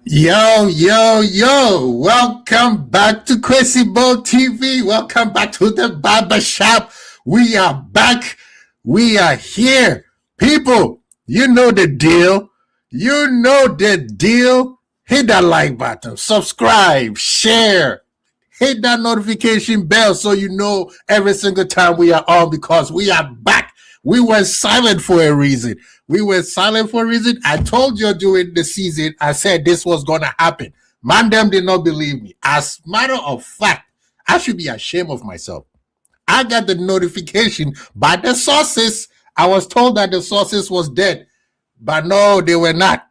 Yo, yo, yo, welcome back to Crazy Ball TV. Welcome back to the barber shop. We are back. We are here. People, you know the deal. You know the deal. Hit that like button, subscribe, share, hit that notification bell so you know every single time we are on because we are back. We were silent for a reason. We were silent for a reason. I told you during the season, I said this was going to happen. Man, them did not believe me. As a matter of fact, I should be ashamed of myself. I got the notification by the sources. I was told that the sources was dead, but no, they were not.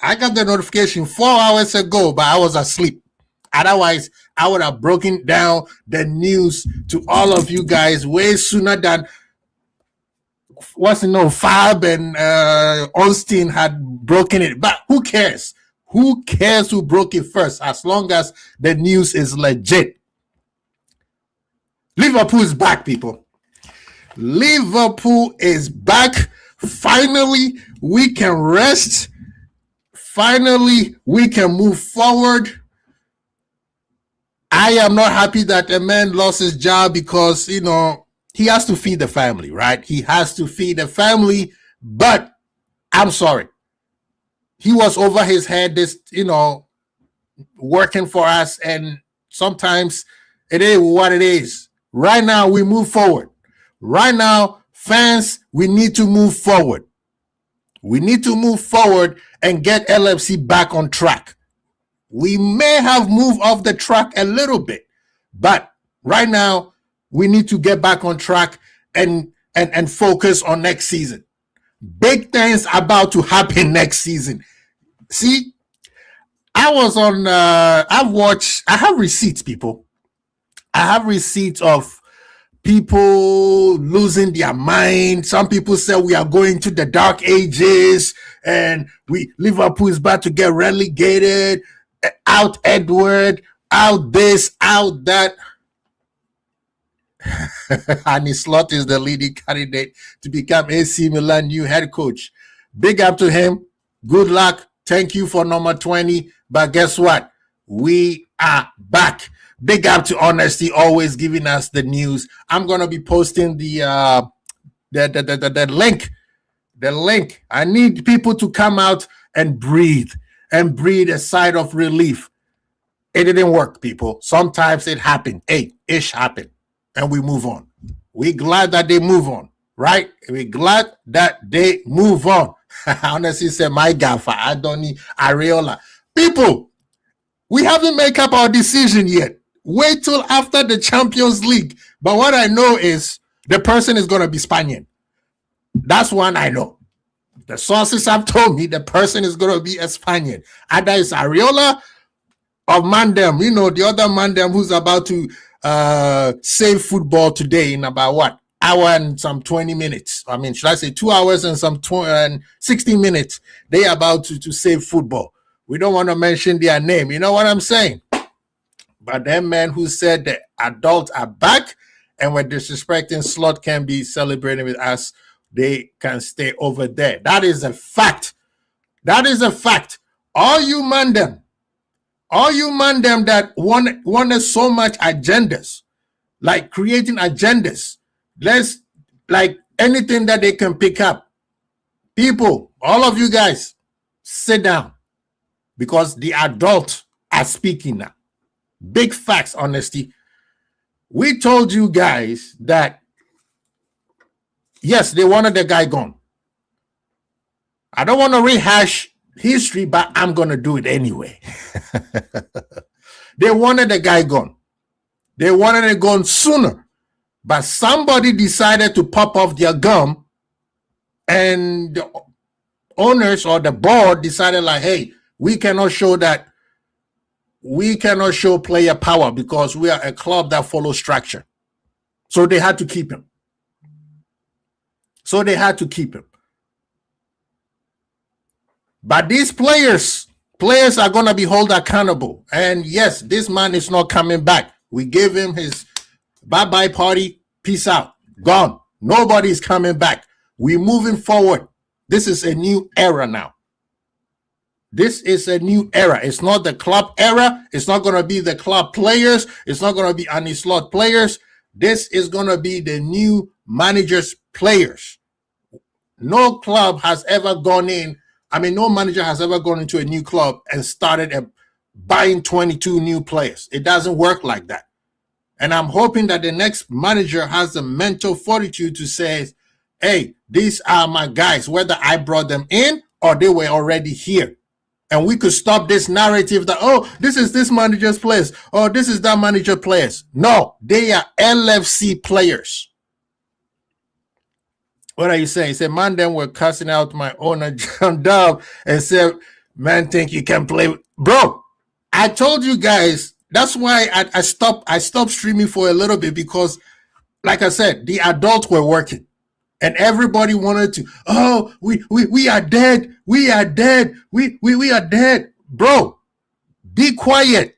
I got the notification 4 hours ago, but I was asleep. Otherwise, I would have broken down the news to all of you guys way sooner than Fab and Austin had broken it. But who cares? Who cares who broke it first? As long as the news is legit. Liverpool is back, people. Liverpool is back. Finally, we can rest. Finally, we can move forward. I am not happy that a man lost his job because, he has to feed the family, right? He has to feed the family, but I'm sorry. He was over his head, working for us, and sometimes it is what it is. Right now, we move forward. Right now, fans, we need to move forward. We need to move forward and get LFC back on track. We may have moved off the track a little bit, but right now, we need to get back on track and focus on next season. Big things about to happen next season. See, I have receipts, people. I have receipts of people losing their mind. Some people say we are going to the dark ages and Liverpool is about to get relegated, out Edward, out this, out that. Arne Slot is the leading candidate to become AC Milan new head coach. Big up to him. Good luck. Thank you for number 20. But guess what? We are back. Big up to Honesty, always giving us the news. I'm gonna be posting the link. The link. I need people to come out and breathe a sigh of relief. It didn't work, people. Sometimes it happened. Ish happened. And we move on. We're glad that they move on, right? We're glad that they move on. I honestly said, my gaffer, Adoni Areola. People, we haven't made up our decision yet. Wait till after the Champions League. But what I know is the person is going to be Spaniard. That's one I know. The sources have told me the person is going to be a Spaniard. Either it's Areola or Mandem, the other Mandem who's about to save football today in about hour and some 20 minutes. I mean, should I say 2 hours and some 60 minutes? They are about to save football. We don't want to mention their name. You know what I'm saying? But them men who said the adults are back and were disrespecting Slot can be celebrating with us, they can stay over there. That is a fact. That is a fact. All you Mandem that wanted so much agendas, like creating agendas, like anything that they can pick up. People, all of you guys, sit down because the adults are speaking now. Big facts, Honesty. We told you guys that, yes, they wanted the guy gone. I don't want to rehash history, but I'm going to do it anyway. They wanted the guy gone. They wanted it gone sooner. But somebody decided to pop off their gum, and the owners or the board decided like, hey, we cannot show player power because we are a club that follows structure. So they had to keep him. But these players are going to be held accountable. And yes, this man is not coming back. We gave him his bye-bye party. Peace out. Gone. Nobody's coming back. We're moving forward. This is a new era now. This is a new era. It's not the club era. It's not going to be the club players. It's not going to be Arne Slot players. This is going to be the new managers players. No club has ever gone in. I mean, no manager has ever gone into a new club and started buying 22 new players. It doesn't work like that. And I'm hoping that the next manager has the mental fortitude to say, hey, these are my guys, whether I brought them in or they were already here. And we could stop this narrative that, oh, this is this manager's players, or this is that manager players. No, they are LFC players. What are you saying? He said, man, then we're cussing out my owner, John Dove, and said, man, think you can play. Bro, I told you guys, that's why I stopped streaming for a little bit, because, like I said, the adults were working. And everybody wanted to, oh, we are dead. We are dead. We are dead. Bro, be quiet.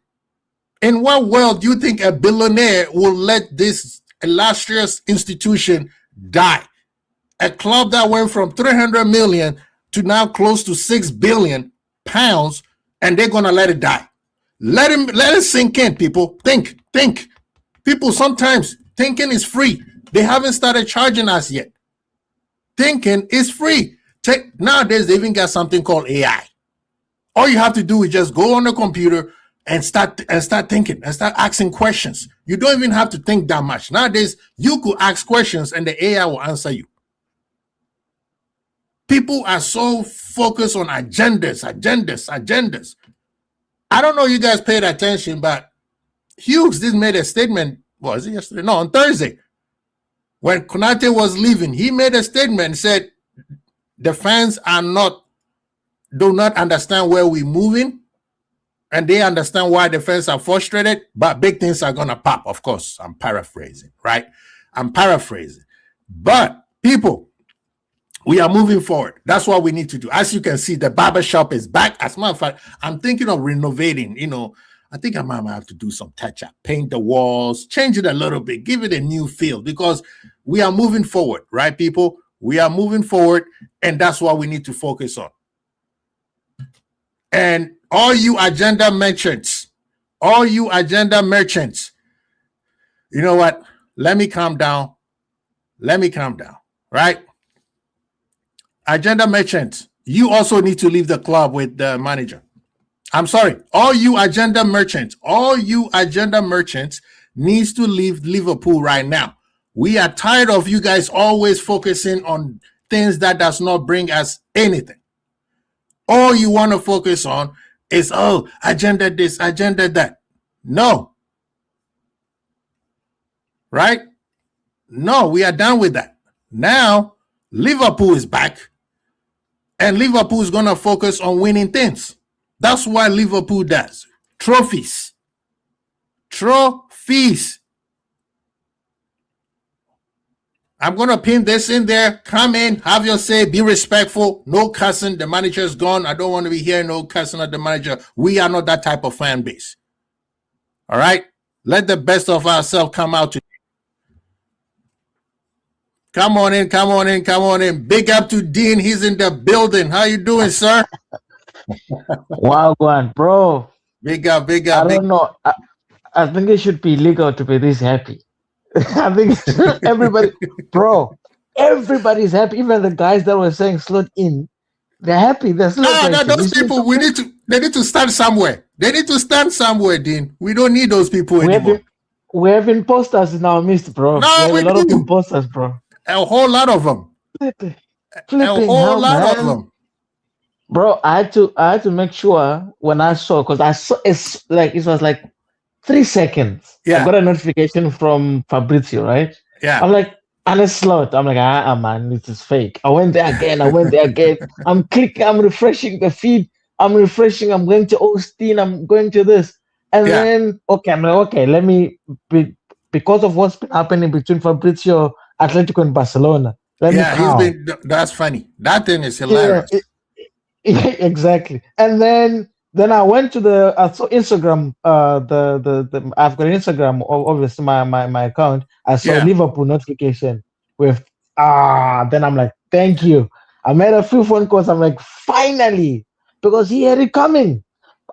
In what world do you think a billionaire will let this illustrious institution die? A club that went from 300 million to now close to 6 billion pounds, and they're going to let it die. Let it sink in, people. Think. People, sometimes thinking is free. They haven't started charging us yet. Thinking is free. Nowadays, they even got something called AI. All you have to do is just go on the computer and start thinking and start asking questions. You don't even have to think that much. Nowadays, you could ask questions and the AI will answer you. People are so focused on agendas. I don't know if you guys paid attention, but Hughes just made a statement. Was it yesterday? No, on Thursday. When Konate was leaving, he made a statement and said, the fans do not understand where we're moving, and they understand why the fans are frustrated, but big things are going to pop. Of course, I'm paraphrasing, right? I'm paraphrasing. But people, we are moving forward. That's what we need to do. As you can see, the barbershop is back. As a matter of fact, I'm thinking of renovating, I think I might have to do some touch-up, paint the walls, change it a little bit, give it a new feel, because we are moving forward, right, people? We are moving forward, and that's what we need to focus on. And all you agenda merchants, you know what? Let me calm down, right? Agenda merchants, you also need to leave the club with the manager. I'm sorry, all you agenda merchants needs to leave Liverpool right now. We are tired of you guys always focusing on things that does not bring us anything. All you want to focus on is, oh, agenda this, agenda that. No. Right? No, we are done with that. Now, Liverpool is back, and Liverpool is going to focus on winning things. That's what Liverpool does. Trophies. I'm going to pin this in there. Come in, have your say, be respectful. No cussing. The manager's gone. I don't want to be hearing no cussing at the manager. We are not that type of fan base. All right? Let the best of ourselves come out today. Come on in. Big up to Dean. He's in the building. How you doing, sir? Wow, bro. Big up. I don't know. I think it should be illegal to be this happy. I think everybody's happy. Even the guys that were saying slot in, they're happy. They're no, those people, they need to stand somewhere. Dean. We don't need those people anymore. We have imposters in our midst, bro. No, we have a lot of imposters, bro. A whole lot of them. Of them. Bro, I had to make sure when I saw, because I saw it was like 3 seconds. Yeah. I got a notification from Fabrizio, right? Yeah. I'm like, Arne Slot. I'm like, man, this is fake. I went there again. I'm clicking, I'm refreshing the feed. I'm going to Austin. I'm going to this. And then, let me, because of what's been happening between Fabrizio, Atletico, and Barcelona. That's funny. That thing is hilarious. Exactly. And then I went to I saw Instagram. I've got Instagram, obviously my account. I saw Liverpool notification with then I'm like, thank you. I made a few phone calls. I'm like, finally, because he had it coming.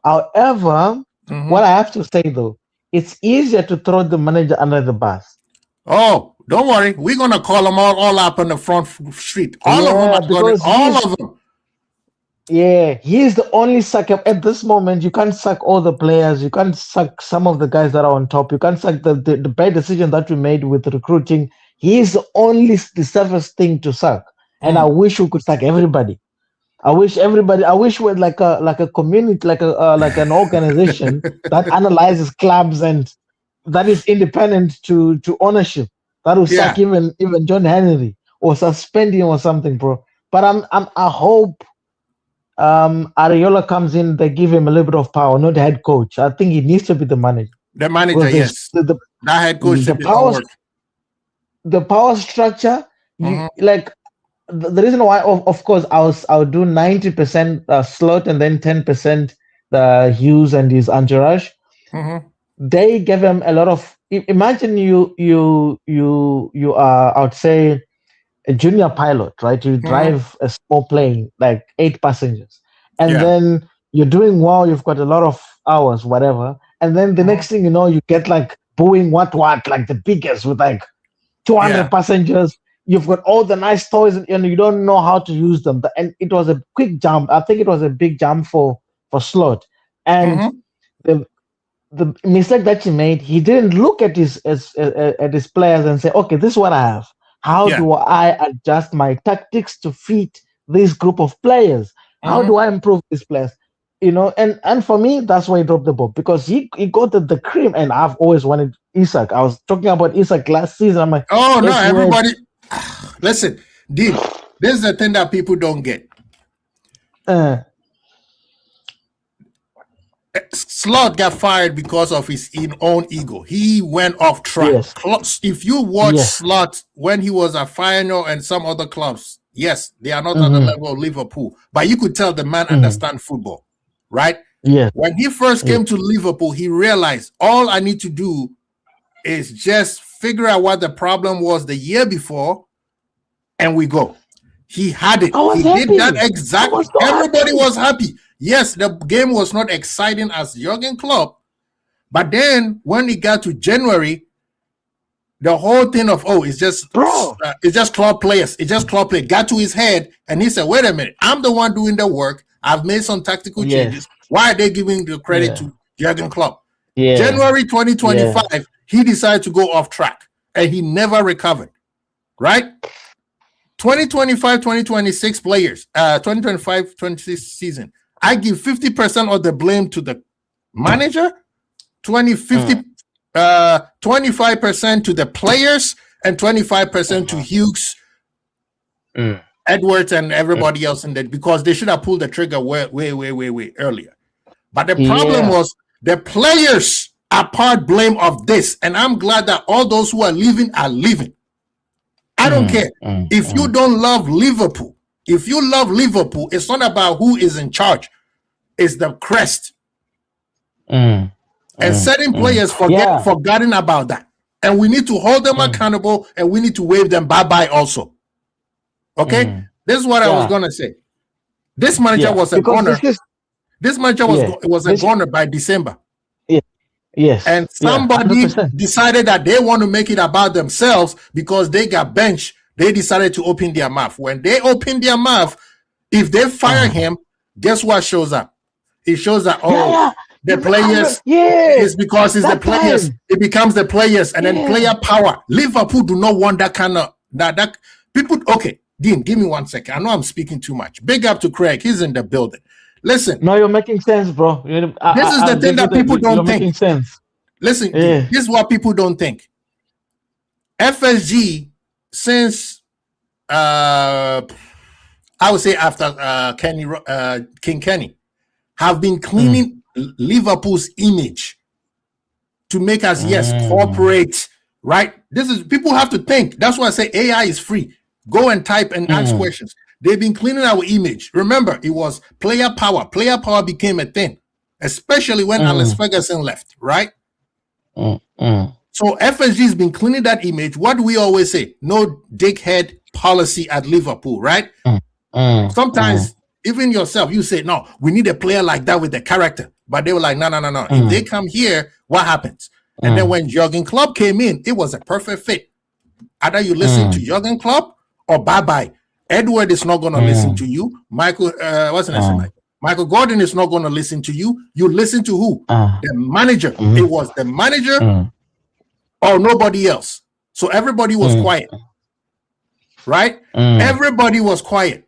However, Mhm. what I have to say though, it's easier to throw the manager under the bus. Oh, don't worry. We're gonna call them all up on the front street. All of them Yeah, are gonna. because All of them. he's the only sucker at this moment. You can't suck all the players. You can't suck some of the guys that are on top. You can't suck the bad decision that we made with recruiting. He's the safest thing to suck. And I wish we could suck everybody. I wish we had like a community, like an organization that analyzes clubs and that is independent to ownership. That will Yeah. suck even John Henry or suspend him or something, bro. But I hope Ariola comes in, they give him a little bit of power, not the head coach. I think he needs to be the manager. The manager, Because yes. That head coach should be work. the power structure, Mhm. like the reason why, of course, I'll do 90% Slot and then 10% Hughes and his entourage. Mhm. They gave him a lot of. Imagine you are, I would say, a junior pilot, right? You drive a small plane, like 8 passengers, and Yeah. then you're doing well. You've got a lot of hours, whatever, and then the next thing you know, you get like Boeing what, like the biggest with like 200 Yeah. passengers. You've got all the nice toys, and you don't know how to use them. And it was a quick jump. I think it was a big jump for Slot, and Mhm. the mistake that he made, he didn't look at his players and say, okay, this is what I have. How Yeah. do I adjust my tactics to fit this group of players? How do I improve these players? You know, and for me, that's why he dropped the ball, because he got the cream, and I've always wanted Isak. I was talking about Isak last season. I'm like, Oh no, everybody. Listen, Dean, this is the thing that people don't get. Slot got fired because of his own ego. He went off track. Yes. If you watch Yes. Slot when he was at Feyenoord and some other clubs, yes, they are not at the level of Liverpool, but you could tell the man understands football, right? Yes. When he first came to Liverpool, he realized all I need to do is just figure out what the problem was the year before, and we go. He had it. He did that exactly. Everybody was happy. Yes, the game was not exciting as Jurgen Klopp, but then when it got to January, the whole thing of it's just Klopp players. It's just Klopp players got to his head, and he said, "Wait a minute, I'm the one doing the work. I've made some tactical changes. Why are they giving the credit to Jurgen Klopp?" January 2025, he decided to go off track, and he never recovered. Right? 2025-2026 players, 2025-26 season, I give 50% of the blame to the manager, 25% to the players, and 25% to Hughes, Edwards, and everybody else in that, because they should have pulled the trigger way earlier. But the problem was the players are part blame of this, and I'm glad that all those who are leaving are leaving. I don't care. If you don't love Liverpool, if you love Liverpool, it's not about who is in charge. It's the crest. And certain players forgotten about that. And we need to hold them accountable, and we need to wave them bye-bye also. Okay? This is what I was going to say. This manager was a goner. This manager was a goner by December. Yes. And somebody decided that they want to make it about themselves because they got benched. They decided to open their mouth. When they open their mouth, if they fire him, guess what shows up? It shows that, the players, it's because it's the players. It becomes the players and then player power. Liverpool do not want that kind of, that people, okay, Dean, give me 1 second. I know I'm speaking too much. Big up to Craig. He's in the building. Listen. No, you're making sense, bro. This is the thing that people don't think. Making sense. Listen, this is what people don't think. FSG, since I would say after King Kenny, have been cleaning Liverpool's image to make us corporate, right? This is, people have to think. That's why I say AI is free. Go and type and ask questions. They've been cleaning our image. Remember, it was player power. Player power became a thing, especially when Alex Ferguson left, right? So FSG has been cleaning that image. What do we always say? No dickhead policy at Liverpool, right? Sometimes Even yourself, you say, no, we need a player like that with the character. But they were like, no. If they come here, what happens? And then when Jurgen Klopp came in, it was a perfect fit. Either you listen to Jurgen Klopp or bye-bye. Edward is not going to listen to you. Michael, what's the name? Michael Gordon is not going to listen to you. You listen to who? The manager. It was the manager or nobody else. So everybody was quiet. Right? Everybody was quiet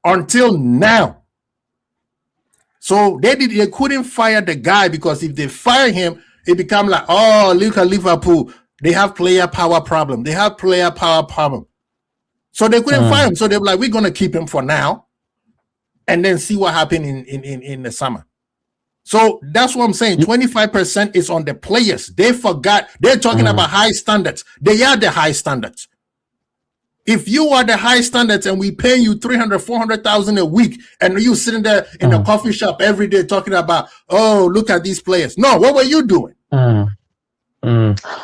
until now. So they couldn't fire the guy, because if they fire him, it becomes like, oh, look at Liverpool. They have player power problem. So they couldn't fire him. So they were like, we're going to keep him for now and then see what happened in the summer. So that's what I'm saying. 25% is on the players. They forgot. They're talking about high standards. They are the high standards. If you are the high standards and we pay you 300, 400,000 a week, and you sitting there in a coffee shop every day talking about, oh, look at these players. No, what were you doing?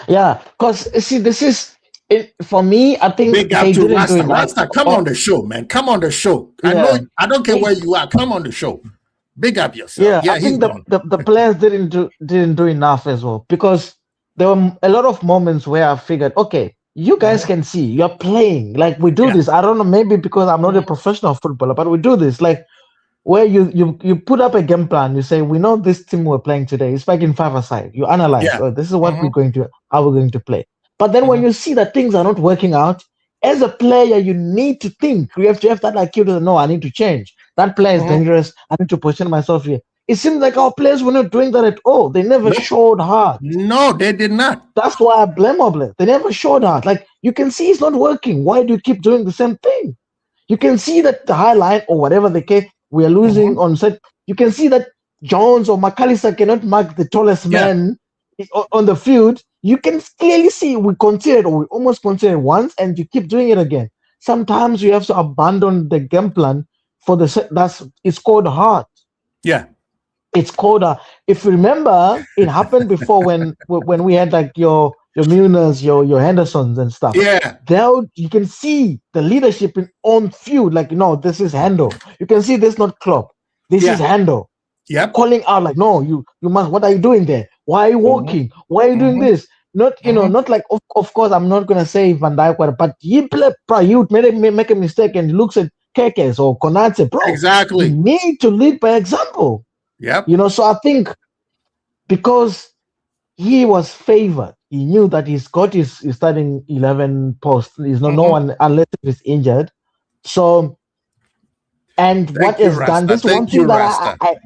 Yeah, because see, this is it, for me. I think big up to Rasta. Rasta, come on the show, man. Come on the show. I know. I don't care where you are. Come on the show. Big up yourself. Yeah, I think the players didn't do enough as well, because there were a lot of moments where I figured, okay, you guys can see you're playing like we do this. I don't know, maybe because I'm not a professional footballer, but we do this like where you put up a game plan. You say, we know this team we're playing today is like in 5-a-side. You analyze, oh, this is what how we're going to play. But then when you see that things are not working out, as a player, you need to think. You have to have that IQ to know, I need to change. That player is dangerous. I need to position myself here. It seems like our players were not doing that at all. They never showed heart. No, they did not. That's why I blame our players. They never showed heart. Like, you can see it's not working. Why do you keep doing the same thing? You can see that the high line or whatever the case, we are losing on set. You can see that Jones or McAllister cannot mark the tallest man on the field. You can clearly see we almost conceded once, and you keep doing it again. Sometimes you have to abandon the game plan for it's called heart. Yeah. It's called if you remember, it happened before when we had like your Milners, your Hendersons and stuff. Yeah. There you can see the leadership on field, like, no, this is Hendo. You can see this not Klopp. This is Hendo. Yeah. Calling out like, no, you must, what are you doing there? Why are you walking? Why are you doing this? Not, not like, of course, I'm not gonna say Van Dijk, but he would make a mistake and looks at Kekes or Konate, bro. Exactly. You need to lead by example. Yep. So I think because he was favored, he knew that he's got his starting 11 post. There's no one unless he's injured. So, and what is done? This one thing that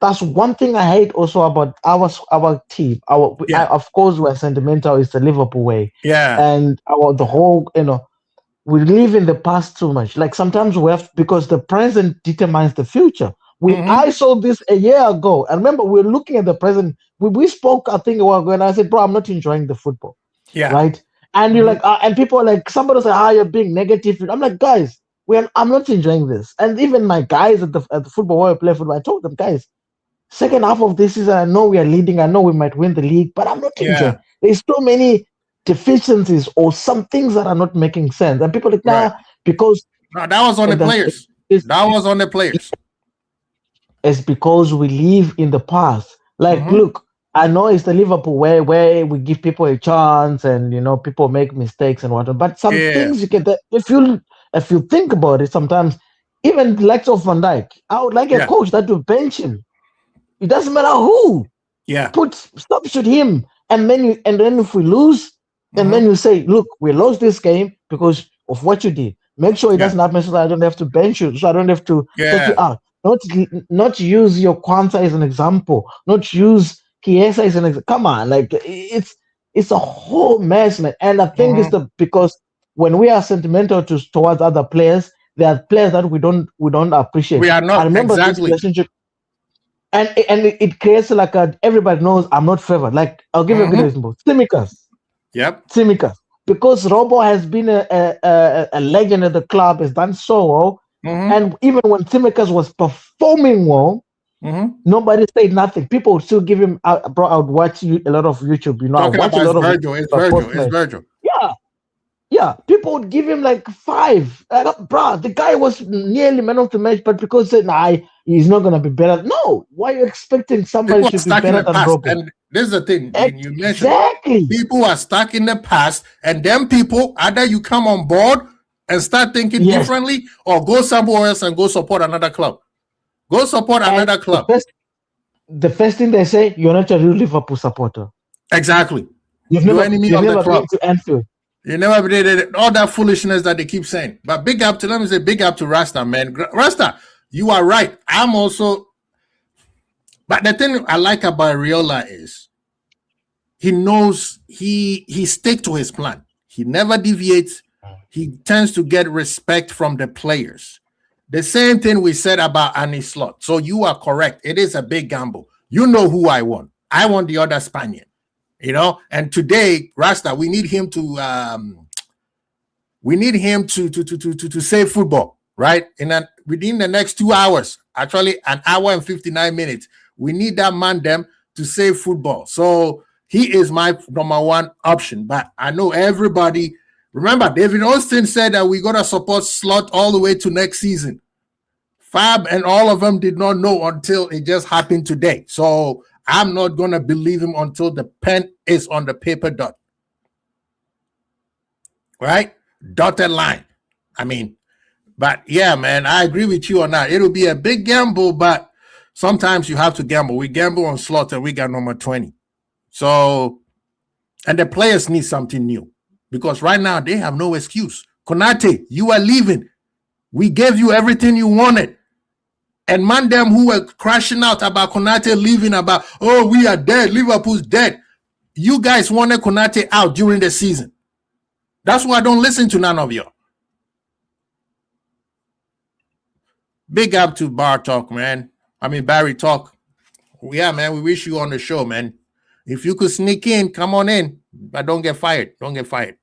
that's one thing I hate also about our team. Of course, we're sentimental. It's the Liverpool way. Yeah. And the whole, we live in the past too much. Like sometimes we have, because the present determines the future. I saw this a year ago. And remember, we're looking at the present. We spoke, I think, a while ago, and I said, bro, I'm not enjoying the football. Yeah. Right? And you're like, and people are like, somebody say, you're being negative. I'm like, guys, I'm not enjoying this. And even my guys at the football, where I play football, I told them, guys, second half of this season, I know we are leading. I know we might win the league, but I'm not enjoying. There's so many deficiencies or some things that are not making sense. And people are like, because... No, that was on the players. That was on the players. It's because we live in the past. Like, look, I know it's the Liverpool way where we give people a chance and, people make mistakes and whatnot. But some things you get that if you think about it, sometimes even the likes of Van Dijk, I would like a coach that will bench him. It doesn't matter who. Yeah. Substitute him. And then if we lose, and then you say, look, we lost this game because of what you did. Make sure it doesn't happen so that I don't have to bench you, so I don't have to take you out. Not use your Kwanzaa as an example. Not use Chiesa as an example. Come on, like it's a whole mess, man. And I think it's because when we are sentimental towards other players, there are players that we don't appreciate. We are not. I remember this relationship, and it creates like everybody knows I'm not favored. Like I'll give you a good example. Tsimikas. Yep. Tsimikas. Because Robo has been a legend at the club, has done so well. And even when Tsimikas was performing well, nobody said nothing. People would still give him. Bro, I would watch a lot of YouTube. Talking about Virgil. It's Virgil. Yeah. Yeah, people would give him like 5. Bruh, the guy was nearly man of the match, but because said, nah, he's not gonna be better. No, why are you expecting somebody People are to be stuck in better the than past. Robbo? And this is the thing you mentioned. Exactly. People are stuck in the past, and them people, either you come on board and start thinking Yes. differently, or go somewhere else and go support another club. Go support And another club. the first thing they say, you're not a real Liverpool supporter. Exactly. You've You're never, enemy you've of the never club. been to Anfield. You never did all that foolishness that they keep saying. But big up to, let me say, big up to Rasta, man. Rasta, you are right. I'm also, but the thing I like about Riola is he knows he stick to his plan. He never deviates. He tends to get respect from the players. The same thing we said about Arne Slot. So you are correct. It is a big gamble. You know who I want. I want the other Spaniard. You know, and today, Rasta, we need him to save football, right? Within the next 2 hours, actually an hour and 59 minutes, we need that man them to save football. So he is my number one option. But I know everybody. Remember, David Austin said that we gotta support Slot all the way to next season. Fab and all of them did not know until it just happened today. So I'm not going to believe him until the pen is on the paper dot. Right? Dotted line. I mean, but yeah, man, I agree with you on that. It'll be a big gamble, but sometimes you have to gamble. We gamble on Slot and we got number 20. So, and the players need something new because right now they have no excuse. Konate, you are leaving. We gave you everything you wanted. And man, them who were crashing out about Konate leaving, about, oh, we are dead, Liverpool's dead. You guys wanted Konate out during the season. That's why I don't listen to none of you. Big up to Bar Talk, man. I mean, Barry Talk. Yeah, man, we wish you on the show, man. If you could sneak in, come on in. But don't get fired. Don't get fired.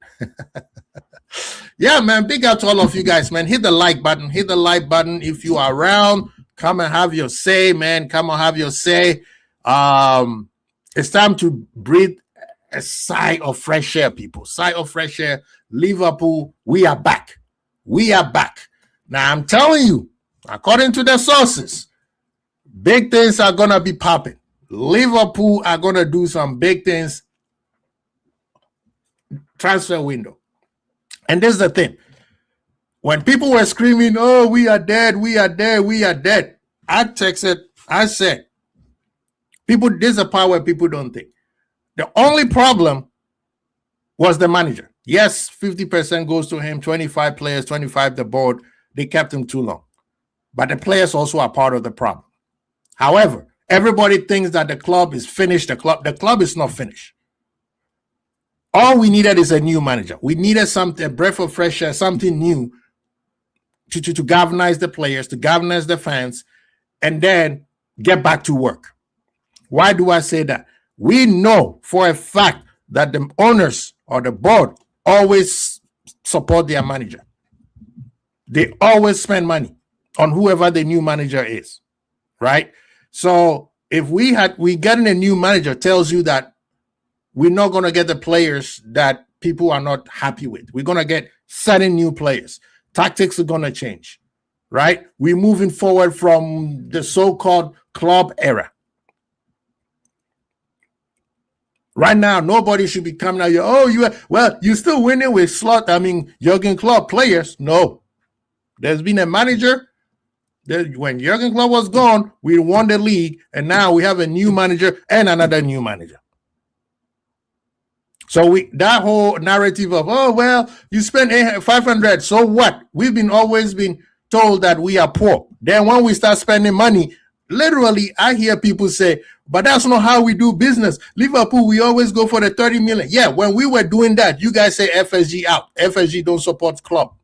Yeah, man, big up to all of you guys, man. Hit the like button. Hit the like button if you are around. Come and have your say, man. Come and have your say. It's time to breathe a sigh of fresh air, people. Sigh of fresh air. Liverpool, we are back. We are back. Now, I'm telling you, according to the sources, big things are going to be popping. Liverpool are going to do some big things. Transfer window. And this is the thing. When people were screaming, oh, we are dead, we are dead, we are dead, I texted, I said, people, this is a part where people don't think. The only problem was the manager. Yes, 50% goes to him, 25 players, 25 the board. They kept him too long. But the players also are part of the problem. However, everybody thinks that the club is finished. The club is not finished. All we needed is a new manager. We needed something, a breath of fresh air, something new to galvanize the players, to galvanize the fans, and then get back to work. Why do I say that? We know for a fact that the owners or the board always support their manager. They always spend money on whoever the new manager is, right? So if we getting a new manager tells you that we're not going to get the players that people are not happy with. We're going to get certain new players. Tactics are going to change, right? We're moving forward from the so-called club era. Right now, nobody should be coming out here. Oh, you're still winning with Jurgen Klopp players. No, there's been a manager. When Jurgen Klopp was gone, we won the league, and now we have a new manager and another new manager. So that whole narrative of, oh, well, you spent 500, so what? We've always been told that we are poor. Then when we start spending money, literally, I hear people say, but that's not how we do business. Liverpool, we always go for the 30 million. Yeah, when we were doing that, you guys say FSG out. FSG don't support club.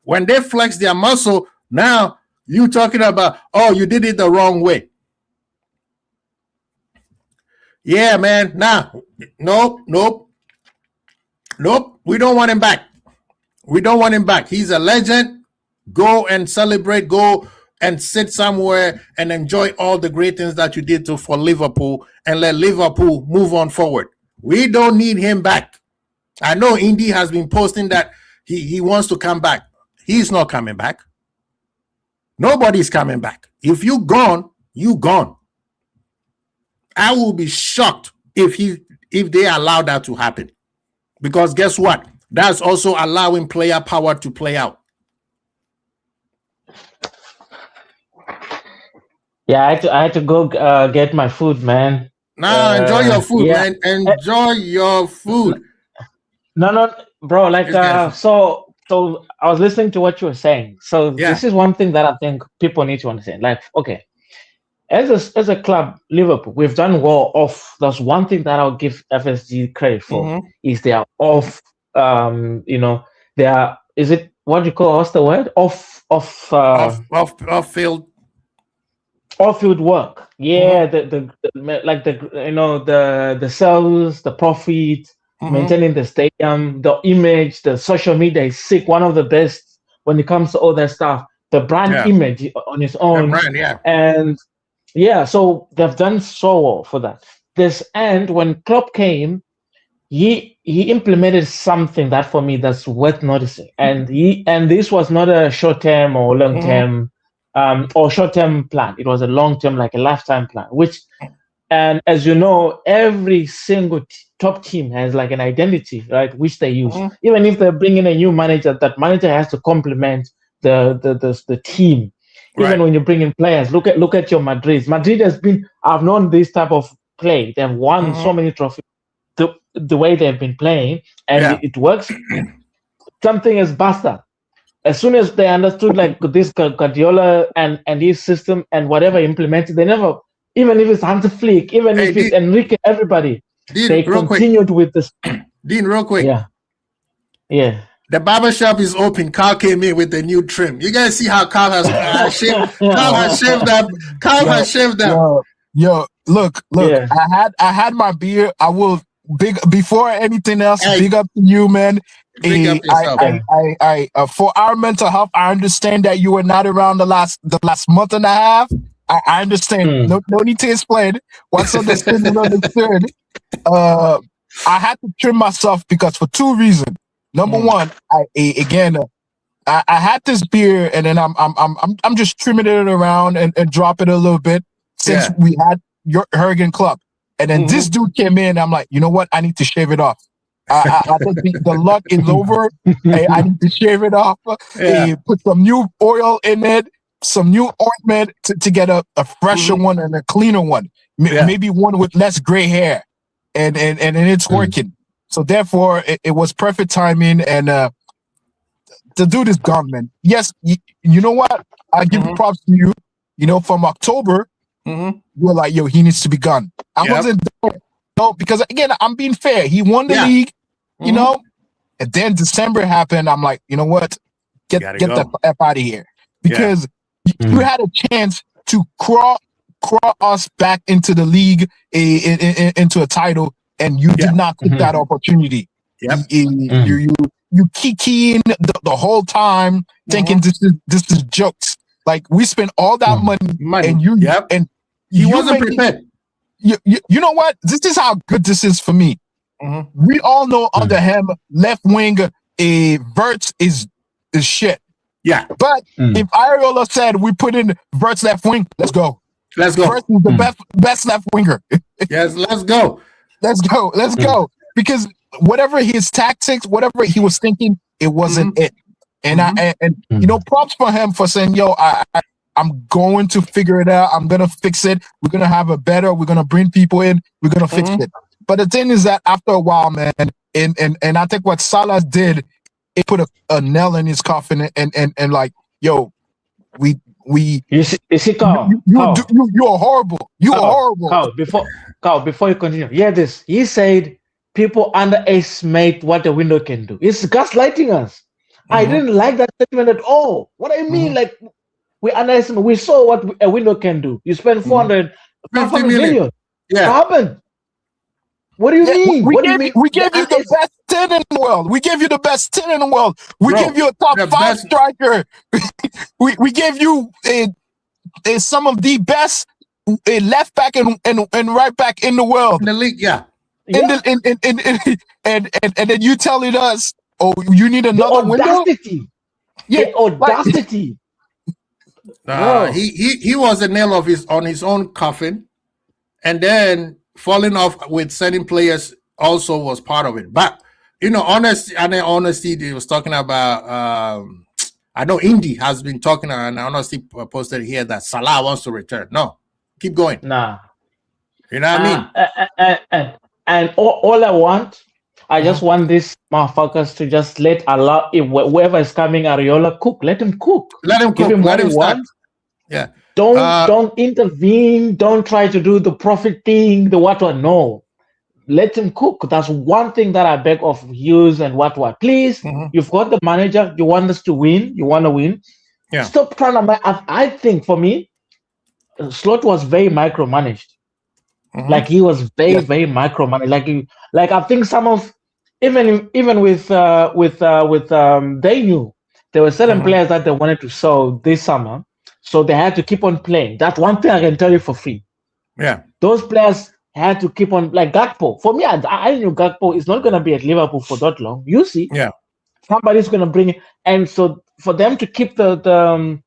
When they flex their muscle, now you talking about, oh, you did it the wrong way. Yeah, man. Nah, nope. We don't want him back. We don't want him back. He's a legend. Go and celebrate. Go and sit somewhere and enjoy all the great things that you did for Liverpool and let Liverpool move on forward. We don't need him back. I know Indy has been posting that he wants to come back. He's not coming back. Nobody's coming back. If you gone, you gone. I will be shocked if they allow that to happen. Because guess what? That's also allowing player power to play out. Yeah, I had to go get my food, man. Nah, enjoy your food, man. Enjoy your food. No, bro. Like, so I was listening to what you were saying. So this is one thing that I think people need to understand. Like, okay, as a club, Liverpool, we've done well off. That's one thing that I'll give FSG credit for is they are off. They are. Is it what do you call? What's the word? Off field. Off-field work, yeah. The sales, the profit, maintaining the stadium, the image, the social media is sick. One of the best when it comes to all that stuff. The brand image on its own, and so they've done so well for that. And when Klopp came, he implemented something that for me that's worth noticing, and this was not a short-term or long-term. Or short-term plan. It was a long-term, like a lifetime plan. And as you know, every single top team has like an identity, right? Which they use. Even if they're bringing a new manager, that manager has to complement the team. Right. Even when you bring in players, look at your Madrid. Madrid has been. I've known this type of play. They've won so many trophies. The way they've been playing, and it works. Something is basta. As soon as they understood like this Guardiola and his system and whatever implemented, they never, even if it's Hansi Flick, even if it's Enrique, everybody, they continued with this. Dean, real quick. Yeah. The barbershop is open. Carl came in with the new trim. You guys see how Carl has shaved. Carl has shaved up. Carl has shaved up. Yo, look. Yeah. I had my beard. I will before anything else. Big up to you, man. For our mental health, I understand that you were not around the last month and a half. I understand. No need to explain. What's understood is understood. I had to trim myself because for two reasons. Number one, I had this beard, and then I'm just trimming it around and dropping it a little bit since we had your Jurgen Klopp, and then this dude came in. I'm like, you know what? I need to shave it off. I think the luck is over. I need to shave it off. Put some new oil in it, some new ointment to get a fresher one and a cleaner one. Maybe one with less gray hair, and it's working. So therefore, it was perfect timing. And the dude is gone, man. Yes, you know what? I give props to you. You know, from October, you were like, yo, he needs to be gone. I wasn't there. No, because again, I'm being fair. He won the league. You know, and then December happened. I'm like, you know what? Get the F out of here, because you had a chance to crawl us back into the league, into a title, and you did not take that opportunity. You keying the whole time, thinking this is jokes. Like we spent all that money, and he wasn't prepared. You know what? This is how good this is for me. We all know under him, left wing, Verts is shit. Yeah. But if Areola said we put in Verts left wing, let's go. Let's go. Verts is the best left winger. Yes, let's go. Let's go. Because whatever his tactics, whatever he was thinking, it wasn't it. And you know, props for him for saying, yo, I'm going to figure it out. I'm gonna fix it. We're gonna have a better. We're gonna bring people in. We're gonna fix it. But the thing is that after a while, man, and I think what Salah did, it put a nail in his coffin, and like, yo, we. You see, Carl, you are horrible. You are horrible. Carl, before you continue, this. He said people underestimate what the window can do. It's gaslighting us. I didn't like that statement at all. What I mean, like, we underestimate. We saw what a window can do. You spend 500 million. Yeah. What happened? What do you mean? We gave you the best 10 in the world. We gave you the best 10 in the world. We gave you a top 5 striker. we gave you some of the best left back and right back in the world. In the league, yeah. Yeah. And then you telling us, oh, you need The another window? audacity. Yeah, The audacity. Bro. He was a nail on his own coffin, and then falling off with certain players also was part of it. But honesty, he was talking about. I know Indy has been talking, and Honesty posted here that Salah wants to return. No, keep going. Nah. You know what I mean? And all I want, I just want these motherfuckers to just let Allah, whoever is coming, Areola, cook. Let him cook. Let him Give cook. him Let what him he start. wants. Yeah. Don't intervene. Don't try to do the profit thing, the what. No. Let him cook. That's one thing that I beg of Hughes and what. Please, you've got the manager. You want us to win. You want to win. Yeah. Stop trying to. I think for me, Slot was very micromanaged. Like he was very micromanaged. Like I think some of even with they knew there were certain players that they wanted to sell this summer, so they had to keep on playing. That's one thing I can tell you for free. Yeah. Those players had to keep on, like Gakpo. For me, I knew Gakpo is not going to be at Liverpool for that long. You see, somebody's going to bring it, and so for them to keep the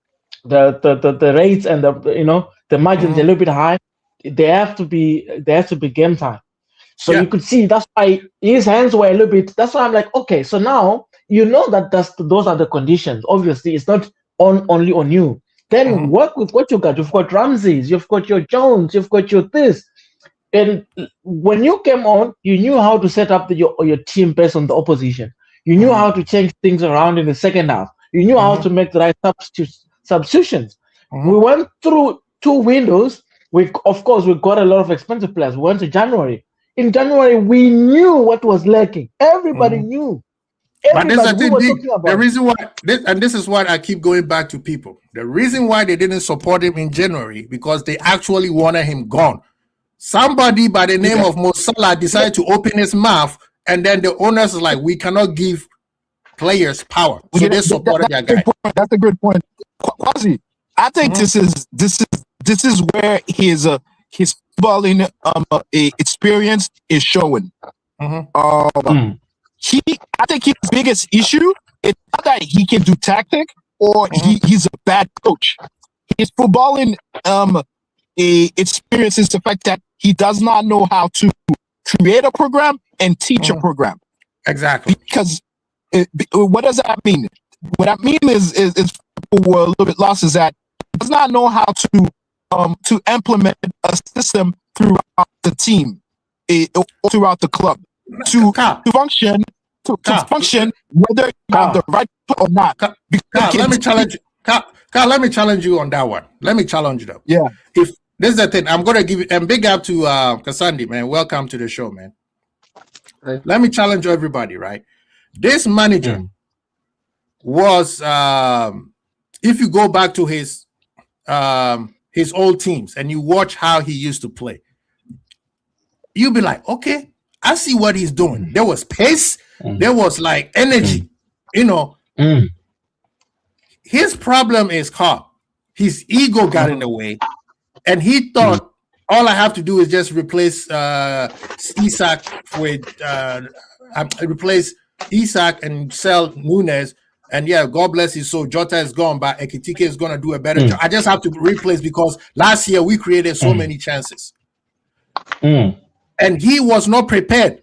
rates and the margins a little bit high, there has to be game time. So you could see that's why his hands were a little bit. That's why I'm like, okay, so now that those are the conditions. Obviously, it's not only on you. Then work with what you got. You've got Ramses, you've got your Jones, you've got your this. And when you came on, you knew how to set up your team based on the opposition. You knew how to change things around in the second half. You knew how to make the right substitutions. We went through 2 windows. Of course, we got a lot of expensive players. We went to January. In January, we knew what was lacking. Everybody knew. But this is the reason why, this is what I keep going back to people. The reason why they didn't support him in January, because they actually wanted him gone. Somebody by the name of Mo Salah decided to open his mouth, and then the owners is like, we cannot give players power. So they supported their guy. That's a good point. Quasi, I think this is where his footballing experience is showing. I think his biggest issue is not that he can do tactic or he's a bad coach. His footballing experience is the fact that he does not know how to create a program and teach a program. Exactly. Because what does that mean? What I mean is people were a little bit lost is that he does not know how to implement a system throughout the team, throughout the club, to function, whether you have the right or not. Let me challenge you. Let me challenge you on that one. Let me challenge you though. Yeah. If this is the thing, I'm gonna give you and big up to Kasandi, man. Welcome to the show, man. Right. Let me challenge everybody, right? This manager was if you go back to his old teams and you watch how he used to play, you'll be like, okay, I see what he's doing. There was pace, there was like energy, His problem is Carl. His ego got in the way, and he thought all I have to do is just replace Isak with replace Isak and sell Nunes. And yeah, God bless his soul. Jota is gone, but Ekitike is going to do a better job. I just have to replace because last year we created so many chances. And he was not prepared.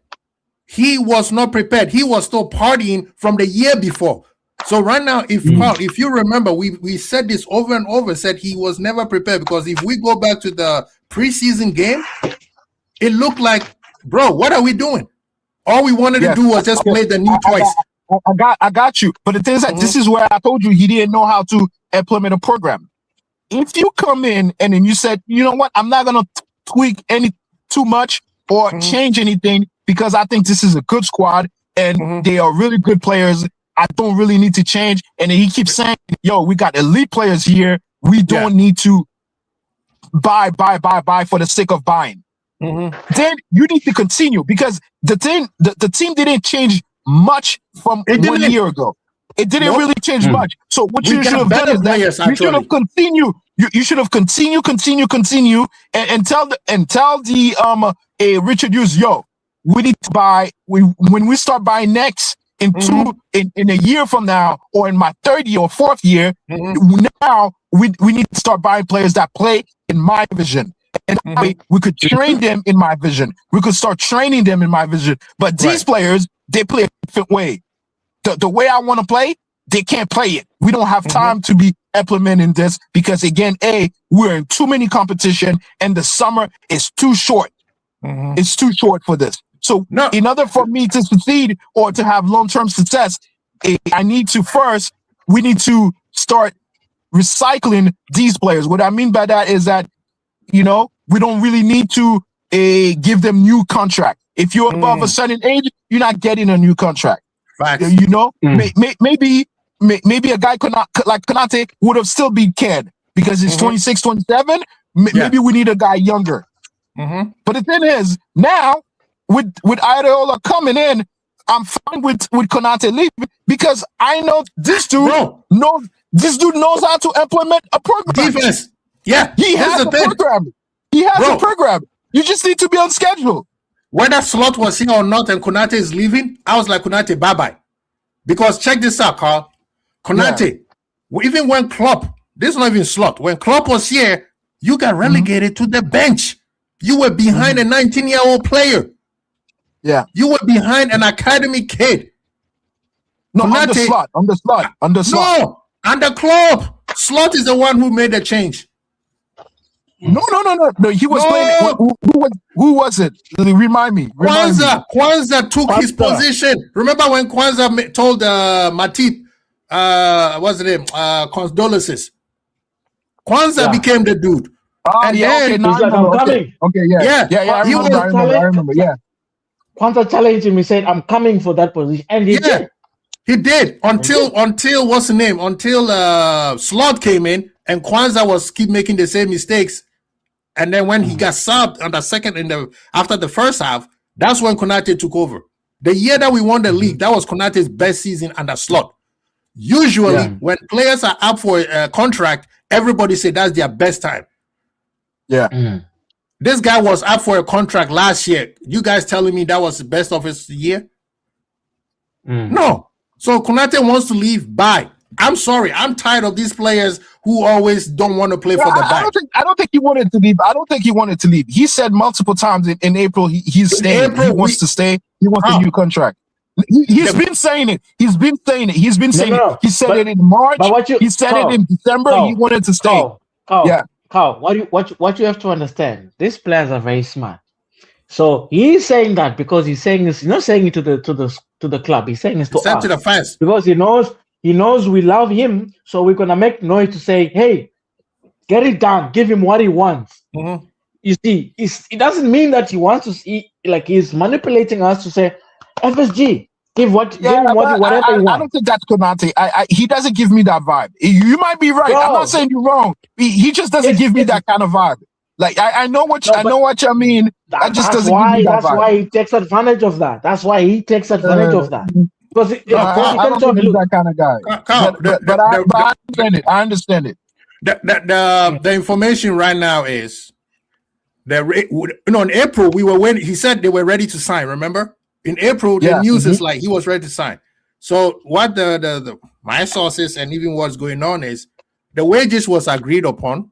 He was not prepared. He was still partying from the year before. So right now, if you remember, we said this over and over, said he was never prepared, because if we go back to the preseason game, it looked like, bro, what are we doing? All we wanted to do was just play the new toys. I got you. But the thing is that this is where I told you he didn't know how to implement a program. If you come in and then you said, you know what, I'm not going to tweak too much or change anything because I think this is a good squad and they are really good players. I don't really need to change. And then he keeps saying, yo, we got elite players here. We don't need to buy for the sake of buying. Then you need to continue, because the team didn't change much from 1 year ago. It didn't really change much. So what you should have done is that you should have continued. You should have continue and tell the Richard Hughes, yo, we need to buy. When we start buying next in in a year from now, or in my third year or fourth year, now we need to start buying players that play in my vision. And we could train them in my vision. We could start training them in my vision. But these players, they play a different way. The way I want to play, they can't play it. We don't have time to be implementing this because, again, we're in too many competition and the summer is too short. It's too short for this. So in order for me to succeed or to have long-term success, we need to start recycling these players. What I mean by that is that, we don't really need to give them new contract. If you're above a certain age, you're not getting a new contract. Right. Maybe a guy like Konate would have still been canned because he's 26, 27. Maybe we need a guy younger. But the thing is, now with Areola coming in, I'm fine with Konate leaving because I know this dude knows how to implement a program. Defense. Yeah, he has a program. He has a program. You just need to be on schedule. Whether Slot was here or not and Konate is leaving, I was like, Konate, bye-bye. Because check this out, Carl. Konate, even when Klopp, this is not even Slot, when Klopp was here, you got relegated to the bench. You were behind a 19-year-old player. Yeah. You were behind an academy kid. No, under Slot. No, under Klopp. Slot is the one who made the change. No. He was playing. Who was it? Remind me. Kwanzaa took his position. Remember when Kwanzaa told Matip, what's the name? Condolences. Kwanzaa became the dude. I'm coming. Okay, yeah. I remember. Yeah. Kwanzaa challenged him. He said, "I'm coming for that position," and he did. He did until what's the name? Until Slot came in and Kwanzaa was keep making the same mistakes. And then when he got subbed on the after the first half, that's when Konate took over. The year that we won the league, that was Konate's best season under Slot. Usually, when players are up for a contract, everybody say that's their best time. Yeah. This guy was up for a contract last year. You guys telling me that was the best of his year? No. So Konate wants to leave. Bye. I'm sorry. I'm tired of these players who always don't want to play for the back. I don't think he wanted to leave. He said multiple times in April he's staying. He wants to stay. He wants a new contract. He's been saying it. He said it in March. He said it in December. He wanted to stay. Carl, what you have to understand, these players are very smart. So he's saying that because he's saying this, he's not saying it to the club. He's saying it to us. To the fans. Because he knows we love him, so we're gonna make noise to say, hey, get it done, give him what he wants. You see, it doesn't mean that he wants to see, like he's manipulating us to say, FSG, give him whatever he wants. I don't think that's Konate. He doesn't give me that vibe. You might be right. I'm not saying you're wrong. He just doesn't give me that kind of vibe. Like I know what you mean. That just doesn't give me that vibe. That's why he takes advantage of that. Because I don't think he's that kind of guy. But I understand it. I understand it. The information right now is in April we were waiting. He said they were ready to sign. Remember, in April the news is like he was ready to sign. So what the my sources and even what's going on is the wages was agreed upon,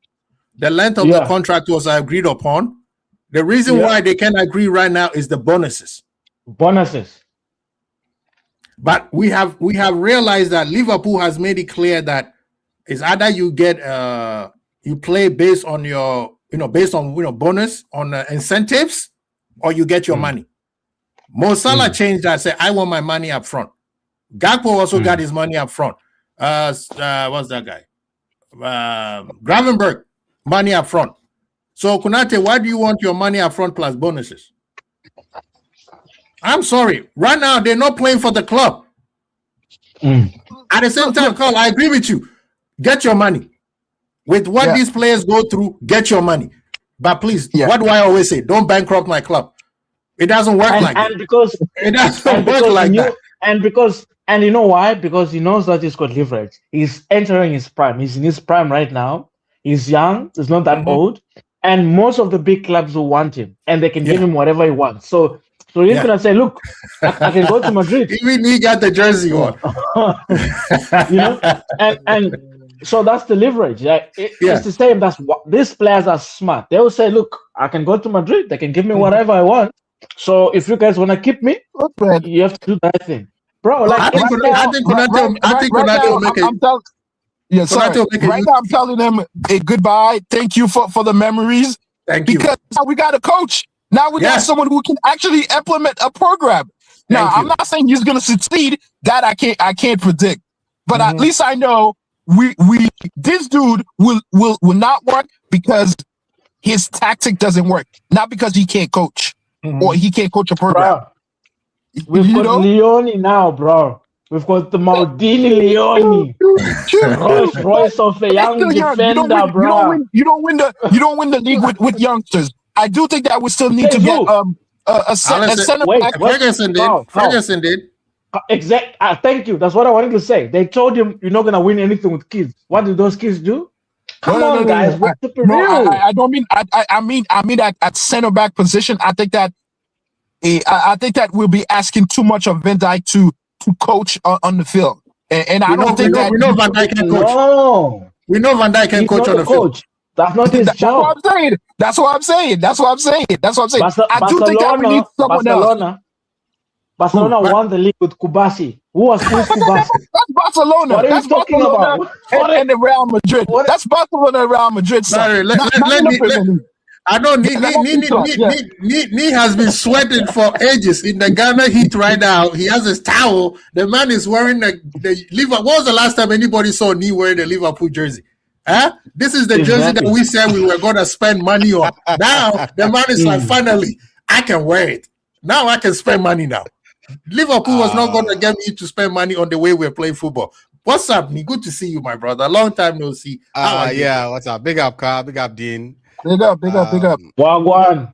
the length of the contract was agreed upon. The reason why they can't agree right now is the bonuses. But we have realized that Liverpool has made it clear that it's either you get you play based on your bonus on incentives, or you get your money. Mo Salah changed that. Said I want my money up front. Gakpo also got his money up front. What's that guy? Gravenberch money up front. So Konate, why do you want your money up front plus bonuses? I'm sorry. Right now, they're not playing for the club. At the same time, Carl, I agree with you. Get your money. With what these players go through, get your money. But please, what do I always say? Don't bankrupt my club. It doesn't work like that. It doesn't work like that. And you know why? Because he knows that he's got leverage. He's entering his prime. He's in his prime right now. He's young. He's not that old. And most of the big clubs will want him. And they can give him whatever he wants. So So he's gonna say, "Look, I can go to Madrid." Even he got the jersey on. You know, and so that's the leverage. Like Yeah. it's the same. That's what these players are smart. They will say, "Look, I can go to Madrid. They can give me whatever I want. So if you guys want to keep me, Look, man. you have to do that thing, bro." Like I think Konate will make it. I'm telling. Yeah, sorry. Konate will make it. Right now, I'm telling them, hey, goodbye. Thank you for the memories. Thank you. Because now we got a coach. Now we Yeah. got someone who can actually implement a program. Now, Thank I'm you. not saying he's going to succeed. That I can't predict. But Mm-hmm. at least I know this dude will not work because his tactic doesn't work, not because he can't coach Mhm. or he can't coach a program. bro, we've You got know? Leone now, bro. We've got the Maldini Leone, Rolls Royce of a young Still young. defender, bro. You don't win the league with youngsters. I do think that we still need to Says get who? a center Wait, back. what? Ferguson did. No. Ferguson did. Exact. Thank you. That's what I wanted to say. They told him you're not gonna win anything with kids. What did those kids do? Come on, guys. What's the real? I don't mean. I mean at center back position. I think that we'll be asking too much of Van Dijk to coach on the field, and I don't think that we know Van Dijk can coach. No, We know Van Dijk can he's coach not on the the field. coach. That's not his That's what job. I'm saying. That's what I'm saying. I do think that we need someone else. Barcelona won the league with Kubasi. Who was Kubasi? That's Barcelona. What are you That's talking Barcelona about? and the Real Madrid. What- That's Barcelona and Real Madrid. Sorry, let Not me. in the Premier League. I know Yeah. Nee has been sweating for ages in the Ghana heat right now. He has his towel. The man is wearing the Liverpool. What was the last time anybody saw Nee wearing the Liverpool jersey? Huh? This is the jersey that we said we were going to spend money on. Now the man is like, finally, I can wear it. Now I can spend money now. Liverpool was not going to get me to spend money on the way we're playing football. What's up, Nee? Good to see you, my brother. Long time no see. How are you? Yeah, what's up? Big up, Carl. Big up, Dean. Big up. Wagwan.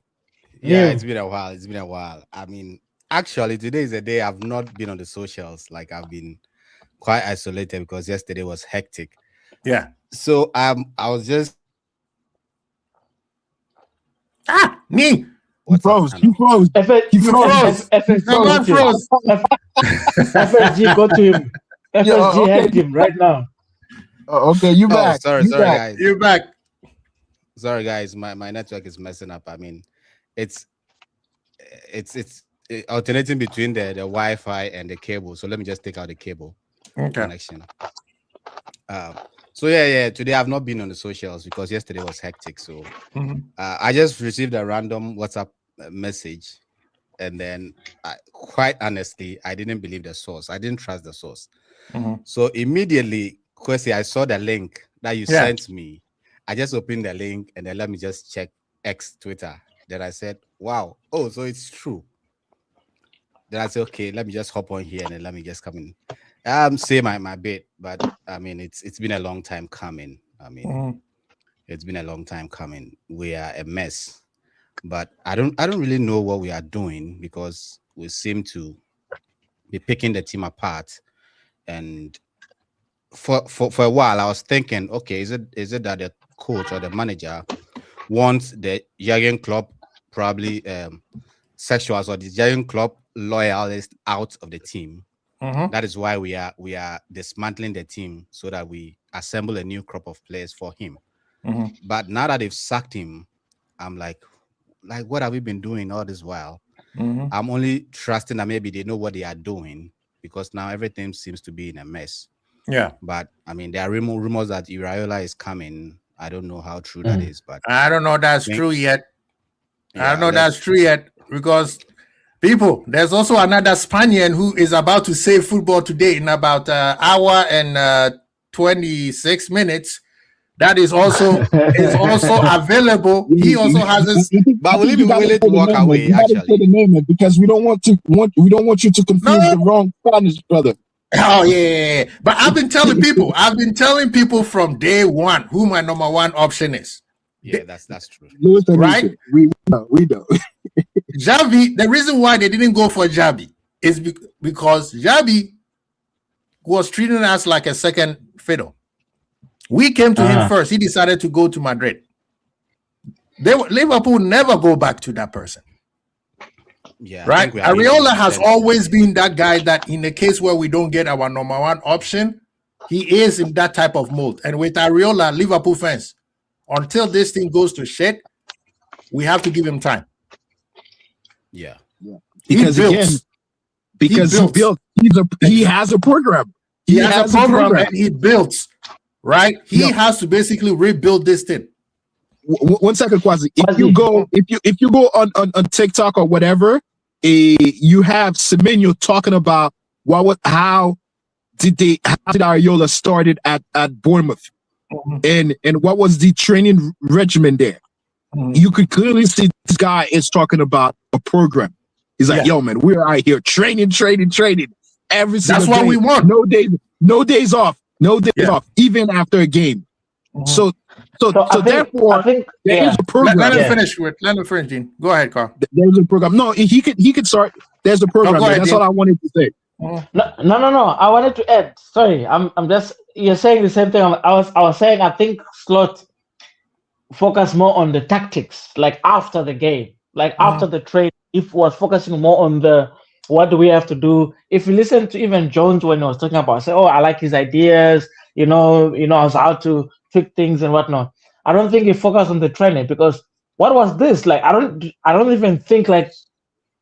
Yeah, Yeah. it's been a while. I mean, actually, today is a day I've not been on the socials. Like, I've been quite isolated because yesterday was hectic. Yeah. So I was just Nee. He froze. He froze. The man froze. FSG go to him. FSG okay. helped him right now. Oh, okay, you back. sorry, You back. guys. You're back. Sorry, guys. My network is messing up. I mean, it's alternating between the Wi-Fi and the cable. So let me just take out the cable connection. So yeah. Today I've not been on the socials because yesterday was hectic. So I just received a random WhatsApp message, and then quite honestly, I didn't believe the source. I didn't trust the source. So immediately, Kwesi, I saw the link that you sent me. I just opened the link and then let me just check X Twitter. Then I said, wow, oh, so it's true. Then I said, okay, let me just hop on here and then let me just come in. Say my bit, but I mean it's been a long time coming. I mean, it's been a long time coming. We are a mess, but I don't really know what we are doing because we seem to be picking the team apart. And for a while, I was thinking, okay, is it that the coach or the manager wants the Jurgen Klopp probably sexuals or the Jurgen Klopp loyalists out of the team? That is why we are dismantling the team so that we assemble a new crop of players for him. But now that they've sacked him, I'm like, what have we been doing all this while? I'm only trusting that maybe they know what they are doing because now everything seems to be in a mess. Yeah. But I mean, there are rumors that Iraola is coming. I don't know how true that is, but I don't know that's true yet. Yeah, I don't know that's true yet because people, there's also another Spaniard who is about to save football today in about an hour and 26 minutes. That is also available. He also has his. But will he be willing to walk away? You gotta say the name because we don't want you to confuse the wrong Spanish brother. Oh yeah. But I've been telling people from day one who my number one option is. Yeah, that's true. Lewis and Right? Richard. We know. Xavi, the reason why they didn't go for Xavi is because Xavi was treating us like a second fiddle. We came to him first. He decided to go to Madrid. Liverpool never go back to that person. Yeah, right? Areola has always been that guy that in the case where we don't get our number one option, he is in that type of mold. And with Areola, Liverpool fans, until this thing goes to shit, we have to give him time. Yeah. Because he has a program. He has a program and he builds, right? He has to basically rebuild this thing. 1 second, Kwasi. If you go on TikTok or whatever, you have Semenyo talking about how did Areola started at Bournemouth, and what was the training regimen there? You could clearly see this guy is talking about a program. He's like, yo, man, we're out here training every single day. That's what we want. No days off, off, even after a game. So therefore, I think there is a program. Let him finish, Gene. Go ahead, Carl. There's a program. No, he could start. There's a program. Go ahead, that's Gene. all I wanted to say. No. I wanted to add. Sorry, I'm just. You're saying the same thing. I was saying. I think Slot focus more on the tactics, like after the game, like after the trade. If was focusing more on the what do we have to do. If you listen to even Jones when he was talking about, say, oh, I like his ideas. You know, how to trick things and whatnot. I don't think he focused on the training because what was this? Like, I don't even think like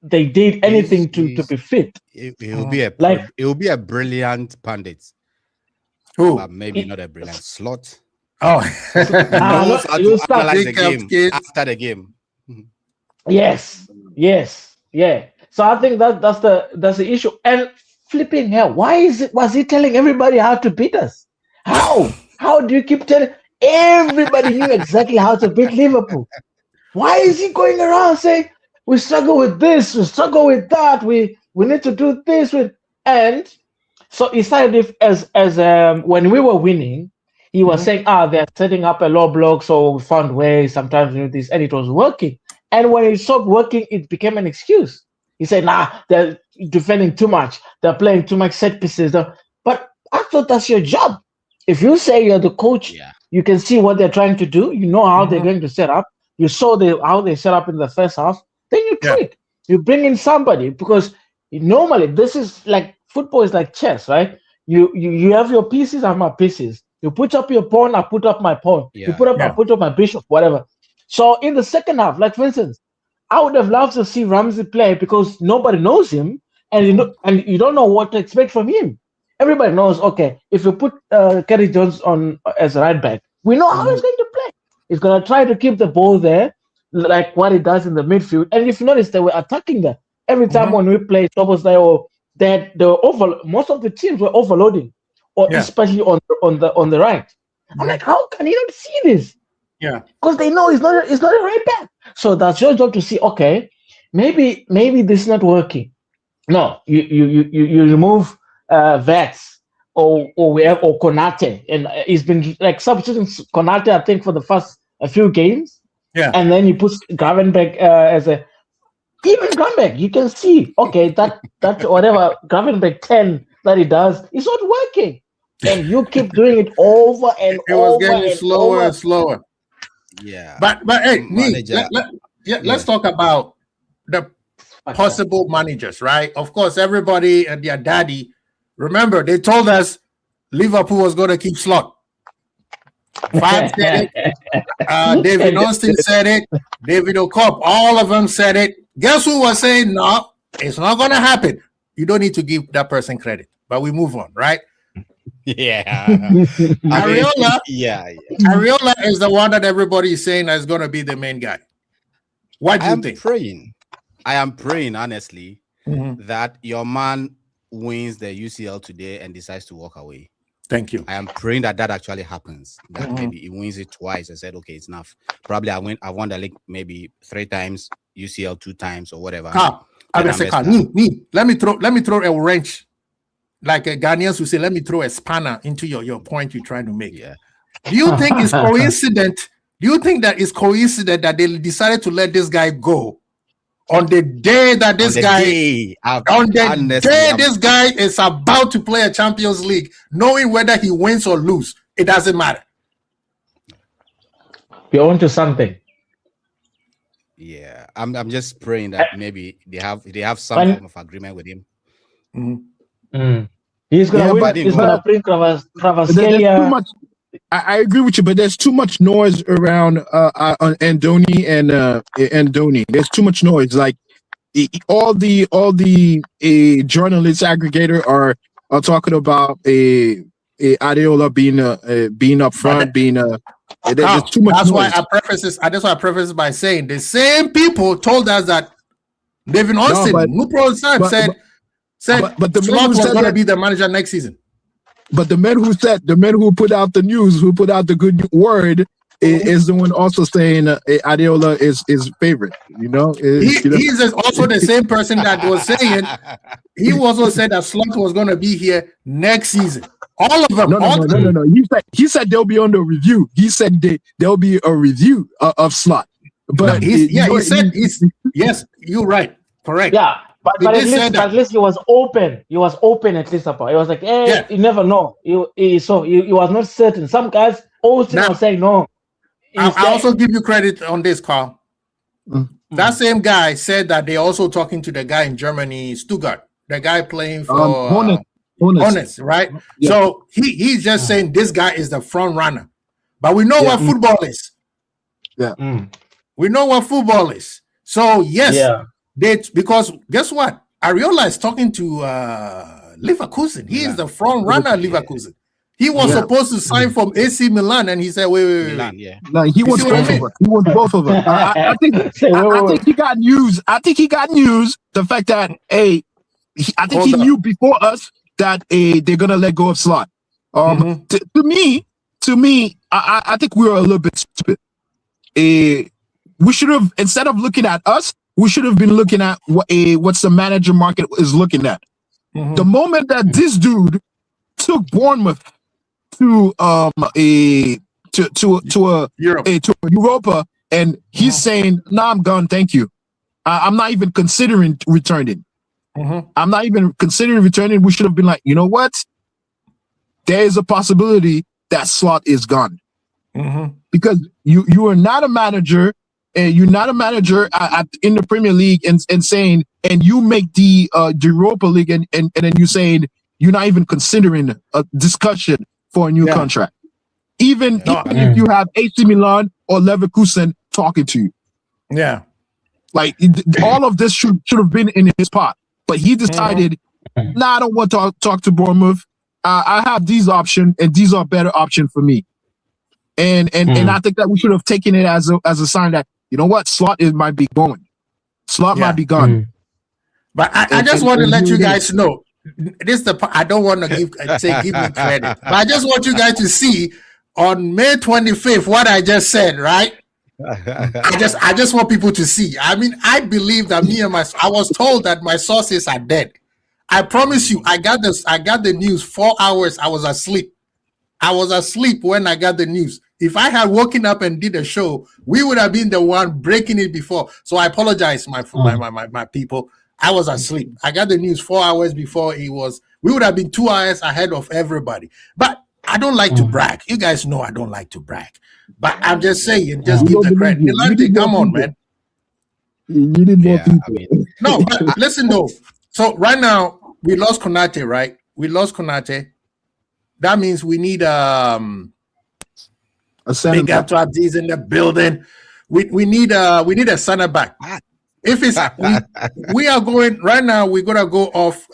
they did anything to be fit. It will be a brilliant pundit. Who? But maybe not a brilliant Slot. Oh, knows how to analyze the game after the game. Yes. So I think that's the issue. And flipping hell, was he telling everybody how to beat us? How do you keep telling everybody knew exactly how to beat Liverpool? Why is he going around saying we struggle with this, we struggle with that, we need to do this and so he started as when we were winning, he was saying, they're setting up a low block, so we found ways, sometimes we do this, and it was working. And when it stopped working, it became an excuse. He said, they're defending too much, they're playing too much set pieces. But I thought that's your job. If you say you're the coach, you can see what they're trying to do. You know how they're going to set up. You saw how they set up in the first half. Then you tweak. You bring in somebody because normally this is like football is like chess, right? You have your pieces, I have my pieces. You put up your pawn, I put up my pawn. You put up, I put up my bishop, whatever. So in the second half, like for instance, I would have loved to see Ramsey play because nobody knows him, and you don't know what to expect from him. Everybody knows, okay, if you put Kerry Jones on as right back, we know how he's going to play. He's going to try to keep the ball there, like what he does in the midfield. And if you notice, they were attacking there. Every time when we play Szoboszlai, most of the teams were overloading, or especially on the right. I'm like, how can you not see this? Yeah, because they know it's not a right back. So that's your job to see. Okay, maybe this is not working. No, you remove Vets or Konate, and he's been like substituting Konate, I think, for the first a few games. Yeah, and then you put Gravenberch as even Gravenberch. You can see, okay, that whatever Gravenberch 10 that he does, it's not working, and you keep doing it over and over. It was getting slower and slower. Yeah, but hey, let's talk about the possible managers, right? Of course, everybody and their daddy. Remember, they told us Liverpool was going to keep Slot. Fab said it. David Austin said it. David O'Cobb, all of them said it. Guess who was saying, no, it's not going to happen. You don't need to give that person credit. But we move on, right? Yeah. Areola is the one that everybody is saying is going to be the main guy. What do you think? I am praying, honestly, that your man wins the UCL today and decides to walk away. Thank you. I am praying that actually happens. That maybe he wins it twice and said, okay, it's enough. Probably I won the league maybe 3 times, UCL 2 times or whatever. Let me throw a wrench. Like Ghanaians would say, let me throw a spanner into your point you're trying to make. Yeah. Do you think it's coincident? Do you think that it's coincident that they decided to let this guy go on the day that this guy is about to play a Champions League, knowing whether he wins or lose? It doesn't matter. You're onto something. Yeah, I'm just praying that maybe they have some form of agreement with him. He's gonna win. He's gonna bring Kvaratskhelia. Too much. I agree with you, but there's too much noise around on Andoni and Andoni. There's too much noise. Like all the journalists aggregator are talking about Adeola being up front, being there's too much that's noise. why I preface this by saying the same people told us that David Austin, said the Slot was going to be the manager next season. But the men who put out the news, who put out the good word, is the one also saying Adeola is favorite. You know, he's also the same person that was saying he also said that Slot was going to be here next season. All of them. No. He said they'll be under review. He said there'll be a review of Slot. But yes, you're right. Correct. Yeah. But at least he was open. He was open at least about. He was like, hey, you never know. He was not certain. Some guys also are saying no. I also give you credit on this, Carl. That same guy said that they're also talking to the guy in Germany, Stuttgart, the guy playing for Honest, right? Yeah. So he's just saying this guy is the front runner. But we know what football is. Yeah. We know what football is. So yes, because guess what? Ariola is talking to Leverkusen. He is the front runner at Leverkusen. He was supposed to sign from AC Milan, and he said, wait. Milan, no, he wants both of them. He wants both of them. I think he got news. I think he got news. The fact that I think he knew before us that they're gonna let go of Slot. To me, I think we were a little bit stupid. We should have, instead of looking at us, we should have been looking at what's the manager market is looking at. The moment that this dude took Bournemouth to Europa, and he's saying, "Nah, I'm gone. Thank you. I'm not even considering returning. I'm not even considering returning." We should have been like, you know what? There is a possibility that Slot is gone because you are not a manager, and you're not a manager in the Premier League, and saying, and you make the Europa League, and then you're saying you're not even considering a discussion for a new contract, even if you have AC Milan or Leverkusen talking to you. Yeah, like all of this should have been in his pot, but he decided, nah, I don't want to talk to Bournemouth. I have these options, and these are better options for me. And I think that we should have taken it as a sign that, you know what, Slot might be going. Slot might be gone. But I just want to let you guys know. This is the part I don't want to give me credit, but I just want you guys to see on May 25th what I just said, right? I just want people to see. I mean, I believe that I was told that my sources are dead. I promise you, I got the news 4 hours. I was asleep when I got the news. If I had woken up and did a show, we would have been the one breaking it before. So I apologize, my people. I was asleep. I got the news 4 hours before it was. We would have been 2 hours ahead of everybody. But I don't like to brag. You guys know I don't like to brag. But I'm just saying, just give the credit. Delante, come on, man. You need more people. No, but listen though. So right now we lost Konate, right? We lost Konate. That means we need a center back. He's in the building. We need a center back. If it's we are going right now, we're gonna go off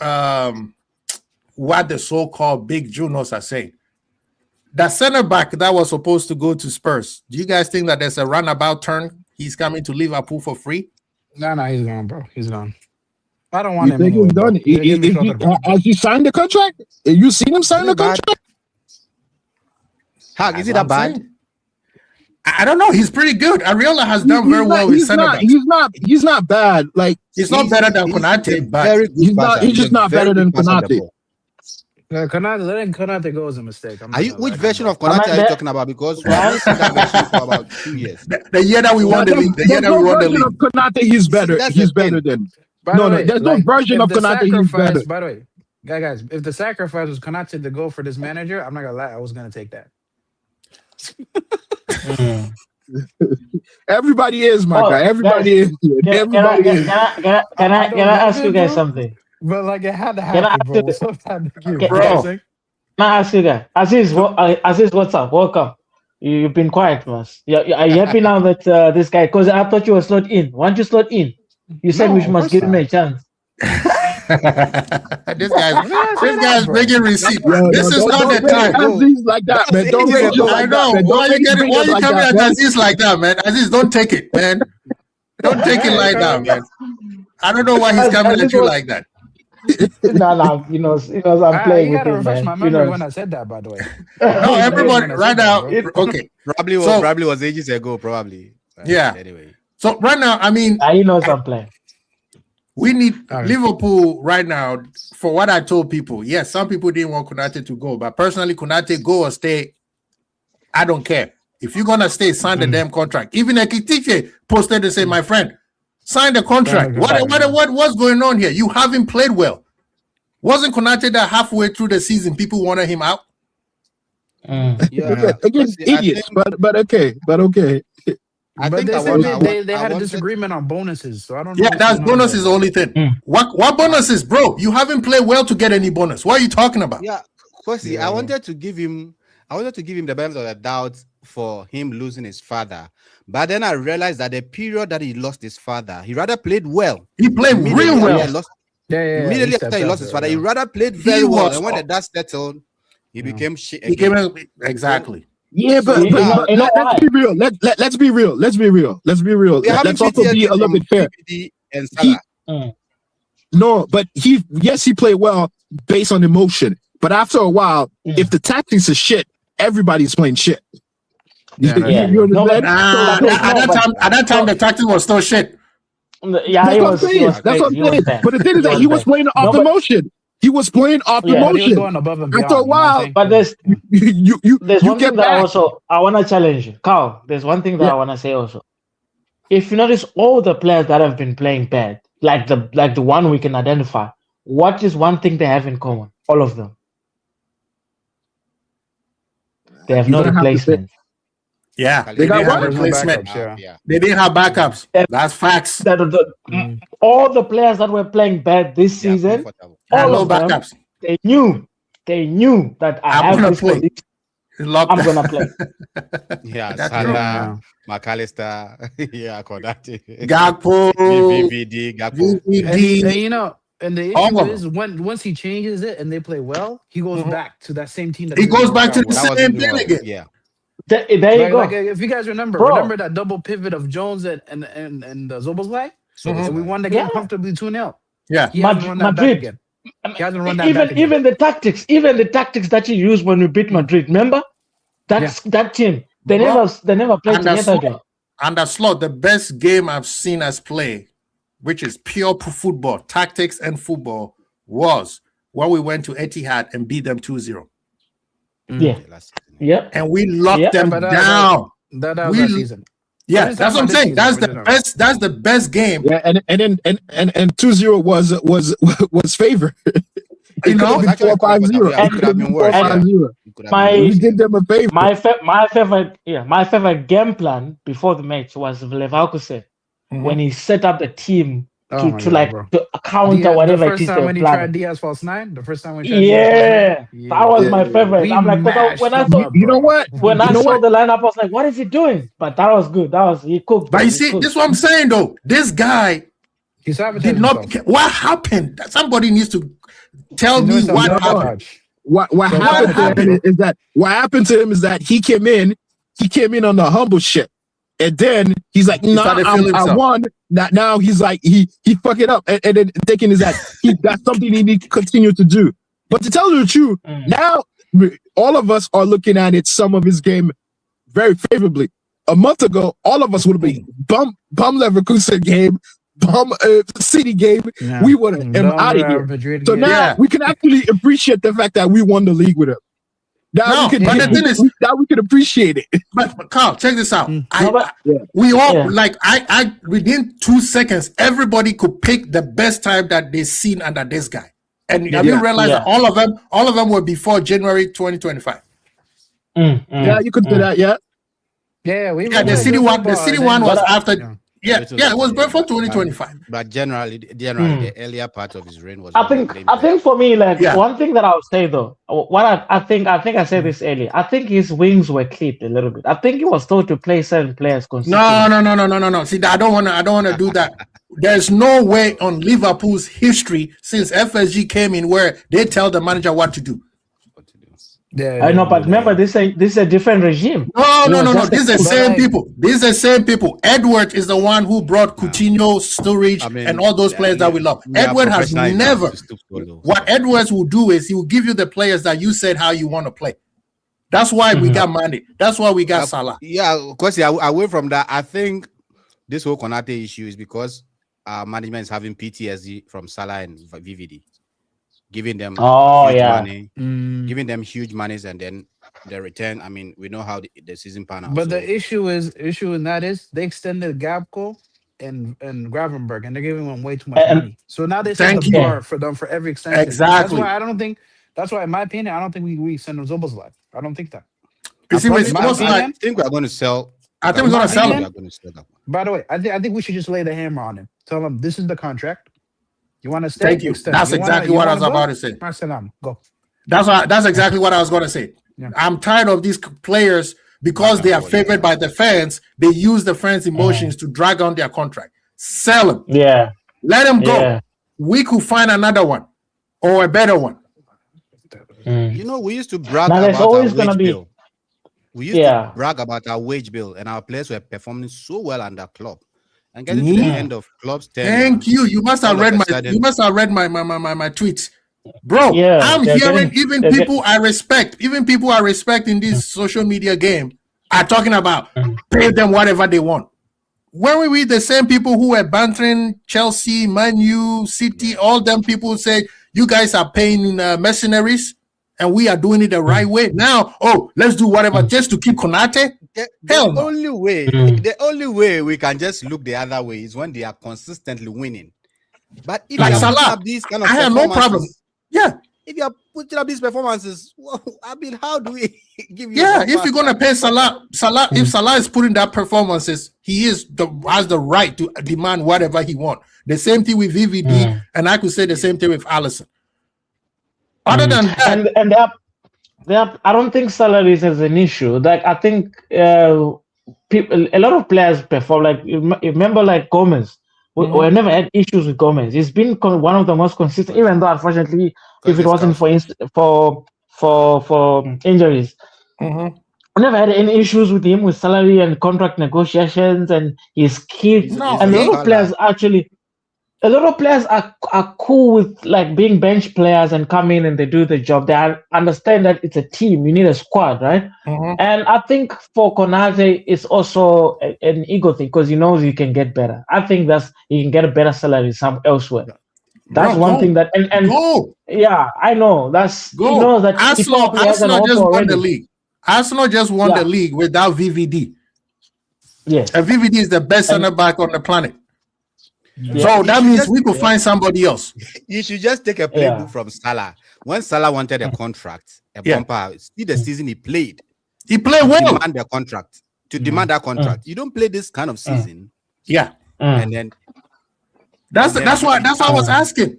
what the so-called big Junos are saying. That center back that was supposed to go to Spurs. Do you guys think that there's a runabout turn? He's coming to Liverpool for free? No, he's gone, bro. He's gone. I don't want him. Think he's done? Has he signed the contract? Have you seen him sign the contract? How is it that bad? I don't know. He's pretty good. Ariola has done very well with center backs. He's not bad. Like he's not better than Konate, but he's just not better than Konate. Konate go is a mistake. Which version of Konate are you talking about? Because we haven't seen that version for about 2 years. The year that we won the league. The year that we won the league. Of Konate, he's better. He's better than. There's no version of Konate he's better. By the way, guys, if the sacrifice was Konate to go for this manager, I'm not gonna lie, I was gonna take that. Everybody is, my Oh, guy. Everybody is. Everybody is. Can I ask you guys something? But like it had to Can I happen, ask you bro. Sometimes you Okay, Bro. Can I ask you guys? Aziz, what's up? Welcome. You've been quiet, Mas. Are you happy now that this guy? Because I thought you were slot in. Once you slot in, you said No, we of must course give him not. a chance. this guy's When did I say that, bro? bringing receipt. Yo, This is not the don't rate time. Aziz like that, That was man. Don't ages rate ago. him I like know. that, man. Why Don't you rate him coming like at that, man. Aziz like that, man? Aziz, don't take it, man. Don't take it like that, man. I don't know why he's coming at you like that. No, you know, I'm playing you with gotta him, refresh man. my You memory know. when I said that, by the way. No, Yeah, everybody, when I right said now, that, okay. Probably So- was ages ago, probably. Yeah. Anyway. So right now, I mean, He knows I'm playing. we need All right. Liverpool right now. For what I told people, yes, some people didn't want Konate to go, but personally, Konate go or stay, I don't care. If you're gonna stay, sign the damn contract. Even Ekitike posted to say, my friend, sign the contract. What's going on here? You haven't played well. Wasn't Konate that halfway through the season people wanted him out? Yeah. Against I idiots, think- but okay. I But think they I said want- they I had a wanted- disagreement on bonuses, so I don't know. Yeah, what's that's going on bonus there. is the only thing. What bonuses, bro? You haven't played well to get any bonus. What are you talking about? Yeah, Kwesi, Yeah. I wanted to give him the benefit of the doubt for him losing his father. But then I realized that the period that he lost his father, he rather played well. He played Immediately real after well. he lost- Yeah. immediately stepped after he up lost his there, father, he yeah. rather played very well. was And when the up. dust settled, he became shit. He Again. came exactly. Yeah, but, You know let's why? be real. Let's be real. Let's be real. Let's be real. We haven't Let's also be a little bit fair. And Salah. No, but he played well based on emotion. But after a while, if the tactics are shit, everybody's playing shit. Yeah, You understand? No, but- At that time, the tactic was still shit. Yeah, That's he what I'm was. saying. He was That's what great. I'm saying. But the thing is that he was playing off No, but- emotion. He was playing off Yeah. But he was emotion. going above and beyond. After a you know what I'm while- saying? But there's You one get thing that back. I want to challenge you, Carl. There's one thing that Yeah. I want to say also. If you notice, all the players that have been playing bad, like the one we can identify, what is one thing they have in common? All of them. They have no You're gonna have to say- replacement. Yeah, They got didn't have what? replacement. Backups, Yeah. They didn't have backups. Yeah. That's facts. All the players that were playing bad this Yeah, season, comfortable. all no of them, backups. they knew that I I'm have gonna this play. position. Locked I'm down. gonna play. Yeah, That's Salah, McAllister, yeah, Konate, Gakpo, VVD, Gakpo. VVD. And you know, and the All issue of is once he changes it and they play well, he goes back to that same team. That He was goes doing back to well. the That was same doing thing well. again. Yeah. There you go. Like, if you guys remember Bro. that double pivot of Jones and Zoboslai, So Mhm. and we won the game Yeah. comfortably 2-0. Yeah. He hasn't run that back Madrid. again. He hasn't run that back again. Even the tactics that you used when we beat Madrid. Remember that team? They Bro, never played and that's together what- again. And that slot, the best game I've seen us play, which is pure football, tactics and football, was when we went to Etihad and beat them 2-0. Yeah. Last season. Yep. And we locked Yeah, them but that- down. That was We- that season. Yeah, What is that's that what I'm about this saying. That's season? the What is best. That's the best game. Yeah, and 2-0 was favor. You It know, could have been Actually, 4-5-0. it could have been worse. 4-5-0. It could have My- been We worse. did them a favor. My favorite game plan before the match was Leverkusen when he set up the team Oh my to God, like bro. to counter whatever the it first is time they're when he tried planning. Diaz false 9, the first time when he tried Yeah, Diaz false 9, that was my Yeah. favorite. We I'm like, mashed when I him saw up, You know bro. what? when You I know saw what? the lineup, I was like, what is he doing? But that was good. He cooked. But bro. you He see, cooked. this is what I'm saying though. This guy He sabotaged did not. himself. What happened? Somebody needs to tell He me knows what himself happened. sabotage. What So happened to happened? him is that he came in on the humble shit. And then he's like, nah, started feeling I himself. won. Now he's like, he fuck it up. And then thinking is that that's something he needs to continue to do. But to tell you the truth, now all of us are looking at some of his game very favorably. A month ago, all of us would have been bum Leverkusen game, bum City game. Yeah. We would have Don't out of Real here. Madrid So game. now Yeah. we can actually appreciate the fact that we won the league with him. Now No, we can, but the thing is- now we can appreciate it. But Carl, check this out. Mm. No, but- We all Yeah. like I within 2 seconds, everybody could pick the best time that they seen under this guy. And have you Yeah. realized Yeah. that all of them were before January 2025? Yeah, you could do that. Yeah, Yeah, we Yeah, the played city good one. The football, city and one then- was after. Yeah. Yeah, it was before 2025. But generally, the earlier part of his reign was. I think for me, like Yeah. one thing that I would say though, what I think I said this earlier. I think his wings were clipped a little bit. I think he was told to play certain players consistently. No. See, I don't want to do that. There's no way on Liverpool's history since FSG came in where they tell the manager what to do. Yeah, I know, but remember, this is a different regime. No. This is the same like- people. These are the same people. Edward is the one who brought Coutinho, Sturridge, and all those players that we love. Edward has never. What Edwards will do is he will give you the players that you said how you want to play. That's why we got Mane. That's why we got Salah. Yeah, because away from that, I think this whole Konate issue is because our management is having PTSD from Salah and VVD, giving them money, giving them huge monies, and then the return. I mean, we know how the season pan out. But the issue in that is they extended Gabko and Gravenberg, and they're giving them way too much money. So now they set the bar for them for every extension. Exactly. That's why in my opinion, I don't think we send them Zoboslai. I don't think that. You see, it's almost like I think we're going to sell. I think we're going to sell him. By the way, I think we should just lay the hammer on him. Tell him this is the contract. You want to stay? Thank you. Extend. That's exactly what I was about to say. Marcelam, go. That's exactly what I was going to say. Yeah. I'm tired of these players because they are favored by the fans. They use the fans' emotions to drag on their contract. Sell them. Yeah. Let them go. Yeah. We could find another one or a better one. You know, we used to brag Now, there's about always our gonna wage be- bill. We used to brag about our wage bill, and our players were performing so well under club. And getting to the end of club's tenure. Thank you. You must have all read of my. a sudden- You must have read my tweets, bro. Yeah, I'm they're hearing getting- even they're people I respect, even people I respect in this social media game are talking about pay them whatever they want. When we read the same people who were bantering Chelsea, Man U, City, all them people say you guys are paying mercenaries and we are doing it the right way. Now, let's do whatever just to keep Konate. Hell no. The only way we can just look the other way is when they are consistently winning. But if Like you are putting Salah, up these kind of I have no problem. performances- Yeah. If you are putting up these performances, well, I mean, how do we give you? Yeah, if you're gonna pay Salah, if Salah is putting that performances, he has the right to demand whatever he wants. The same thing with VVD, and I could say the same thing with Alisson. Other than that, and I don't think salaries is an issue. Like I think people, a lot of players perform. Like you remember, like Gomez. We never had issues with Gomez. He's been one of the most consistent, even though unfortunately, if it wasn't for injuries, we never had any issues with him with salary and contract negotiations and his kids. And a lot of players actually. A lot of players are cool with like being bench players and come in and they do the job. They understand that it's a team. You need a squad, right? And I think for Konate, it's also an ego thing because he knows he can get better. I think he can get a better salary elsewhere. That's one thing that and yeah, I know that's he knows that Arsenal just won the league. Arsenal just won the league without VVD. Yes, and VVD is the best center back on the planet. So that means we could find somebody else. You should just take a playbook from Salah. When Salah wanted a contract, bumper, see the season he played. He played well. Demand the contract. To demand that contract. You don't play this kind of season. Yeah. And then that's why I was asking.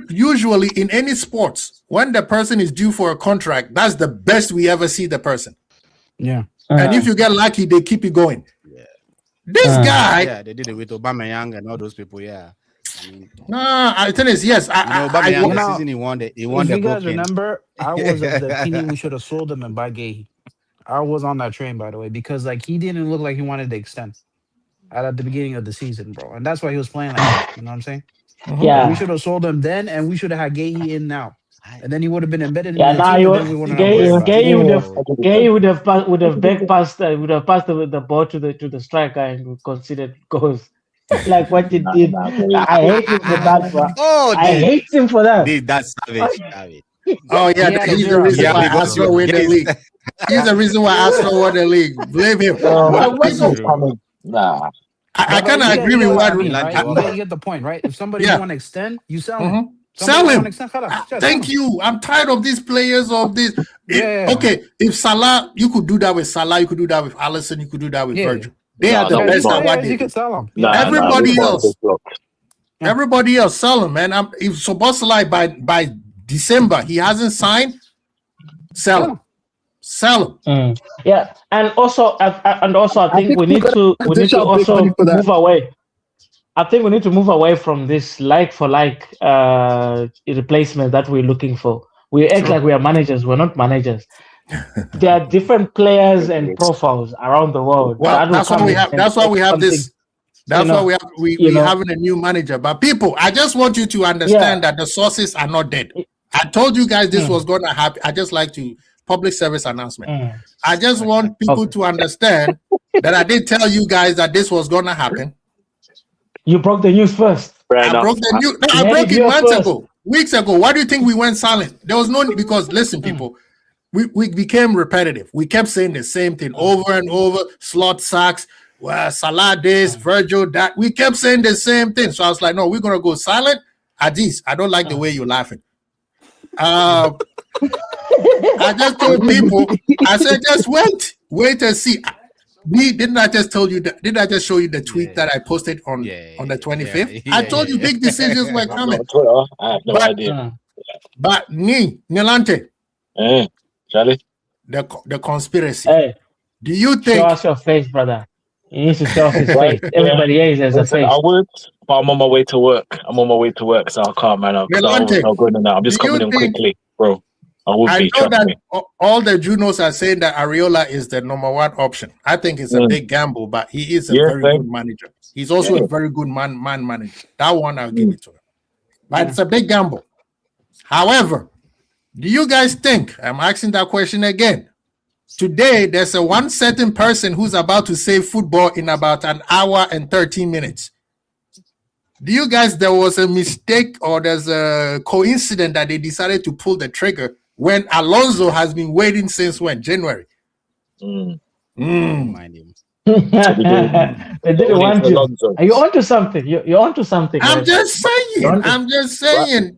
Usually in any sports, when the person is due for a contract, that's the best we ever see the person. Yeah. And if you get lucky, they keep it going. This guy, they did it with Aubameyang and all those people. Yeah, I tell you, yes. Aubameyang, season he won the. If you guys remember, I was of the opinion we should have sold him and buy Gay. I was on that train, by the way, because like he didn't look like he wanted to extend at the beginning of the season, bro, and that's why he was playing like that. You know what I'm saying? Yeah, we should have sold him then, and we should have had Gay in now. And then he would have been embedded. Yeah, now Gay would have passed the ball to the striker and would consider goals. Like what he did. I hate him for that. I hate him for that. That's savage. Oh yeah, he's the reason why Arsenal win the league. He's the reason why Arsenal won the league. Blame him. I kind of agree with what you get the point, right? If somebody want to extend, you sell him. Sell him. Thank Thank you. I'm tired of these players of this. Yeah. Okay, if Salah, you could do that with Salah, you could do that with Alisson, you could do that with Yeah. Virgil. They are the No, best no. at what You they can do. sell them. Everybody else. Yeah. Everybody else, sell him, man. If Szoboszlai by December he hasn't signed, sell him. Sell him. Yeah, and also I think we need to also move away. I think we need to move away from this like for like replacement that we're looking for. We act like we are managers. We're not managers. There are different players and profiles around the world. Well, that's why we have. That's why we have this. That's why we having a new manager. But people, I just want you to understand that the sources are not dead. I told you guys this was going to happen. I just like to public service announcement. I just want people to understand that I did tell you guys that this was going to happen. You broke the news first. Right I broke the news. No, I broke it months ago, weeks ago. Why do you think we went silent? There was no because listen, people, we became repetitive. We kept saying the same thing over and over. Slot sacks, Salah this, Virgil that. We kept saying the same thing. So I was like, no, we're gonna go silent. Aziz, I don't like the way you're laughing. I just told people, I said, just wait and see. Didn't I just tell you that? Didn't I just show you the tweet that I posted on the 25th? I told you big decisions were coming. I have no idea. But Nilante, Charlie, the conspiracy. Hey, do you think? Show us your face, brother. He needs to show us his face. Everybody here has a face. I would, but I'm on my way to work. So I can't, man. I'm not going in now. I'm just coming in quickly, bro. I know that all the Junos are saying that Areola is the number one option. I think it's a big gamble, but he is a very good manager. He's also a very good man manager. That one I'll give it to him. But it's a big gamble. However, do you guys think, I'm asking that question again, today there's one certain person who's about to save football in about an hour and 13 minutes. Do you guys, there was a mistake or there's a coincidence that they decided to pull the trigger when Alonso has been waiting since when? January. They didn't want you. Are you onto something? You're onto something. I'm just saying.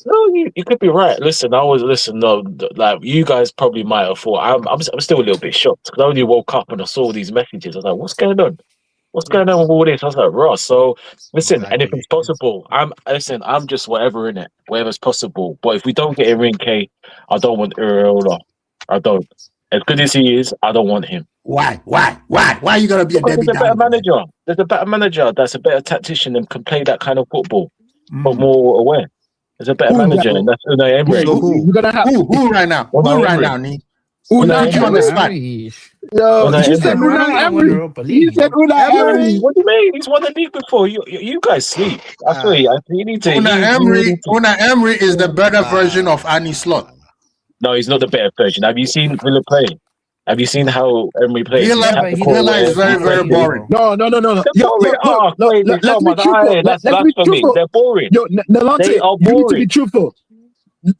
No, you could be right. Listen, like you guys probably might have thought. I'm still a little bit shocked because I only woke up and I saw these messages. I was like, what's going on? What's going on with all this? I was like, Ross. So listen, and if it's possible, I'm just whatever's possible. But if we don't get Enrique, I don't want Areola. I don't. As good as he is, I don't want him. Why are you gonna be a Debbie? There's a better manager. There's a better manager that's a better tactician and can play that kind of football, but more aware. There's a better manager, and that's Unai Emery. Who right now? Who right now, Nee? Unai on the spot. Yo, he said Unai Emery. He said Unai Emery. What do you mean? He's won the league before. You guys sleep. I feel you. You need to. Unai Emery is the better version of Arne Slot. No, he's not the better version. Have you seen Villa play? Have you seen how Emery plays? Villa is very, very boring. No. That's blasphemy. They're boring. Yo, Nalante, you need to be truthful.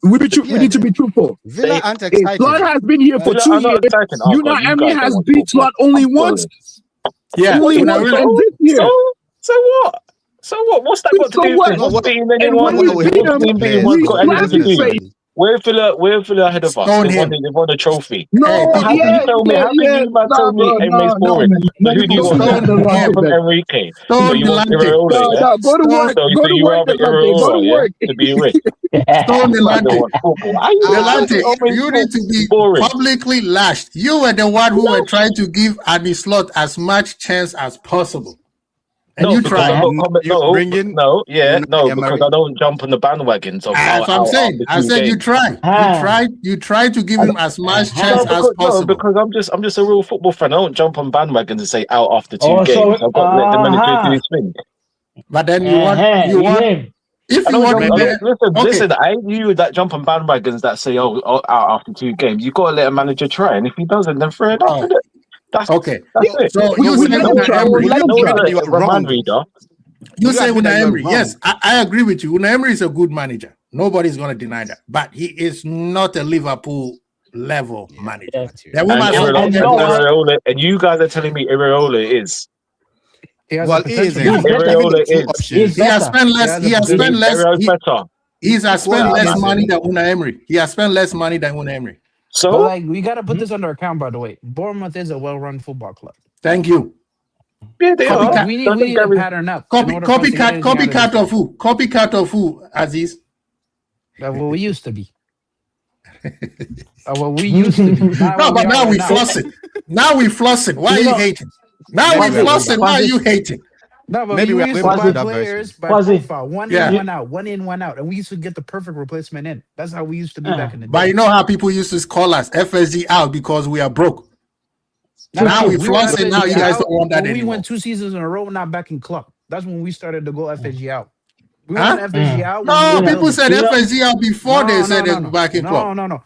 We need to be truthful. Villa aren't exciting. Slot has been here for 2 years. Unai Emery has beat Slot only once. Yeah. Only once this year. So what? So what? What's that got to do with it? We're Villa ahead of us. They won a trophy. No, how can you tell me Emery's boring? Who do you want? From Enrique. So you want Areola? Go to work. So you have Areola to be rich. You need to be publicly lashed. You were the one who were trying to give Arne Slot as much chance as possible. And you try. Because I don't jump on the bandwagons. That's what I'm saying. I said you try. You try to give him as much chance as possible. No, because I'm just a real football fan. I don't jump on bandwagons and say out after 2 games. I've got to let the manager do his thing. But then you want. If you want, listen. I ain't you that jump on bandwagons that say out after 2 games. You got to let a manager try, and if he doesn't, then throw it up. That's it. So you say Unai Emery. You say Unai Emery. Yes, I agree with you. Unai Emery is a good manager. Nobody's going to deny that. But he is not a Liverpool level manager. And you guys are telling me Areola is. He has Well, the he is potential. He's given better. the two He's options. He has better. spent less. He has spent less. Iraola's better. He has spent Well, less he's- money than Una Emery. He has spent less money than Una Emery. But So like, we got to put this under account. By the way, Bournemouth is a well-run football club. Thank you. yeah, they Copycat. are. We need Doesn't to Gary- pattern up. in order for us to get Copycat. anything out of Copycat this of who? Copycat of who? Aziz. That's what we used to be. What we used to be. Not No, what but we now are we now. flossing. Now we flossing. Why are You you know- hating? Now we Maybe we're- flossing. Why are you hating? No, but Maybe we we're used to going buy with that players version. by Quasi. profile. One Yeah. in, one out. One in, one out. And we used to get the perfect replacement in. That's how we used to be back in the day. But you know how people used to call us FSG out because we are broke. Now we were flossing, now you guys out don't want that when we anymore. went 2 seasons in a row, not back in club. That's when we started to go FSG out. We Huh? went FSG out. when No, we were people said You know- FSG out before they said no, it no. back in club. No.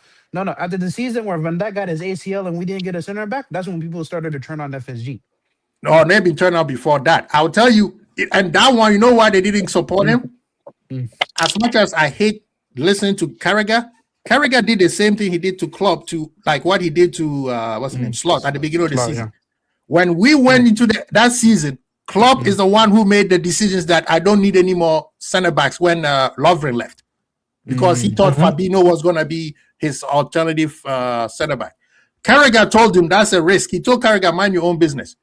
After the season where Van Dijk got his ACL and we didn't get a center back, that's when people started to turn on FSG. No, they've been turned out before that. I'll tell you, and that one, you know why they didn't support him? As much as I hate listening to Carragher, Carragher did the same thing he did to Klopp, to like what he did to what's his name, Slot at the beginning of the Slot, season. When we went into that season, Klopp is the one who made the decisions that I don't need any more center backs when Lovren left, because he thought Fabinho was going to be his alternative center back. Carragher told him that's a risk. He told Carragher, mind your own business.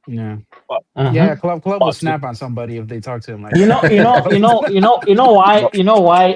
Yeah. Uh-huh. Yeah, club will snap on somebody if they talk to him like You know why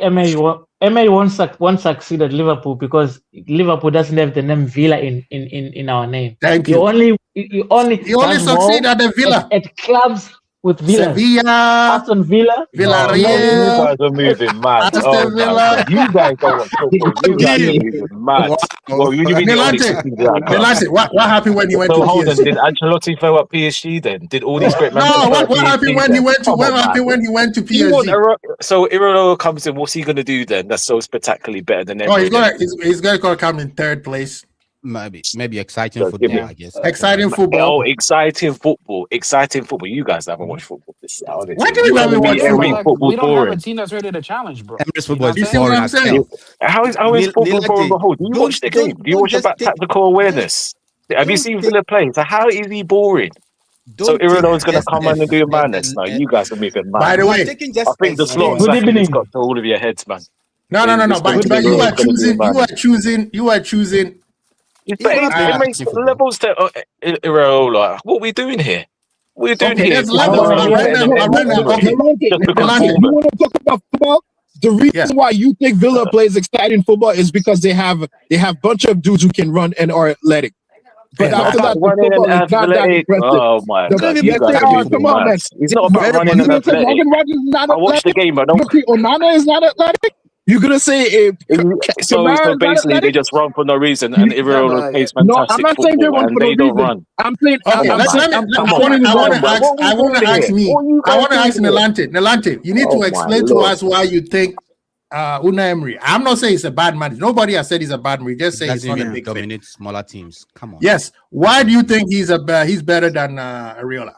Emery won't succeed at Liverpool, because Liverpool doesn't have the name Villa in our name. Thank You you. only He only does succeed well at the Villa. at clubs with Villa. Sevilla, Aston Villa. You Villarreal. guys are moving mad. Aston Oh, my Villa. God. You guys don't want football. You guys are moving mad. Well, you mean Milante, what happened when he went So to hold on, PSG? did Ancelotti throw up PSG then? Did all these great No, managers what throw up happened PSG when he then? went to Come on, man. PSG? So Iraola comes in, what's he gonna do then? That's so spectacularly better than Oh, everyone. he's gonna come in third place. Maybe exciting So, give football, me- I guess. Exciting Oh, football. exciting football. You guys haven't watched football this year. honestly. Why do we You haven't tell me watched every football? football we don't have a boring. team that's ready to challenge, bro. Emirates football You is see what boring I'm as saying? hell. How is football Nilante, boring? Behold, do you watch the game? Do you watch just about take- tactical awareness? Have you don't seen take- Villa play? So how is he boring? So Don't take Iraola's gonna just come in and do a madness. the- Now you guys are moving mad. By the way, taking I just think the a slot Good exactly has evening. got to all of your heads, man. No. It's But gonna you be- are it's gonna be choosing. mad. You are choosing. But gonna it be makes football. levels to Iraola. What are we doing here? What are you doing Okay, here? there's levels. Just I read them. Okay. because Milante, You want to talk about football? The reason Yeah. why you think Villa plays exciting football is because they have bunch of dudes who can run and are athletic. But Yeah, after that, the running football and is not that athletic. impressive. Oh my The- god! yes, You they guys are. are moving Come on, mad. man. It's not about You're running and gonna say athletic. Morgan Rogers is not I watched the athletic? game, but You're gonna say Onana is not athletic? You're gonna say so Kamara is not basically they athletic? just run for no reason, and Iraola plays No, fantastic I'm not saying they football, run and for no they don't reason. run. I'm saying Okay, I'm let me. I'm I pointing want it to out. ask. I want to ask me. What are you I want to guys ask doing Nilante. You need Oh to my explain to Lord. us why you think Una Emery. I'm not saying he's a bad man. Nobody has said he's a bad man. We just say he's Doesn't not a even big fan. dominate smaller teams. Come on. Yes. Why do you think he's better than Areola?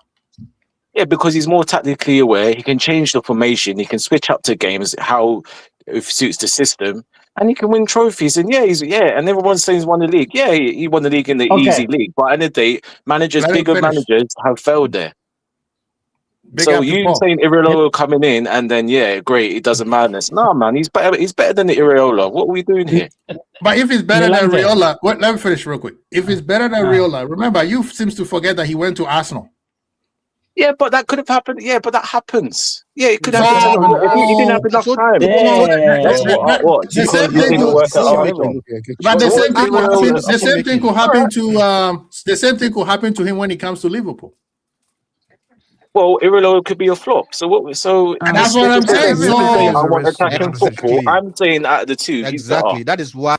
Yeah, because he's more tactically aware. He can change the formation. He can switch up to games how it suits the system, and he can win trophies. And and everyone's saying he's won the league. Yeah, he won the league in the Okay. easy league. But at the end of the day, Let him bigger finish. managers have failed there. Big So up to you Paul. saying Iraola coming in and then great, he does a madness. No man, he's better. He's better than the Iraola. What are we doing here? But if it's better than Nilante. Areola, let me finish real quick. If it's better than Areola, remember you seems to forget that he went to Arsenal. Yeah, but that could have happened. Yeah, but that happens. Yeah, it could So- happen. He didn't have enough time. Yeah. What? The Because same he thing didn't could- work at so- Arsenal. But the So same thing could Iraola- happen. The same thing could happen to the same thing could happen to him when he comes to Liverpool. Well, Iraola could be a flop. So what? So And that's what I'm saying. Everything So- is a I want risk. attacking football. I'm saying out of the two, he's Exactly. That is why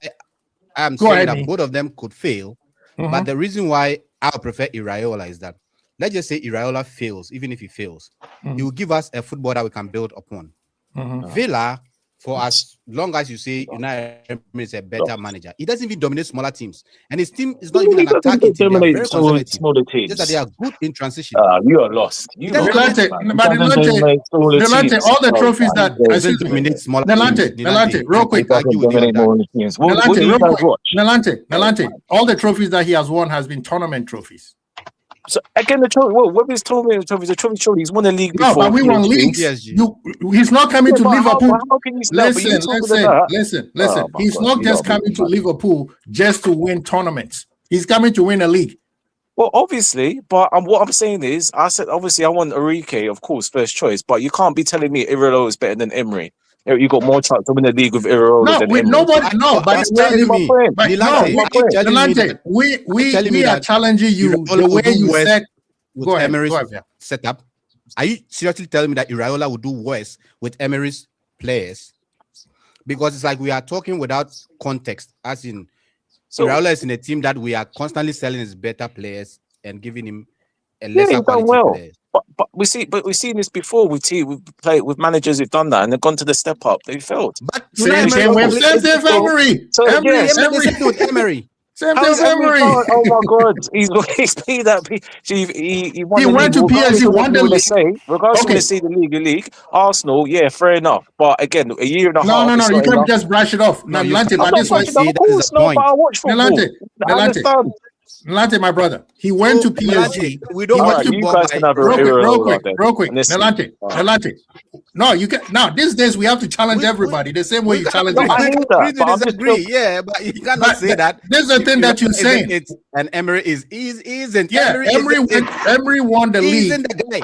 I'm Go saying ahead, that Nick. both of them could fail. Mhm. But the reason why I prefer Iraola is that, let's just say Iraola fails, even if he fails, he will give us a football that we can build upon. Mhm. Villa, for as long as you say United is a better manager, he doesn't even dominate smaller teams, and his team is not even an attacking team. They are very conservative. smaller teams. Just that they are good in transition. You are lost. You Doesn't are Nilante, lost, man. but He doesn't dominate smaller Nilante, teams. all the Oh, trophies my that God. excuse me, dominate smaller Nilante, teams. Nilante, real quick. He doesn't dominate smaller teams. What do Nilante, you real guys quick. watch? Nilante, all the trophies that he has won has been tournament trophies. So again, the trophy. Well, whether it's trophy, the trophy. He's won the league No, before. but we won PSG. leagues. PSG. He's not coming to but Liverpool. How can you start? But you Listen. Oh, my He's God, not you just gotta be coming to kidding. Liverpool just to win tournaments. He's coming to win a league. Well, obviously, but what I'm saying is, I said obviously I want Enrique, of course, first choice. But you can't be telling me Iraola is better than Emery. You got more chance to win the league with Iraola No, than with Emery. nobody. No, but That's the way telling you, me. but Nilante, no, are you telling me Nilante, that- telling me we are that challenging you Iraola the will way do you worse said. with Go ahead. Emery's Go ahead. setup? Are you seriously telling me that Iraola would do worse with Emery's players? Because it's like we are talking without context, as in Iraola is in a team that we are constantly selling his better players and giving him a lesser he's done quality well. players. But we've seen this before with we play with managers who've done that and they've gone to the step up. They failed. But Same thing with Emery. So, yes, Emery, same thing with Emery. Same How thing is with Emery? Emery. Oh my God, he's paid that. He won He the went league. to Regardless PSG, of what won the you wanna league. say, regardless of Okay. what you say, the league, Arsenal, yeah, fair enough. But again, a year and a half. No. it's You not can't enough. just brush it off. No, you Nilante, can't. but I'm not this was watching See, that. Of that is course, the no, point. but I watch football. Nilante, I understand. Nilante, my brother. He went to PSG. We don't All want right, to you ball guys by can have Real Iraola quick. then. Honestly. Nilante. No, you can. Now these days we have to challenge everybody the same way you challenge No, me. I knew that, agree to but I'm just disagree. Yeah, but you cannot But say that. this is the thing that you're Isn't saying. it? And Emery isn't. Yeah, Emery isn't it. Emery won the league. Isn't the guy.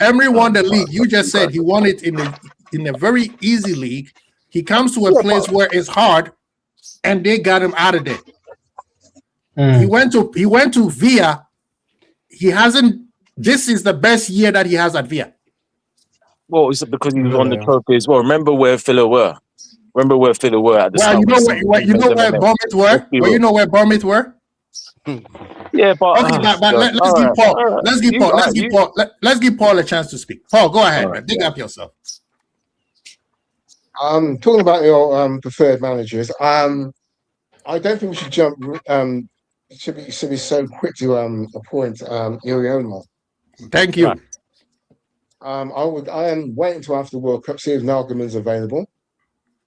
Emery won the league. You just said he won it in a very easy league. He comes to a place where it's hard, and they got him out of there. He went to Villa. He hasn't. This is the best year that he has at Villa. Well, it's because he was on the trophy as well. Remember where Villa were? At the Well, start. you know where Bournemouth were. Well, you know where Bournemouth were. Yeah, but Okay, but let's give Paul. Let's give Paul a chance to speak. Paul, go ahead, man. Dig up yourself. Talking about your preferred managers, I don't think we should jump. Should be so quick to appoint Iraola. Thank you. I am waiting until after the World Cup, see if Nagelsmann's available.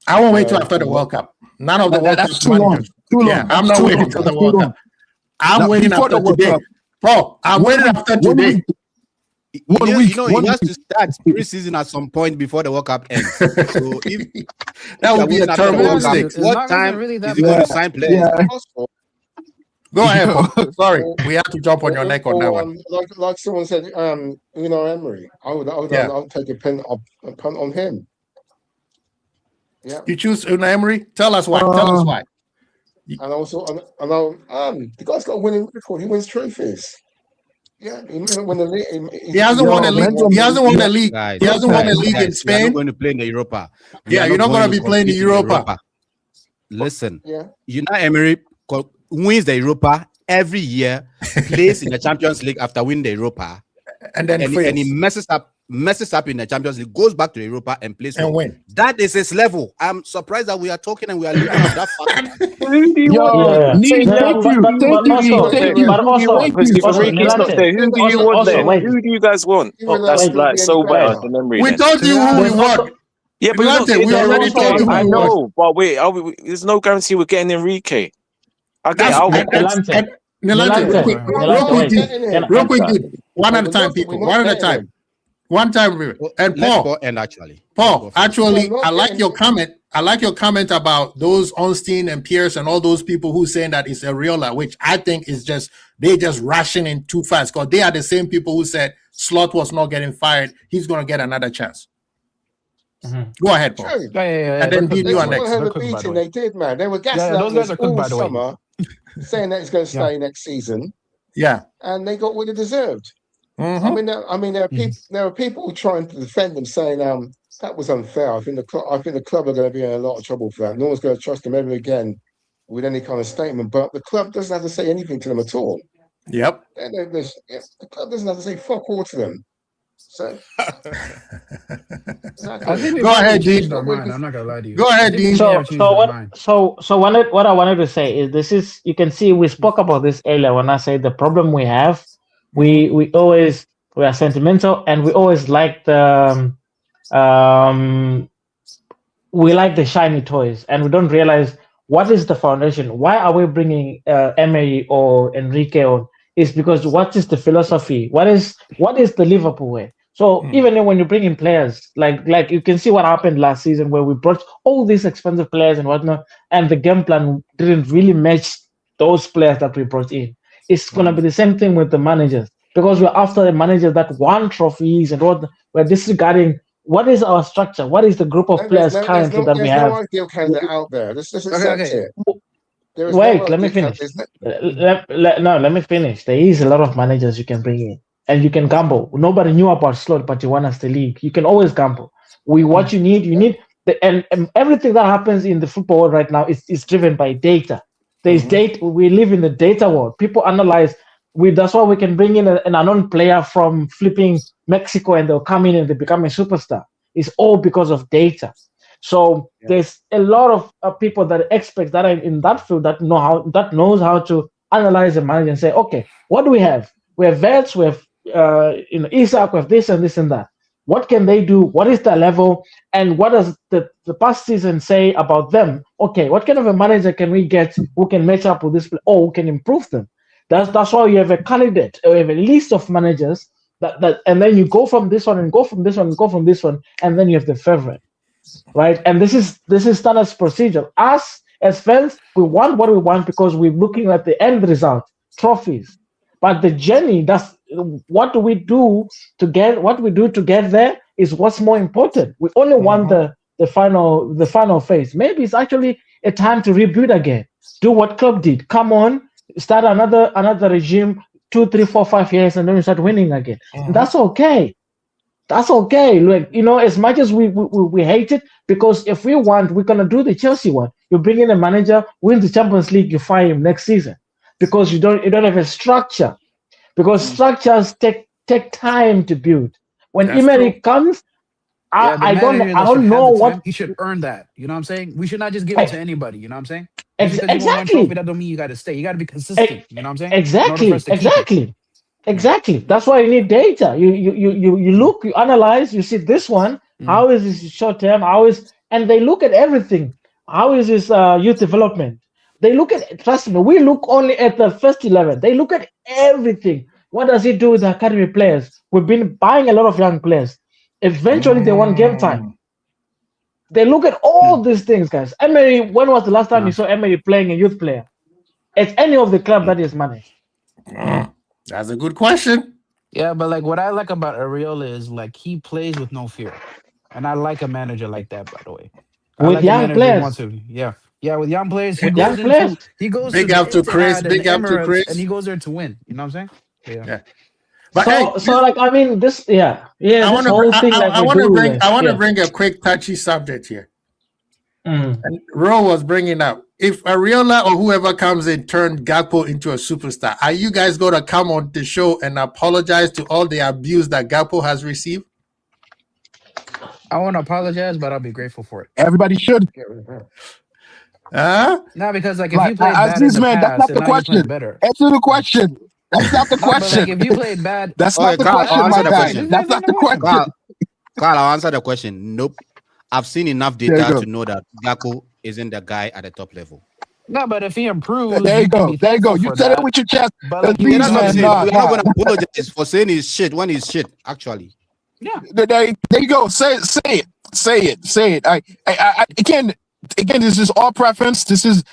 I won't wait till after the World Cup. None of the World Cup That's too long. managers. Too long. Yeah, I'm not Too waiting long. till the Too World long. Cup. I'm Now, waiting before after the World today. Cup. Paul, I'm waiting after today. He has to start pre-season at some point before the World Cup ends. So if That would be a terrible mistake. What time is he going to sign players? Yeah. Go ahead, Paul. Sorry, we have to jump on your neck on that one. Like someone said, Emery. I would take a punt on him. Yeah. You choose Unai Emery? Tell us why. Tell us why. And also, the guy's got a winning record. He wins trophies. Yeah, he hasn't won the league. He hasn't won a league. He hasn't won a league. Guys, He hasn't won a league in You're not Spain. going to play in the Europa. Yeah, you're not going to be playing in compete Europa. Listen, Yeah. Unai Emery wins the Europa every year, plays in the Champions League after winning the Europa, And then and he messes up in the Champions League, goes back to the Europa and plays and well. win. That is his level. I'm surprised that we are talking and we are looking at that fact. Who do you Yo, want? Neil, thank you. Thank you. Because if Enrique's not there, who do you want then? wait. Who do you guys want? That's like so better than Emery. We then. told you who we want. Yeah, but Nilante, we already told you who I we want. know, but wait, there's no guarantee we're getting Enrique. Nilante, real quick, dude. One at a time, people. One at a time. One time. And Paul, actually. actually, I like your comment. I like your comment about those Ornstein and Pierce and all those people who saying that it's Iraola, which I think is just they just rushing in too fast because they are the same people who said Slot was not getting fired. He's going to get another chance. Go ahead, Paul. True. And then Dean, you are next. Had a beating they did, man. They were gassing those guys are cooked, all by the way. summer, saying that he's going to stay next season, Yeah. and they got what they deserved. Mhm. I mean, there are people trying to defend them, saying that was unfair. I think the club are going to be in a lot of trouble for that. No one's going to trust them ever again with any kind of statement. But the club doesn't have to say anything to them at all. Yep. The club doesn't have to say fuck all to them. So, I think Go ahead, Dean. our mind. I'm not gonna lie to you. Go ahead, Dean. What I wanted to say is you can see we spoke about this earlier when I said the problem we have, we are sentimental and we always like the we like the shiny toys and we don't realize what is the foundation. Why are we bringing Emery or Enrique on? is because what is the philosophy? What is the Liverpool way? So even when you bring in players, like you can see what happened last season where we brought all these expensive players and whatnot, and the game plan didn't really match those players that we brought in. It's gonna be the same thing with the managers because we're after the managers that won trophies and what we're disregarding. What is our structure? What is the group of players currently that we have? There's no ideal candidate out there. Let's accept it. Wait, let me finish. Let me finish. There is a lot of managers you can bring in, and you can gamble. Nobody knew about Slot, but you won us the league. You can always gamble. What you need and everything that happens in the football world right now is driven by data. There's data. We live in the data world. People analyze. That's why we can bring in an unknown player from flipping Mexico, and they'll come in and they become a superstar. It's all because of data. So there's a lot of people that are experts that are in that field that knows how to analyze a manager and say, okay, what do we have? We have vets, we have Isak, we have this and this and that. What can they do? What is their level? And what does the past season say about them? Okay, what kind of a manager can we get who can match up with this player or who can improve them? That's why you have a candidate, or you have a list of managers that and then you go from this one and go from this one and go from this one, and then you have the favorite. Right, and this is standard procedure. Us as fans, we want what we want because we're looking at the end result, trophies. But the journey, that's what we do to get there is what's more important. We only want the final phase. Maybe it's actually a time to rebuild again. Do what Klopp did. Come on, start another regime, 2, 3, 4, 5 years, and then you start winning again. And that's okay. That's okay. Like, as much as we hate it, because if we want, we're gonna do the Chelsea one. You bring in a manager, win the Champions League, you fire him next season because you don't have a structure. Because structures take time to build. When Emery comes, I don't know what he should earn that. You know what I'm saying? We should not just give it to anybody. You know what I'm saying? Exactly. That don't mean you got to stay. You got to be consistent. You know what I'm saying? Exactly. That's why you need data. You look, you analyze, you see this one. How is this short term? And they look at everything. How is this youth development? They look at, trust me, we look only at the first 11. They look at everything. What does it do with the academy players? We've been buying a lot of young players. Eventually, they want game time. They look at all these things, guys. Emery, when was the last time you saw Emery playing a youth player at any of the club that is managed? That's a good question. Yeah, but like what I like about Areola is like he plays with no fear, and I like a manager like that. By the way, with young players, yeah, with young players, he goes big up to Chris, big up to Chris, and he goes there to win. You know what I'm saying? Yeah. But I want to bring a quick touchy subject here. And Ro was bringing up, if Areola or whoever comes in turned Gakpo into a superstar, are you guys going to come on the show and apologize to all the abuse that Gakpo has received? I want to apologize, but I'll be grateful for it. Everybody should. No, because like if you played bad in the man, past, that's not the question. Better. Answer the question. That's not the question. Like if you played bad, that's not the question, my guy. That's not the question. Carl, I'll answer the question. Nope. I've seen enough data to know that Gakpo isn't the guy at the top level. No, but if he improves, there you go. There you go. You said it with your chest. But like, we're not going to apologize for saying he's shit when he's shit, actually. Yeah. There you go. Say it. Again, this is all preference. This is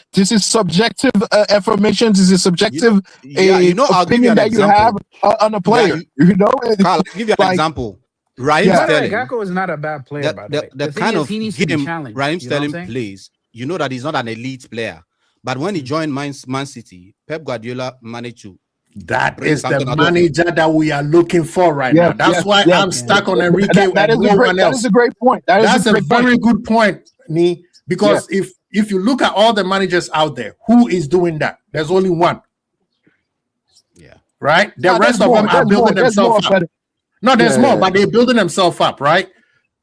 subjective information. This is subjective opinion that you have on a player. Carl, I'll give you an example. Raheem Sterling. Gakpo is not a bad player, by the way. The kind of game Raheem Sterling plays, you know that he's not an elite player. But when he joined Man City, Pep Guardiola managed to. That is the manager that we are looking for right now. That's why I'm stuck on Enrique and no one else. That is a great point. That's a very good point, Nee. Because if you look at all the managers out there, who is doing that? There's only one. Yeah. Right? The rest of them are building themselves up. No, there's more, but they're building themselves up, right?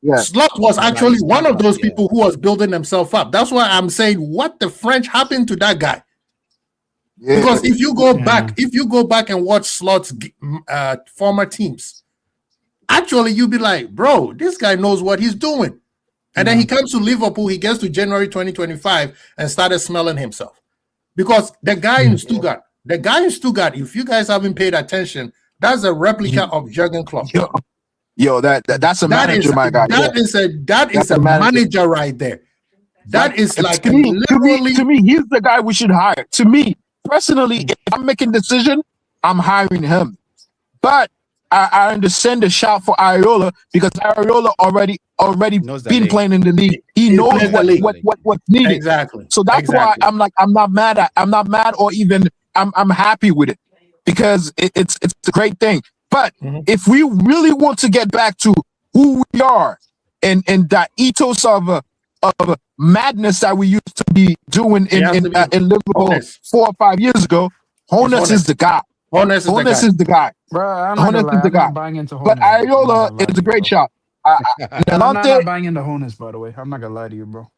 Yeah. Slot was actually one of those people who was building themselves up. That's why I'm saying, what the French happened to that guy? Yeah. Because if you go back and watch Slot's former teams, actually you'll be like, bro, this guy knows what he's doing. And then he comes to Liverpool, he gets to January 2025 and started smelling himself. Because the guy in Stuttgart, The guy in Stuttgart, if you guys haven't paid attention, that's a replica of Jurgen Klopp. Yo, that's a manager, my guy. That is a manager right there. That is like to me, he's the guy we should hire. To me, personally, if I'm making a decision, I'm hiring him. But I understand the shout for Areola because Areola already been playing in the league. He knows what's needed. Exactly. So that's why I'm not mad or even I'm happy with it because it's a great thing. But if we really want to get back to who we are and that ethos of madness that we used to be doing in Liverpool 4 or 5 years ago, Honus is the guy. Honus is the guy. Bro, I'm not buying into Honus. But Areola is a great shot. I'm not buying into Honus, by the way. I'm not gonna lie to you, bro.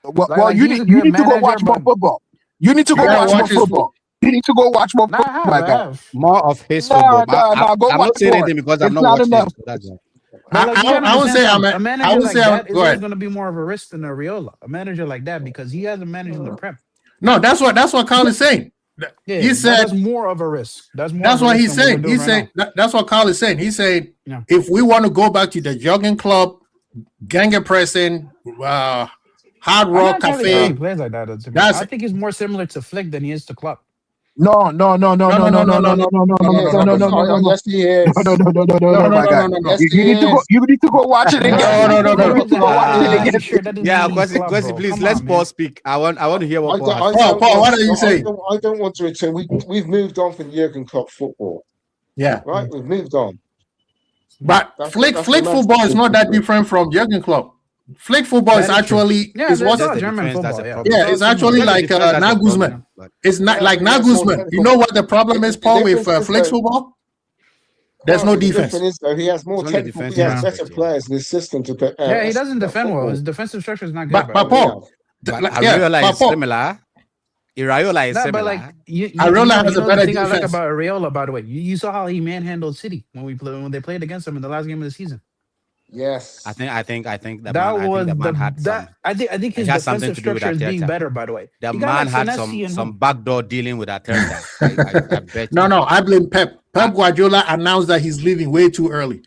Well, you need to go watch more football. You need to go watch more football. You need to go watch more football, my guy. More of his football. I'm not saying anything because I'm not watching it. So I would say a manager like that is going to be more of a risk than Areola. A manager like that because he hasn't managed in the Prem. No, that's what Carl is saying. Yeah, he said that's more of a risk. That's what he's saying. He said that's what Carl is saying. He said if we want to go back to the jogging club, Ganga pressing, Hard Rock Cafe, plays like that. I think he's more similar to Flick than he is to Klopp. No. Yes, he is. No, my guy. You need to go watch it again. No. Yeah, Kwesi, please let's pause. Speak. I want to hear what Paul. Paul, what are you saying? I don't want to return. We've moved on from Jurgen Klopp football. Yeah, right. We've moved on. But Flick football is not that different from Jurgen Klopp. Flick football is actually German football. Yeah, it's actually like Nagelsmann. It's not like Nagelsmann. You know what the problem is, Paul, with Flick's football? There's no defense. He has more technical. He has better players in his system to put. He doesn't defend well. His defensive structure is not good. But Paul, Areola is similar. Areola is similar. But like Areola has a better defense. I like about Areola, by the way, you saw how he manhandled City when they played against him in the last game of the season. Yes, I think that I think his defensive structure is being better. By the way, the man had some backdoor dealing with Arteta. I bet. No, I blame Pep. Pep Guardiola announced that he's leaving way too early.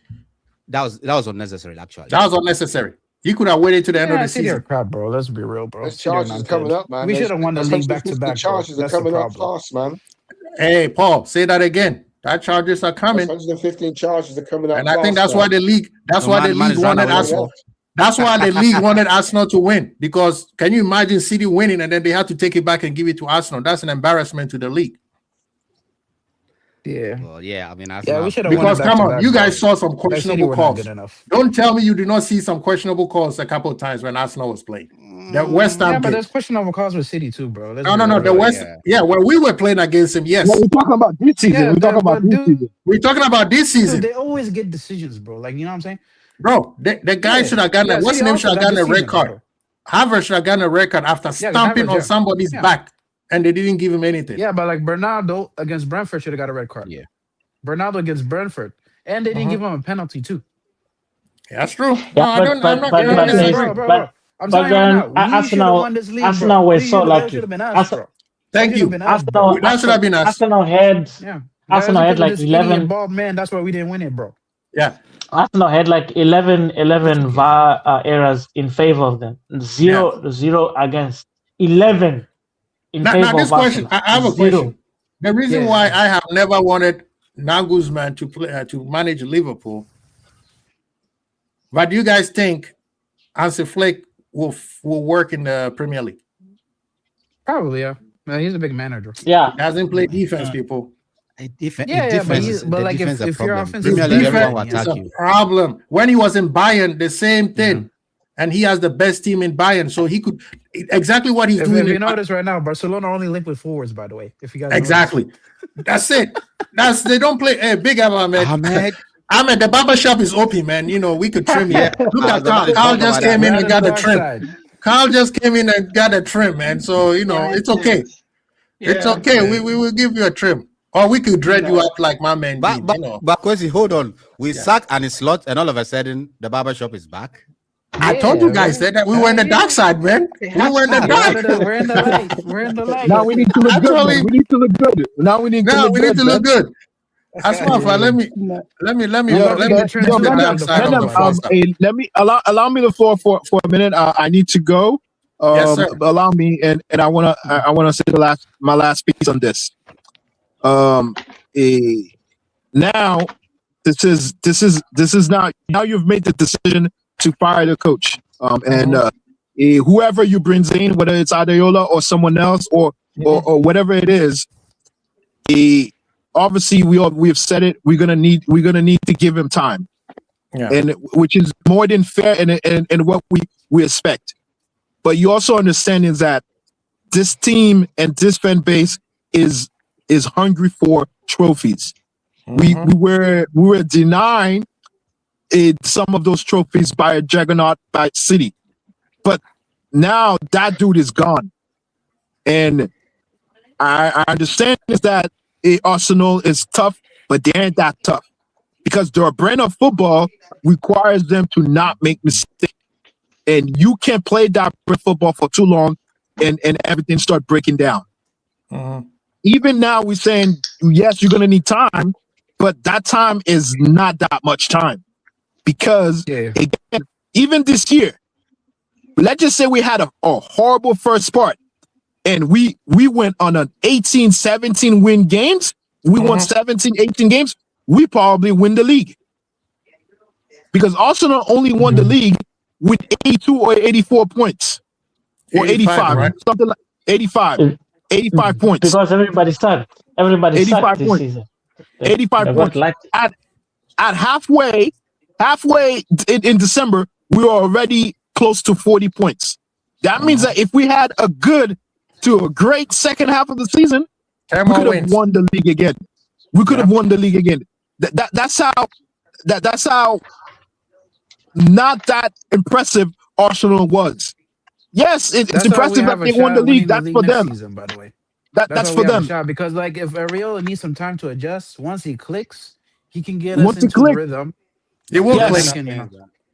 That was unnecessary. Actually, that was unnecessary. He could have waited to the end of the season. Crap, bro. Let's be real, bro. Those charges are coming up, man. We should have won the league back to back. Charges are coming up fast, man. Hey, Paul, say that again. That charges are coming. 115 charges are coming up, and I think that's why the league. That's why the league wanted Arsenal. That's why the league wanted Arsenal to win. Because can you imagine City winning and then they have to take it back and give it to Arsenal? That's an embarrassment to the league. Yeah. Well, yeah. I mean, Arsenal, we should have. Because come on, you guys saw some questionable calls. Don't tell me you did not see some questionable calls a couple of times when Arsenal was playing. The West Ham. Yeah, but there's questionable calls with City too, bro. No. The West. Yeah, when we were playing against him, yes. Well, we're talking about this season. We're talking about this season. They always get decisions, bro. Like, you know what I'm saying? Bro, the guy should have gotten what's his name should have gotten a red card. Havertz should have gotten a red card after stomping on somebody's back, and they didn't give him anything. Yeah, but like Bernardo against Brentford should have got a red card. Yeah. Bernardo against Brentford, and they didn't give him a penalty too. Yeah, that's true. Yeah, but then Arsenal were so lucky. Thank you. That should have been us. Arsenal had like 11. Man, that's why we didn't win it, bro. Yeah. Arsenal had like 11 VAR errors in favor of them. Zero against. 11 in favor now this of question, Arsenal. I have a question. The reason why I have never wanted Nagelsmann to play to manage Liverpool, but do you guys think Hansi Flick will work in the Premier League? Probably, yeah. Well, he's a big manager. Yeah, he hasn't played defense, people. But like if your offensive defense is a problem. When he was in Bayern, the same thing, and he has the best team in Bayern, so he could exactly what he's doing. If you notice right now, Barcelona only linked with forwards. By the way, if you guys exactly, that's it. They don't play. Hey, big Ahmed. Ahmed, the barber shop is open, man. You know we could trim it. Look at Carl. Carl just came in and got a trim. Carl just came in and got a trim, man. So you know it's okay. It's okay. We will give you a trim. Or we could dread you up like my man. But Kwesi, hold on. We sack and it's slot, and all of a sudden the barber shop is back. I told you guys that we were in the dark side, man. We were in the dark. We're in the light. We're in the light. Now we need to look good. Actually- Man. We need to look good. Now we need to No, look we good. need to look man. good. Aswafa, let me Yo, let me yo, check the Madam, dark side of the Madam, force. let me allow me the floor for a minute. I need to go. Yes, sir. Allow me, and I wanna say my last piece on this. Now this is now you've made the decision to fire the coach. And whoever you brings in, whether it's Adeola or someone else or whatever it is, obviously we have said it. We're gonna need to give him time, and which is more than fair and what we expect. But you also understand is that this team and this fan base is hungry for trophies. We were denying some of those trophies by a juggernaut by City, but now that dude is gone, and I understand is that Arsenal is tough, but they ain't that tough because their brand of football requires them to not make mistakes, and you can't play that brand of football for too long, and everything start breaking down. Even now, we're saying yes, you're gonna need time, but that time is not that much time because again, even this year, let's just say we had a horrible first part. And we went on an 18, 17 win games. We won 17, 18 games. We probably win the league. Because Arsenal only won the league with 82 or 84 points. Or 85, right? Something like 85. 85 points. Because everybody sucked. 85 this points. season. 85 They points. got lucky. At halfway in December, we were already close to 40 points. That means that if we had a great second half of the season, we could have won the league again. We could have won the league again. That's how not that impressive Arsenal was. Yes, it's impressive that they won the league. That's for them. Season, by the way. That's for them. Because like if Areola needs some time to adjust, once he clicks, he can get Once us he into the click, rhythm. He will Yes. click.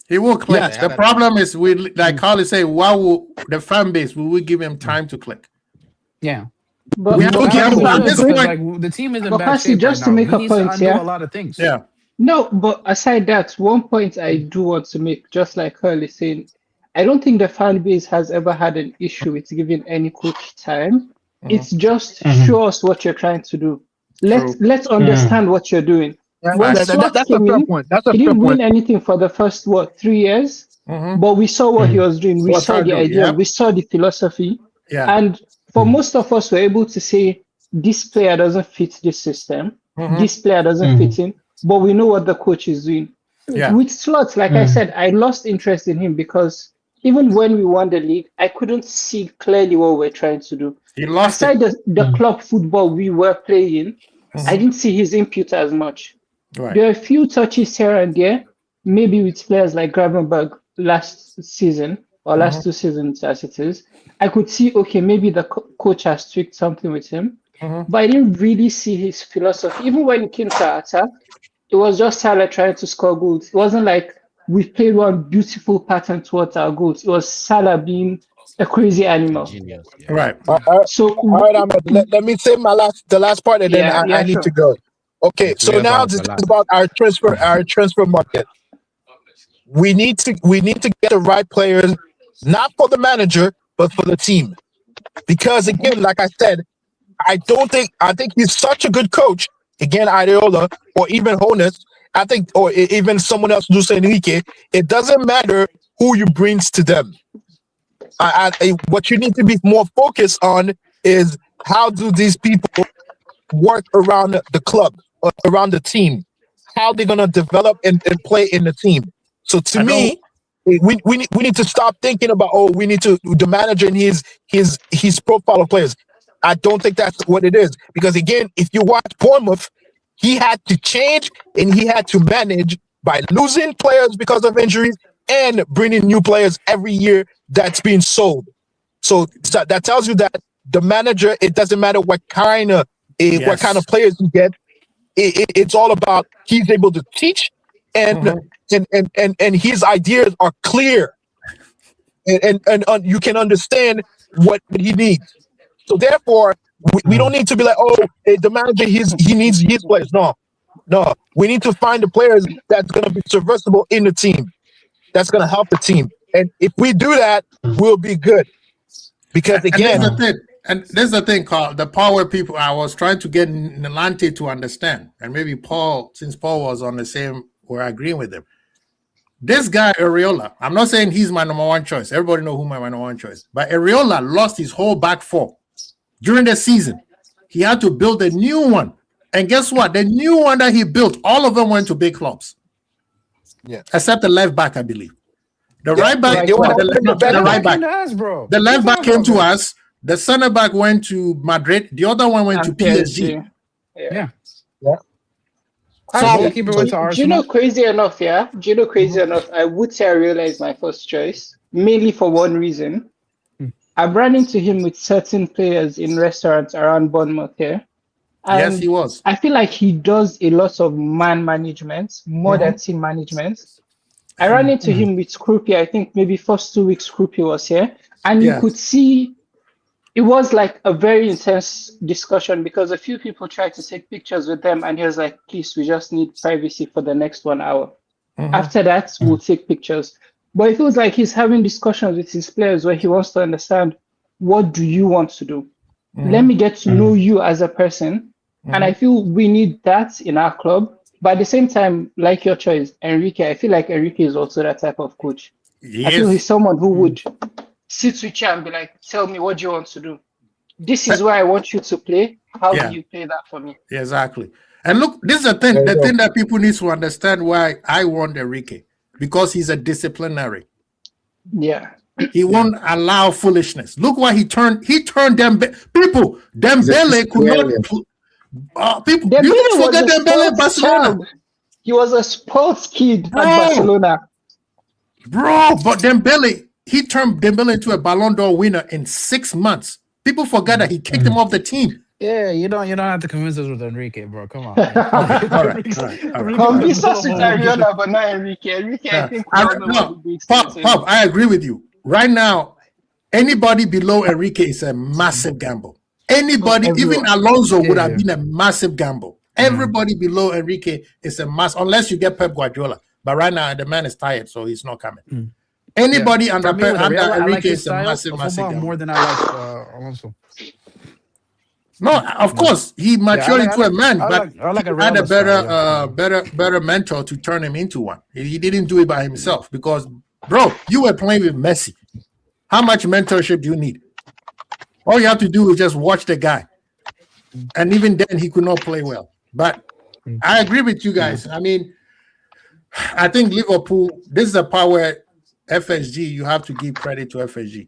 He will click. Yes. The problem is, like Carly say, why will the fan base will we give him time to click? Yeah. But We have to Well, give him because, at this like, point. the team is in But bad Percy, shape just right to now. make He a needs to point, undo yeah? a lot of things. Yeah. no, but aside that, one point I do want to make, just like Hurley saying, I don't think the fan base has ever had an issue with giving any coach time. It's just show us what you're trying to do. Let's understand what you're doing. When Slot that's a came fair in, point. That's a he fair didn't win point. anything for the first 3 years, but we saw what he was doing. We What saw I the do, idea, yeah. we saw the philosophy, Yeah. and for most of us, we're able to say this player doesn't fit this system, this player doesn't fit in, but we know what the coach is doing. Yeah. With Slot, like I said, I lost interest in him because even when we won the league, I couldn't see clearly what we're trying to do. He lost Aside it. the club football we were playing, I didn't see his input as much. Right. There are a few touches here and there, maybe with players like Gravenberg last season or last 2 seasons as it is. I could see, okay, maybe the coach has tweaked something with him, but I didn't really see his philosophy. Even when it came to attack, it was just Salah trying to score goals. It wasn't like we played one beautiful pattern towards our goals. It was Salah being a crazy animal. Genius. Yeah. Right. So, All right, Ahmed, let me say the last part, and then I need sure. to go. Okay, Yes, so we have now our this is last. about our transfer market. We need to get the right players, not for the manager, but for the team. Because again, like I said, I think he's such a good coach. Again, Areola or even Honest, I think, or even someone else, Luis Enrique. It doesn't matter who you brings to them. What you need to be more focused on is how do these people work around the club, around the team, how they're gonna develop and play in the team. So to me, we need to stop thinking about we need to the manager and his profile of players. I don't think that's what it is, because again, if you watch Bournemouth, he had to change and he had to manage by losing players because of injuries and bringing new players every year that's being sold. So that tells you that the manager, it doesn't matter what kind of players you get. It's all about he's able to teach and his ideas are clear. and you can understand what he needs. So therefore, we don't need to be like, oh, the manager he needs his players. No, we need to find the players that's going to be serviceable in the team, that's going to help the team. And if we do that, we'll be good. Because again, there's the thing, Carl, the power people. I was trying to get Nalante to understand, and maybe Paul, since Paul was on the same, we're agreeing with him. This guy, Areola, I'm not saying he's my number one choice. Everybody know who my number one choice. But Areola lost his whole back four during the season. He had to build a new one. And guess what? The new one that he built, all of them went to big clubs. Yeah. Except the left back, I believe. The right back, the left back came to us. The center back went to Madrid. The other one went to PSG. Yeah. So, keep it with do you know, crazy enough, I would say Areola is my first choice, mainly for one reason. I've run into him with certain players in restaurants around Bournemouth here. And yes, he was. I feel like he does a lot of man management, more than team management. I ran into him with Scroopy. I think maybe first 2 weeks Scroopy was here. And you could see it was like a very intense discussion because a few people tried to take pictures with them. And he was like, please, we just need privacy for the next 1 hour. After that, we'll take pictures. But it feels like he's having discussions with his players where he wants to understand, what do you want to do? Let me get to know you as a person. And I feel we need that in our club. But at the same time, like your choice, Enrique, I feel like Enrique is also that type of coach. I feel he's someone who would sit with you and be like, tell me what you want to do. This is where I want you to play. How do you play that for me? Exactly. And look, this is the thing that people need to understand why I want Enrique. Because he's a disciplinary. Yeah. He won't allow foolishness. Look why he turned Dembele. Dembele could not. People forget Dembele Barcelona. He was a sports kid at Barcelona. Bro, but Dembele, he turned Dembele into a Ballon d'Or winner in 6 months. People forget that he kicked him off the team. Yeah, you don't have to convince us with Enrique, bro. Come on. All right. Convince us with Areola, but not Enrique. Enrique, I think Pop, I agree with you. Right now, anybody below Enrique is a massive gamble. Anybody, even Alonso would have been a massive gamble. Everybody below Enrique is a unless you get Pep Guardiola. But right now, the man is tired, so he's not coming. Anybody under Enrique is a massive gamble. More than I like Alonso. No, of course he matured into a man, but he had a better mentor to turn him into one. He didn't do it by himself because, bro, you were playing with Messi. How much mentorship do you need? All you have to do is just watch the guy, and even then he could not play well. But I agree with you guys. I mean, I think Liverpool. This is a power FSG. You have to give credit to FSG.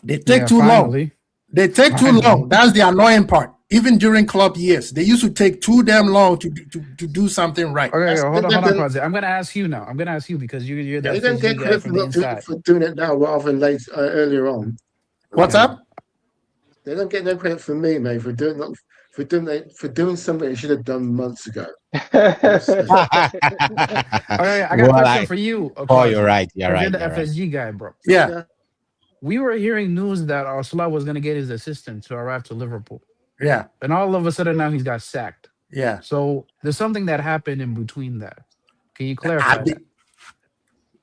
They take too long. They take too long. That's the annoying part. Even during club years, they used to take too damn long to do something right. Okay, hold on, Quasi. I'm going to ask you now. I'm going to ask you because you're the don't get credit for doing it now rather than earlier on. What's up? They don't get no credit from me, mate, for doing something they should have done months ago. Okay, I got a question for you. Oh, you're right. You're right. You're the FSG guy, bro. Yeah. We were hearing news that Ursula was going to get his assistant to arrive to Liverpool. Yeah. And all of a sudden now he's got sacked. Yeah. So there's something that happened in between that. Can you clarify that?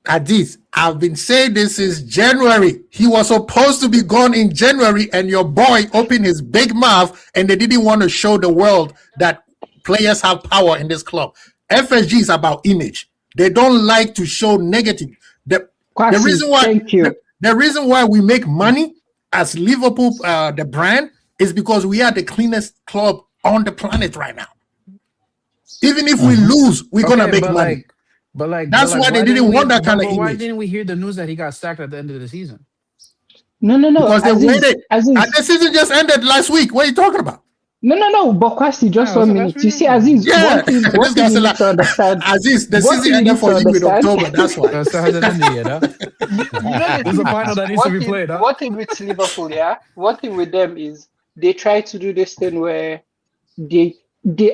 Aziz, I've been saying this since January. He was supposed to be gone in January, and your boy opened his big mouth, and they didn't want to show the world that players have power in this club. FSG is about image. They don't like to show negative. The reason why we make money as Liverpool, the brand, is because we are the cleanest club on the planet right now. Even if we lose, we're gonna make money. That's why they didn't want that kind of image. Why didn't we hear the news that he got sacked at the end of the season? No. Because they waited. And the season just ended last week. What are you talking about? No. But Kwasi, just 1 minute. You see, Aziz, one thing you need to understand. Aziz, the season ended for you in October. That's why. There's a final that needs to be played. One thing with Liverpool, one thing with them is they try to do this thing where they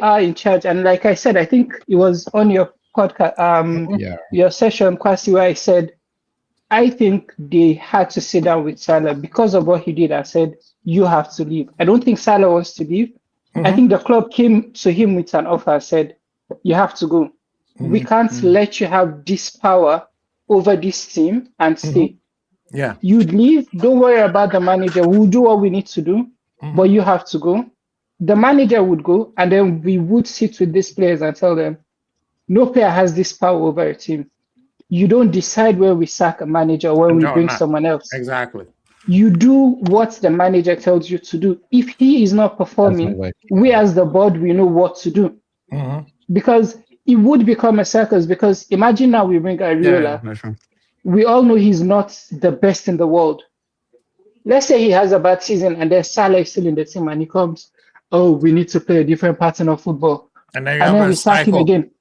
are in charge. And like I said, I think it was on your podcast, your session, Kwasi, where I said I think they had to sit down with Salah because of what he did and said, you have to leave. I don't think Salah wants to leave. I think the club came to him with an offer and said, you have to go. We can't let you have this power over this team and stay. Yeah. You'd leave. Don't worry about the manager. We'll do what we need to do, but you have to go. The manager would go, and then we would sit with these players and tell them, no player has this power over a team. You don't decide where we sack a manager or when we bring someone else. Exactly. You do what the manager tells you to do. If he is not performing, we as the board, we know what to do. Because it would become a circus. Because imagine now we bring Ariola. Yeah, we all know he's not the best in the world. Let's say he has a bad season and then Salah is still in the team and he comes, oh, we need to play a different pattern of football. And then we sack him again.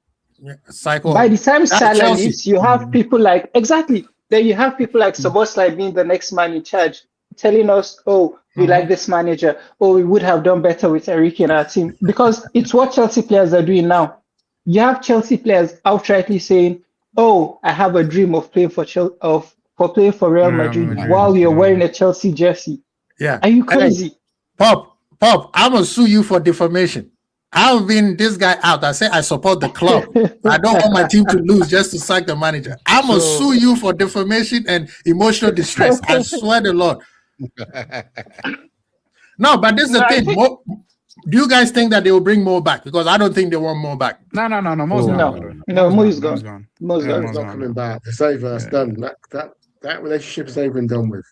Cycle. By the time Salah Chelsea. leaves, you have people like, then you have people like Szoboszlai being the next man in charge, telling us, oh, we like this manager, oh, we would have done better with Enrique in our team. Because it's what Chelsea players are doing now. You have Chelsea players outrightly saying, oh, I have a dream of playing for playing for Real Madrid while you're wearing a Chelsea jersey. Yeah. Are you crazy? Hey, Pop, I'm gonna sue you for defamation. I've been this guy out. I say I support the club. I don't want my team to lose just to sack the manager. I'm gonna sue you for defamation and emotional distress. I swear the Lord. No, but this is the thing. Do you guys think that they will bring Mo back? Because I don't think they want Mo back. No. Mo's gone. Mo's gone. Mo's He's not coming back. It's over. It's done. That relationship is over and done with.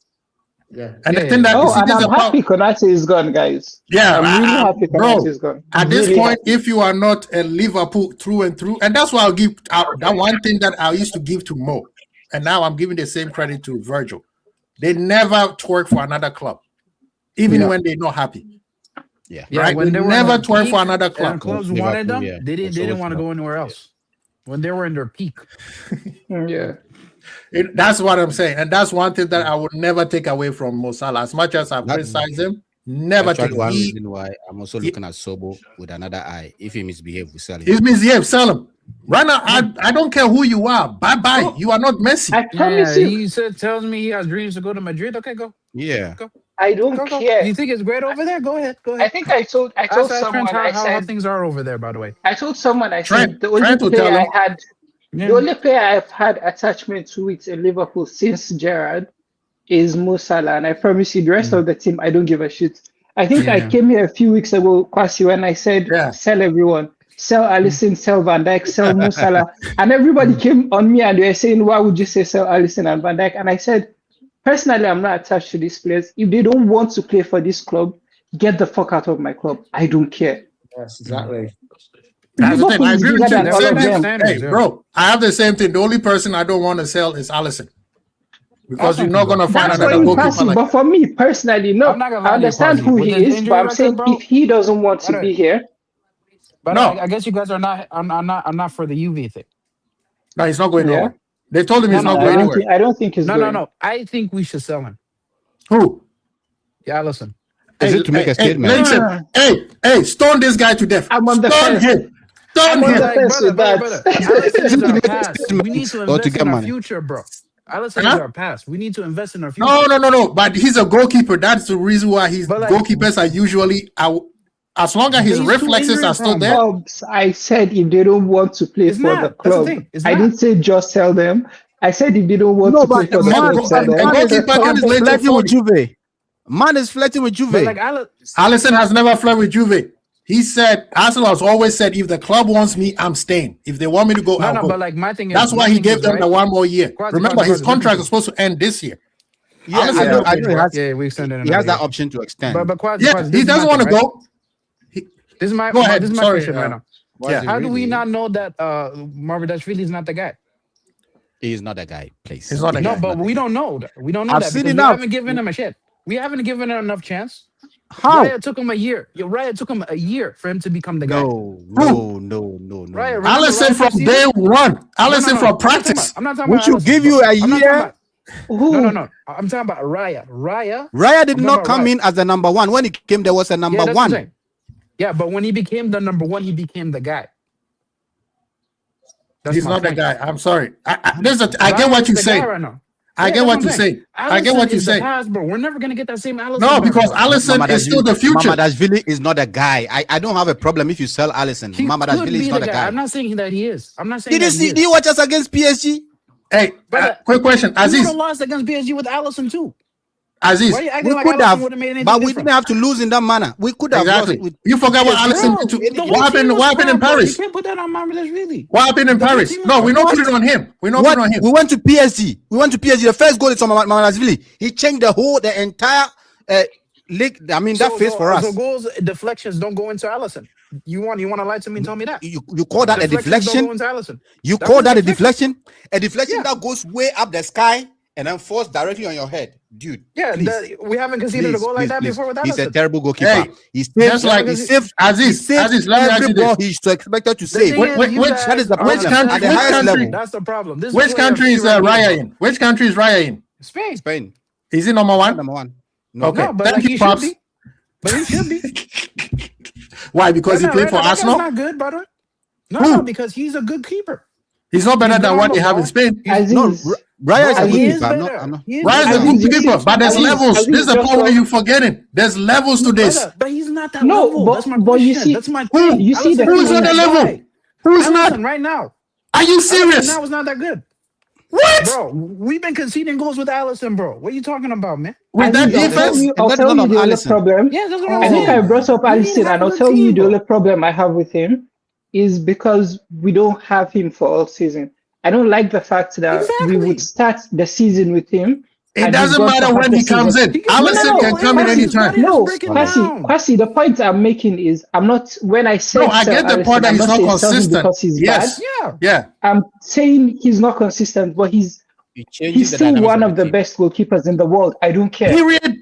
Yeah. And the thing that I'm happy Konate is gone, guys. Yeah, I'm really happy Konate is gone. At this point, if you are not a Liverpool through and through, and that's why I'll give that one thing that I used to give to Mo, and now I'm giving the same credit to Virgil. They never twerk for another club, even when they're not happy. Yeah, right. When they never twerk for another club. And clubs wanted them. They didn't want to go anywhere else. When they were in their peak. Yeah. That's what I'm saying, and that's one thing that I would never take away from Mo Salah. As much as I criticize him, never take one reason why I'm also looking at Sobo with another eye. If he misbehave, we sell him. He misbehave, sell him. Right now, I don't care who you are. Bye. You are not Messi. I promise you. He tells me he has dreams to go to Madrid. Okay, go. Yeah. Go. I don't care. You think it's great over there? Go ahead. I think I told someone. I said how things are over there. By the way, I told someone. I said the only player I had. The only player I've had attachment to it in Liverpool since Gerrard is Mo Salah, and I promise you, the rest of the team, I don't give a shit. I think I came here a few weeks ago, Kwasi, when I said, sell everyone, sell Alisson, sell Van Dijk, sell Mo Salah, and everybody came on me and they were saying, why would you say sell Alisson and Van Dijk? And I said, personally, I'm not attached to these players. If they don't want to play for this club, get the fuck out of my club. I don't care. Yes, exactly. That's the thing. I agree with you. Same thing. Hey, bro, I have the same thing. The only person I don't want to sell is Alisson. Because you're not going to find another goalkeeper like But for me, personally, no. I understand who he is, but I'm saying if he doesn't want to be here. But no. I guess you guys are not, I'm not for the UV thing. No, he's not going nowhere. They told him he's not going anywhere. I don't think he's going. No. I think we should sell him. Who? Yeah, listen. Is it to make a statement? Listen, hey, stone this guy to death. I'm on the fence. We need to invest in our future, bro. Alisson is our past. We need to invest in our future. No. But he's a goalkeeper. That's the reason why goalkeepers are usually out. As long as his reflexes are still there. I said if they don't want to play for the club, I didn't say just sell them. I said if they don't want to play for the club, sell them. Man is flirting with Juve. Alisson has never flirted with Juve. He said, Arsenal has always said, if the club wants me, I'm staying. If they want me to go, I'll go. But like my thing is, that's why he gave them the one more year. Remember, his contract is supposed to end this year. Yeah, I know. We extended. He has that option to extend. But he doesn't want to go. This is my question right now. How do we not know that Marvadashvili is not the guy? He is not that guy, please. He's not that guy. No, but we don't know that. We don't know that because we haven't given him a shit. We haven't given him enough chance. How? Raya took him a year. Raya took him a year for him to become the guy. No. Raya, Alisson from day one. Alisson from practice. I'm not talking about. Would you give you a year? No. I'm talking about Raya. Raya did not come in as the number one. When he came, there was a number one. Yeah, but when he became the number one, he became the guy. He's not the guy. I'm sorry. I get what you're saying. I get what you say. I get what you say. Past, bro. We're never gonna get that same Alisson. No, because Alisson is still the future. Mamardashvili is not a guy. I don't have a problem if you sell Alisson. Mamardashvili is not a guy. I'm not saying that he is. I'm not saying. Did you watch us against PSG? Hey, quick question, Aziz. We would have lost against PSG with Alisson too. Aziz, Why are you acting we like could Alisson have, would've made anything but we different? didn't have to lose in that manner. We could have exactly. lost. You forgot what Alisson did to. What happened in Paris? You can't put that on Mamardashvili. What happened in Paris? No, we don't put it on him. We don't put it on him. We went to PSG. The first goal is from Mamardashvili. He changed the entire league. I mean, that phase for us. So goals, deflections don't go into Alisson. You want to lie to me and tell me that? You call that a deflection? Don't go into Alisson. You call that a deflection? A deflection that goes way up the sky and then falls directly on your head, dude. Yeah, we haven't conceded a goal like that before with Alisson. He's a terrible goalkeeper. Hey, he's just like Aziz, let me ask every you ball this. he's expected to save. That is the problem. At the highest level. That's the problem. Which country is Raya in? Which country is Raya in? Spain. Is he number one? Number one. No. Okay, No, but thank like, you, he Pops. should be. But he should be. Why? Because he played for Arsenal? That's not good, brother. No, because he's a good keeper. He's not better than what they have in Spain. Raya is a He good is keeper. better. Raya is a good keeper, but there's levels. This is the point you're forgetting. There's levels to this. But he's not that No, level. but- That's my but question. you see- That's my who- thing. you see the- Who's on the level? Who's not? Alisson right now. Are you serious? Now is not that good. What? Bro, we've been conceding goals with Alisson, bro. What are you talking about, man? With that defense? I'll that's tell none you of the only Alisson. problem. Yeah, that's what I'm I think I saying. brought up We didn't Alisson, have and I'll a tell you team, the bro. only problem I have with him is because we don't have him for all season. I don't like the fact that Exactly. we would start the season with him. It and doesn't he's gone matter for when half he the comes season. in. Alisson can come in anytime. No, Break it down. Kwasi, the point I'm making is I'm not when I say No, I get the point that he's not consistent. because he's Yes. bad. Yeah. I'm saying he's not consistent, but he's still one of the best goalkeepers in the world. I don't care. Period.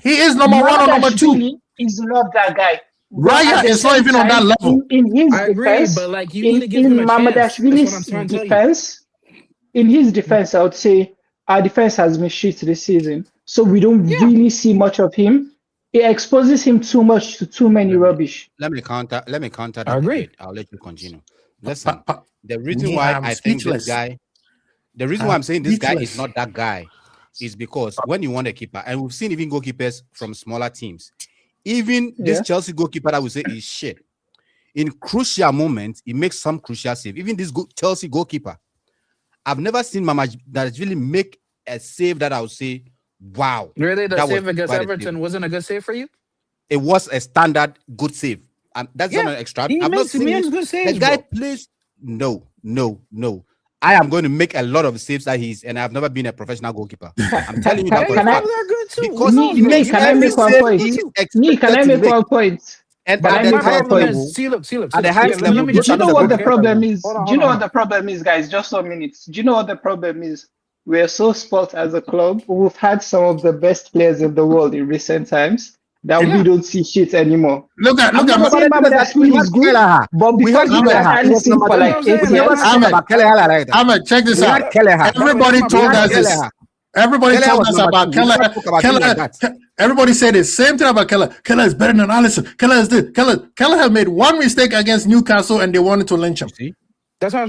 He is number one or number two. Mamardashvili is not that guy. Raya At the is not same even on that time, level. In his I agree, defense, but like you need to give in him a chance. That's what I'm Mamardashvili's trying to tell you. defense, in his defense, I would say our defense has been shit this season. So we don't really see much of him. It exposes him too much to too many rubbish. Let me counter that. I agree. I'll let you continue. Listen, Pa- the reason me, why I'm I think speechless. this guy, the reason why I'm saying this guy Speechless. is not that guy is because when you want a keeper, and we've seen even goalkeepers from smaller teams, even this Chelsea goalkeeper that we say is shit. In crucial moments, he makes some crucial save. Even this Chelsea goalkeeper, I've never seen Mamardashvili make a save that I would say, wow. Really, the that save was against quite a Everton save. wasn't a good save for you? It was a standard good save. And that's not an extra. He I've not makes seen it. good saves, The guy bro. plays. No. I am going to make a lot of saves that and I've never been a professional goalkeeper. I'm telling you that for a Can I- fact. They're good too. Because Me, you make can I every make one save point? he's Me, expected can I to make make. one point? And But at I the make one highest point. level, See, look. At the highest level, Do you know what the problem is? Hold on, Do you know hold what the problem is, guys? Just 1 minute. Do you know what the problem is? We're so spoiled as a club. We've had some of the best players in the world in recent times that we don't see shit anymore. Look at I'm not saying Mamardashvili is good, but because we were Alisson for like 8 years. Ahmed, check this out. Everybody told us this. Everybody Keller told was us number about two. We can't talk about him like Keller. that. Everybody said the same thing about Keller. Keller is better than Alisson. Keller is this. Keller have made one mistake against Newcastle and they wanted to lynch him. That's what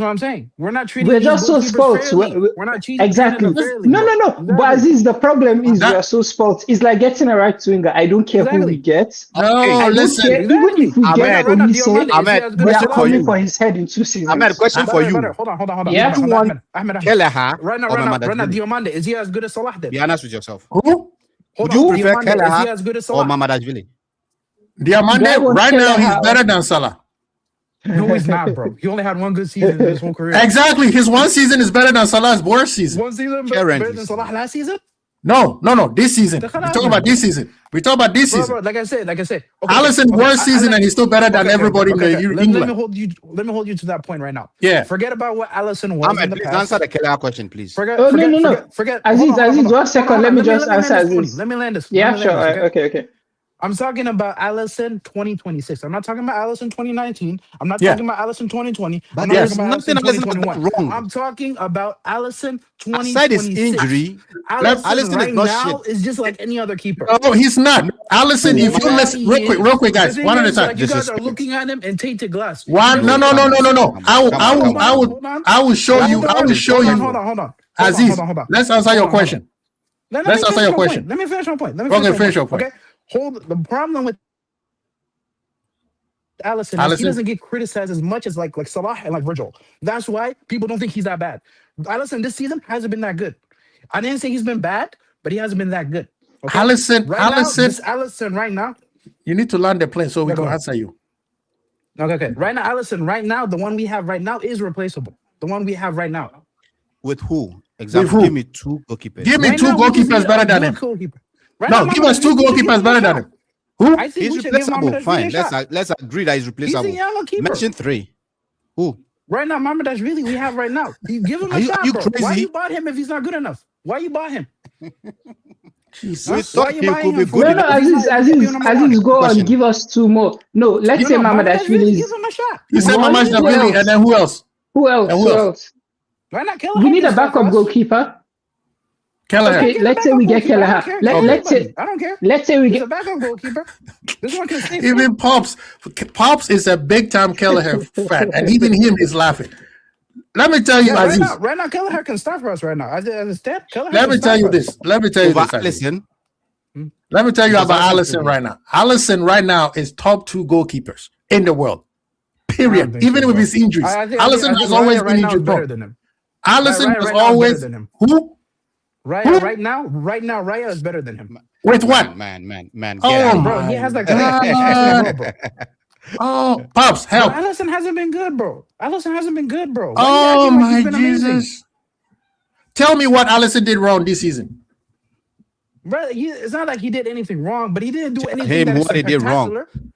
I'm saying. We're not treating. We're these just so goalkeepers spoiled. fairly. We're not treating Exactly. them fairly. No. Exactly. But Aziz, the problem is That- we are so spoiled. It's like getting a right winger. I don't care who we get. No, I don't care. listen. Even if we Ahmed, get Ahmed, Olise, Ahmed, we question are for coming you. for his head in 2 seasons. Ahmed, question for you. Hold on. Yeah. Hold You on, want Ahmed. Kelleher Right now, or Mamardashvili? Diomande, is he as good as Salah then? Be honest with yourself. Who? Hold Would you on, prefer Diomande, is he Kelleher as good as or Salah? Mamardashvili? Diamande, That was right now, he's Kelleher. better than Salah. No, he's not, bro. He only had one good season in his whole career. Exactly. His one season is better than Salah's worst season. One season Currently. better than Salah last season? No. This season. We're talking about this season. Bro, season. like I said. Okay, Allison's worst season and he's still better than okay, everybody okay. in Let me England. hold you to that point right now. Yeah. Forget about what Alisson was in Ahmed, the please past. answer the Kelleher question, please. Forget. Oh, no. Forget. Aziz, hold on, Aziz, hold on. 1 second. Hold on, Let me hold on. just Let me answer land this, Aziz. Let me land this. Yeah, Let me sure. land this, Okay. I'm talking about Alisson 2026. I'm not talking about Alisson 2019. I'm not Yeah. talking about Alisson 2020. But I'm not there's talking about nothing Alisson Alisson has done 2021. wrong. I'm talking about Alisson Aside his 2026. injury, Alisson Alisson right is not now shit. is just like any other keeper. No, he's not. Allison, if you listen, real quick, guys, one at a time. Like you guys are looking at him and tainted glass. One, no. I will show you. Hold on. Aziz, hold on. let's answer your question. Let Let's me answer finish your my question. point. Let me finish my point. Okay, finish your point. Okay. The problem with Allison is he Allison? doesn't get criticized as much as like Salah and like Virgil. That's why people don't think he's that bad. Allison this season hasn't been that good. I didn't say he's been bad, but he hasn't been that good. Okay? Allison, Allison right now. You need to land the plane so we Yeah, go can ahead. answer you. Okay. Right now, Allison, right now, the one we have right now is replaceable. The one we have right now. With who? Exactly. who? Give me 2 goalkeepers. Give me Right 2 now, we just goalkeepers need better a than good him. goalkeeper. Right No, now, give Mohamed us 2 Ashvili should give goalkeepers him better a than shot. him. Who? I think He's we should give replaceable. Mohamed Ashvili Fine. a shot. Let's agree that he's He's replaceable. a young keeper. Mention 3. Who? Right now, Mohamed Ashvili we have right now. You give him Are a you- shot, are you bro. Why crazy? you bought him if he's not good enough? Why you bought him? Jesus. We Why thought you he buying could be him for? good No, enough. Aziz, go on, Question. give us 2 more. No, let's say Mohamed Ashvili give is. him a shot. You said One, Mamash who Davili, else? and then who else? Who else? And Who who else? else? Why not kill We need a backup goalkeeper. Kelleher. Okay, let's say we get Kelleher. Let's say I don't care. let's say we He's get a backup goalkeeper. This one can save. Even Pops is a big time Kelleher fan, and even him is laughing. Let me tell you, Yeah, Aziz. right now, Kelleher can start for us right now. As a step, Kelleher Let can me start tell you for us. this. Let me tell you Over this. Aziz. Allison. Let me tell you Because about Allison- Allison right now. Allison right now is top 2 goalkeepers in the world. I Period. don't think Even so, with bro. his injuries. I think Allison has Raya always right been now is injured better prone. than him. Allison Raya has right now is always better than him. who? Raya right now, Raya is better than him. With what? Man. Oh, Get out of Bro, here. he has like God. 3 assists in a row, bro. Oh, Pops, Bro, help. Allison hasn't been good, bro. Allison hasn't been good, bro. Why you Oh acting like my he's been amazing? Jesus. Tell me what Allison did wrong this season. Bro, it's not like he did anything wrong, but he didn't do anything him that is what he did wrong. spectacular.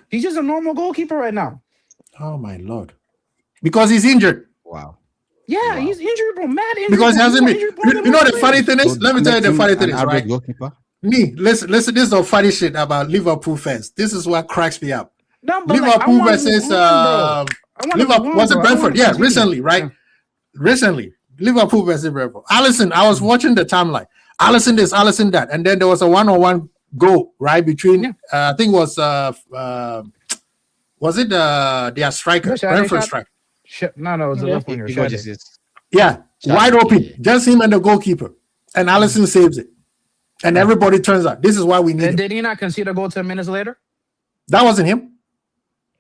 He's just a normal goalkeeper right now. Oh my Lord. Because he's injured. Wow. Yeah, he's injured, bro. Mad injured. Because he bro. hasn't He's been. more injured prone than You know most the funny players. thing is? Let me tell you the funny thing is, right? Goalkeeper. Me, listen, this is the funny shit about Liverpool fans. This is what cracks me up. No, but like, I Liverpool want versus bro. I want Liverpool was it Brentford? Yeah, recently, right? Yeah. Recently, Liverpool versus Brentford. Allison, I was watching the timeline. Allison this, Allison that, and then there was a 1-on-1 goal right between. I think it was it their striker, Which Brentford shot? striker? No, it was a left winger. Yeah, wide open, just him and the goalkeeper, and Allison saves it, and everybody turns out. This is why we need him. Did he not concede a goal 10 minutes later? That wasn't him.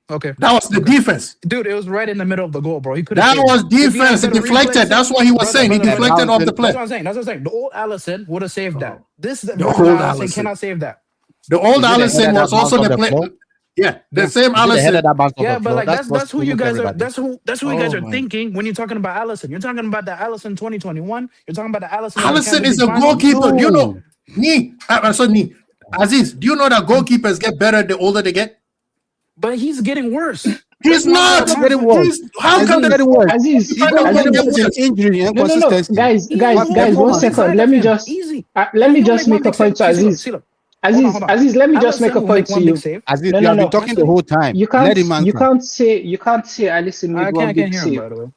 Okay. That was the defense. Dude, it was right in the middle of the goal, bro. He could. That was defense. It deflected. That's what he was saying. He deflected off the play. That's what I'm saying. The old Allison would have saved that. The old Allison cannot save that. The old Allison was also the play. Yeah, the same Allison. Yeah, but like that's who you guys are. That's who you guys are my. thinking when you're talking about Allison. You're talking about the Allison 2021. You're talking about the Allison. Allison is a goalkeeper. You know, Aziz, do you know that goalkeepers get better the older they get? But he's getting worse. He's not getting worse. How come getting worse? Aziz, Injury, no, guys, 1 second. Let me just make a point to Aziz. Aziz, let me just make a point to you. Aziz, you have been talking the whole time. You can't say Allison made one big hear him, by the way. save.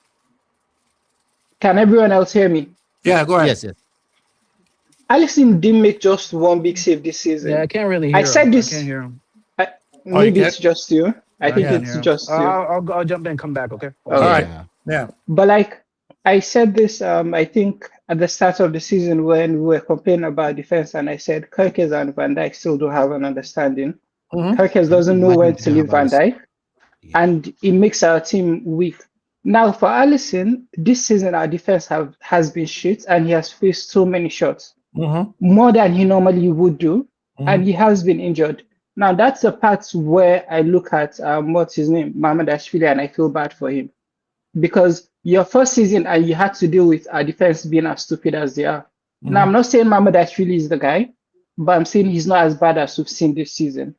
Can everyone else hear me? Yeah, go ahead. Yes. Allison didn't make just one big save this season. Yeah, I can't really hear I said him. this. I can't hear him. Maybe you it's just you. I think Yeah, it's just you. I'll jump in and come back, okay? All right. Yeah. But like I said this, I think at the start of the season when we were complaining about defense, and I said Kirkes and Van Dijk still don't have an understanding. Kirkes doesn't know when to leave Van Dijk, and it makes our team weak. Now for Allison, this season our defense has been shit, and he has faced so many shots, more than he normally would do, and he has been injured. Now that's the part where I look at what's his name, Mohamed Ashvili, and I feel bad for him, because your first season and you had to deal with our defense being as stupid as they are. Now I'm not saying Mohamed Ashvili is the guy, but I'm saying he's not as bad as we've seen this season.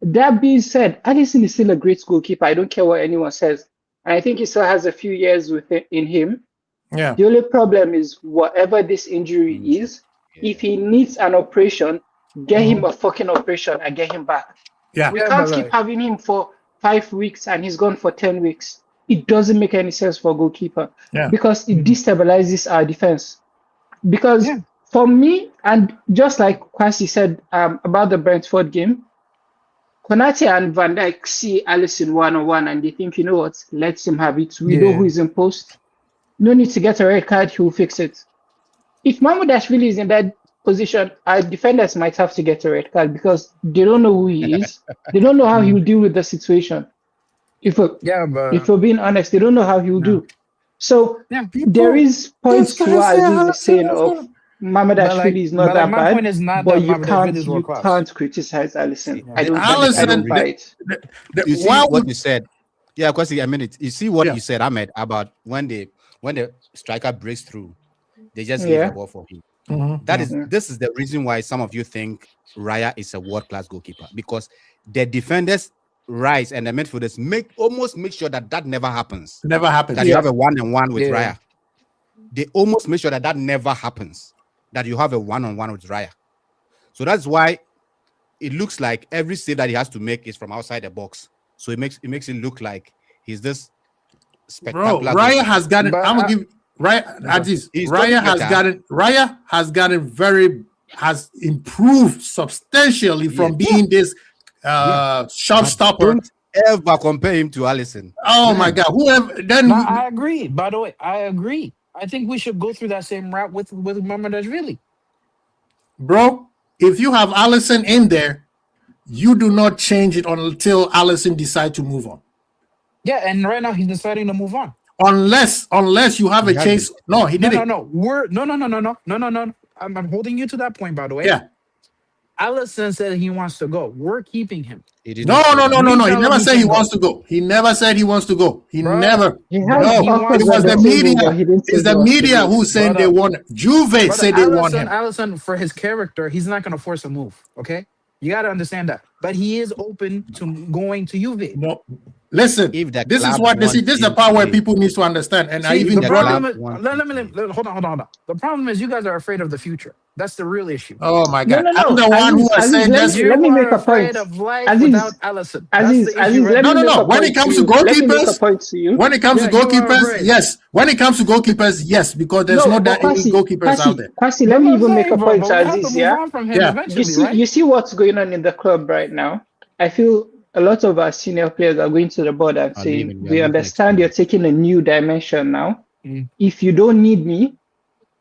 That being said, Allison is still a great goalkeeper. I don't care what anyone says, and I think he still has a few years in him. Yeah. The only problem is whatever this injury is, if he needs an operation, get him a fucking operation and get him back. Yeah. We can't keep having him for 5 weeks and he's gone for 10 weeks. It doesn't make any sense for a goalkeeper because it destabilizes our defense. Because for me, and just like Kwasi said about the Brentford game, Konate and Van Dijk see Allison 1-on-1 and they think, you know what, let him have it. We know who is in post. no need to get a red card, he will fix it. If Mamudashvili is in that position, our defenders might have to get a red card because they don't know who he is. They don't know how he will deal with the situation. If we're being honest, they don't know how he will do. So there is points to what Aziz is saying of Mamudashvili is not that bad, but you can't criticize Alisson. Yeah. I don't buy it. You see what you said. Yeah, because a minute. You see what you said, Ahmed, about when the striker breaks through, they just leave the ball for him. This is the reason why some of you think Raya is a world-class goalkeeper, because the defenders rise and the midfielders make sure that never happens. Never happens. That you have a 1-on-1 with Raya. They almost make sure that never happens. That you have a 1-on-1 with Raya. So that's why it looks like every save that he has to make is from outside the box. So it makes it look like he's this spectacular. Bro, Raya has gotten. I'm gonna give Aziz. Raya has improved substantially from being this shot stopper. Don't ever compare him to Alisson. Oh my God! Whoever then? No, I agree. By the way, I agree. I think we should go through that same route with Mamudashvili. Bro, if you have Alisson in there, you do not change it until Alisson decides to move on. Yeah, and right now he's deciding to move on. Unless you have a chase. No, he didn't. No. I'm holding you to that point, by the way. Yeah. Alisson said he wants to go. We're keeping him. No. He never said he wants to go. He never said he wants to go. It was the media. It's the media who said they want. Juve said they want him. Alisson, for his character, he's not going to force a move. Okay, you got to understand that. But he is open to going to Juve. No. Listen, this is the part where people need to understand. And I even hold on. The problem is you guys are afraid of the future. That's the real issue. Oh my God! No. I'm the one who was saying this. Let me make a point. Of life without Alisson. No. When it comes to goalkeepers, yes. When it comes to goalkeepers, yes, because there's not that many goalkeepers out there. Kwasi, let me even make a point to Aziz. Yeah. You see what's going on in the club right now. I feel a lot of our senior players are going to the board and saying, we understand you're taking a new dimension now. If you don't need me,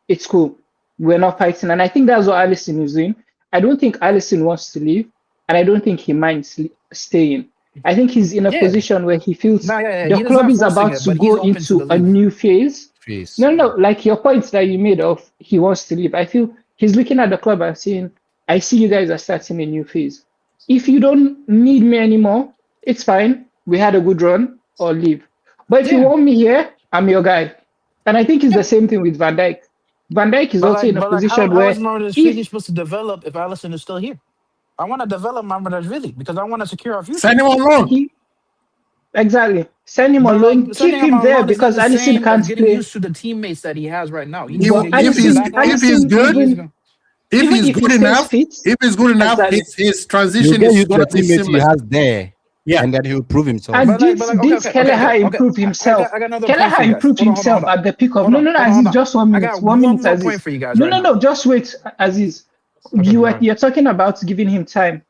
it's cool. We're not fighting. And I think that's what Alisson is doing. I don't think Alisson wants to leave, and I don't think he minds staying. I think he's in a position where he feels the club is about to go into a new phase. No, like your points that you made of he wants to leave. I feel he's looking at the club and saying, I see you guys are starting a new phase. If you don't need me anymore, it's fine. We had a good run, or leave. But if you want me here, I'm your guy. And I think it's the same thing with Van Dijk. Van Dijk is also in a position where he's supposed to develop if Alisson is still here. I want to develop Mamudashvili because I want to secure our future. Send him on loan. Exactly. Send him on loan. Keep him there because Alisson can't play. Getting used to the teammates that he has right now. If he's good enough, his transition is going to be similar. He has there. Yeah, and then he will prove himself. And did Kelleher improve himself? Kelleher improved himself at the pickup. No, Aziz, just 1 minute. 1 minute, Aziz. No, just wait, Aziz. You're talking about giving him time.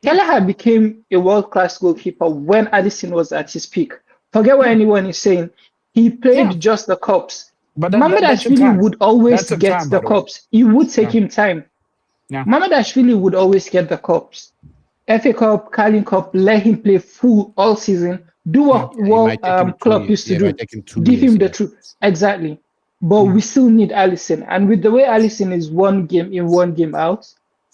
Kelleher became a world-class goalkeeper when Alisson was at his peak. Forget what anyone is saying. He played just the cups. Mamudashvili would always get the cups. It would take him time. Mamudashvili would always get the cups. FA Cup, Carling Cup, let him play full all season. Do what Klopp used to do. Give him the truth. Exactly. But we still need Alisson. And with the way Alisson is 1 game in, 1 game out,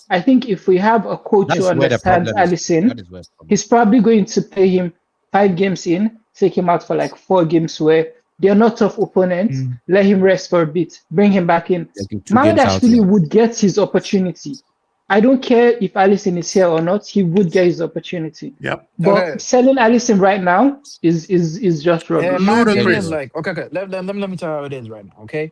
I think if we have a coach who understands Alisson, he's probably going to play him 5 games in, take him out for like 4 games where they're not tough opponents. Let him rest for a bit. Bring him back in. Mamudashvili would get his opportunity. I don't care if Alisson is here or not. He would get his opportunity. Yep. But selling Alisson right now is just rubbish. Let me tell you how it is right now. Okay.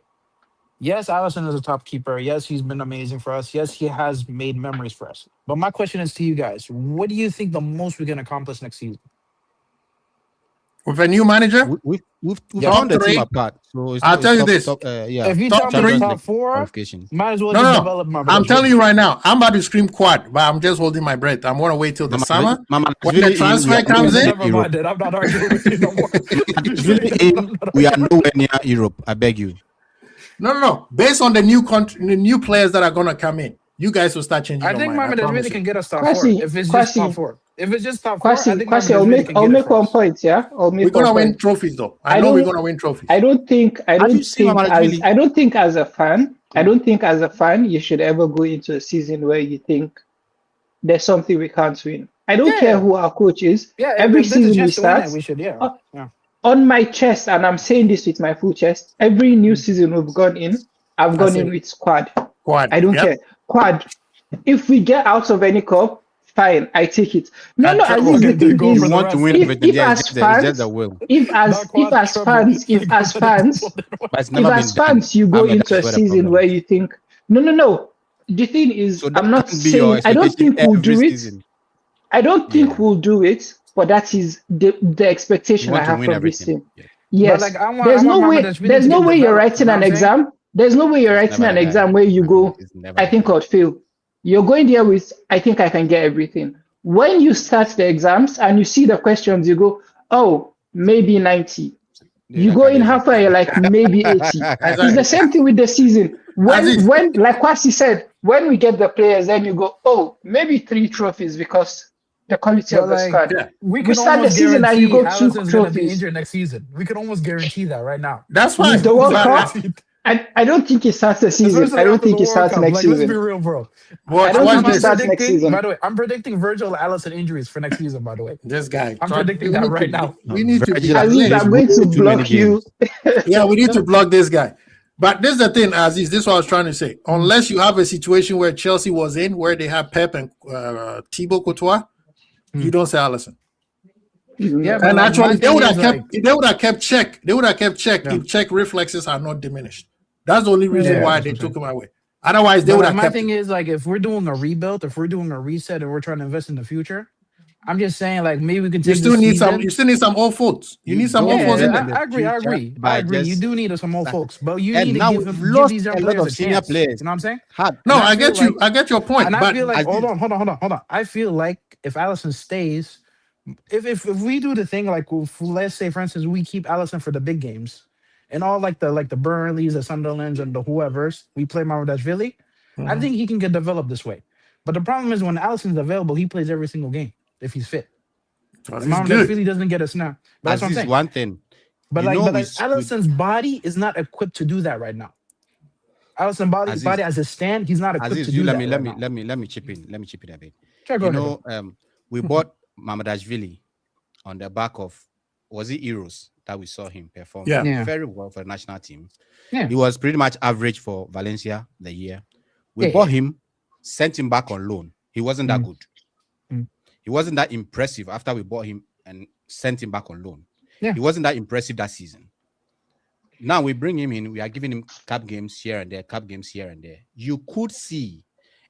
Yes, Alisson is a top keeper. Yes, he's been amazing for us. Yes, he has made memories for us. But my question is to you guys: what do you think the most we can accomplish next season? with a new manager. We've Top torn the three. team apart. So I'll tell you this. If you Top tell me three. top four, qualification. might as well No, just no. develop my. I'm telling you right now, I'm about to scream quad, but I'm just holding my breath. I'm gonna wait till the summer. When the transfer comes in, Never mind it. I'm not arguing with you no more. We are nowhere near Europe. I beg you. no. Based on the new players that are gonna come in, you guys will start changing. I your think mind. Mohamed promise really you. can get us top Kwasi, four. If it's just Kwasi. top four. If it's just top four, I Kwasi, think Kwasi, Mohamed I'll really make can one get it for us. point, yeah. I'll make We're gonna one win point. trophies though. I I know don't- we're gonna win trophies. I don't think you seen Mohamed really? I don't think as a fan, you should ever go into a season where you think there's something we can't win. I don't Yeah. care who our coach is. Yeah, Every if there's a season we chance to win it, start, we should. Yeah. Uh, Yeah. on my chest, and I'm saying this with my full chest, every new season we've gone in, I've gone in with squad. Quad. I don't Yep. care. Quad. If we get out of any cup, fine, I take it. No, And no, treble. Aziz, the Okay, thing go is, for You the want to rest. win If- everything. if Yeah, as it's just fans- the will. if as fans, But it's if never as been fans done. you go Ahmed, into a that's where the season problem where is. you think, no. The thing is, So that I'm not can't be your saying I don't expectation think we'll every do it. season. I don't think Yeah. we'll do it, but that is the You expectation I want to have win from this everything. team. Yeah. Yes. Like, I want There's no Mohamed way. Ashwini There's to no get way you're developed, writing you know an what I'm saying? exam. There's no way you're It's writing never an the guy. exam where you go, It's never I the think guy. I'd fail. You're going there with, I think I can get everything. When you start the exams and you see the questions, you go, oh, maybe 90. You go in halfway, you're like, maybe 80. It's the same thing with the season. Aziz. When, like Kwasi said, when we get the players, then you go, oh, maybe 3 trophies because the quality But of the like, squad. Yeah. we We can start the almost season and you guarantee go 2 Alisson's going to be trophies. injured next season. We can almost guarantee that right now. That's fine. The World But- Cup, I don't think he starts the season. Especially I don't after think the he World starts Cup. next Like, let's be season. real, bro. Watch, don't watch think he this. starts next season. By the way, I'm predicting Virgil Allison injuries for next season, by the way. This guy. I'm predicting We that need right to- now. We need to be. Virgil Aziz, There's I'm going to way too many block you. Yeah, we need to block this guy. But this is the thing, Aziz. This is what I was trying to say. Unless you have a situation where Chelsea was in, where they have Pep and Thibaut Courtois, you don't say Allison. Yeah, but And like, actually, my they would thing have is, kept. like, They would have kept check. They would have kept check Yeah. if check reflexes are not diminished. That's the only reason Yeah, why that's they what took him away. Otherwise, they but would like, have my kept. thing is, like, if we're doing a rebuild, if we're doing a reset, and we're trying to invest in the future, I'm just saying, like, maybe we can You take still this need season. some. You still need some old folks. You need some go old folks in Yeah, there. I agree. I agree. But I agree. You just- do need some old folks, but you And need now to we've give lost these young a lot players of a senior chance. players. You know what I'm saying? Hard. No, And I I get feel you. like- I get your point. And I But feel like, Aziz- hold on. I feel like if Allison stays, if we do the thing like, let's say for instance, we keep Allison for the big games, and all like the Burnleys, the Sunderlands, and the whoever's, we play Mamadashvili. I think he can get developed this way. But the problem is when Allison's available, he plays every single game if he's fit. he's good. Mamadashvili doesn't get a snap. But that's what I'm Aziz, saying. one thing. But you like, know but we- like Allison's body is not equipped to do that right now. Allison's Aziz- body as a stand, he's not equipped Aziz, to you do let that me right let me now. let me let me chip in. Let me chip in a bit. Sure, go You ahead. know, we bought Mamadashvili on the back of, was it Euros that we saw him perform Yeah. Yeah. very well for the national team. Yeah. He was pretty much average for Valencia the year. We Yeah, bought him, sent him back on loan. He wasn't that good. Mm. He wasn't that impressive after we bought him and sent him back on loan. Yeah. He wasn't that impressive that season. Now we bring him in, we are giving him cup games here and there, cup games here and there. You could see,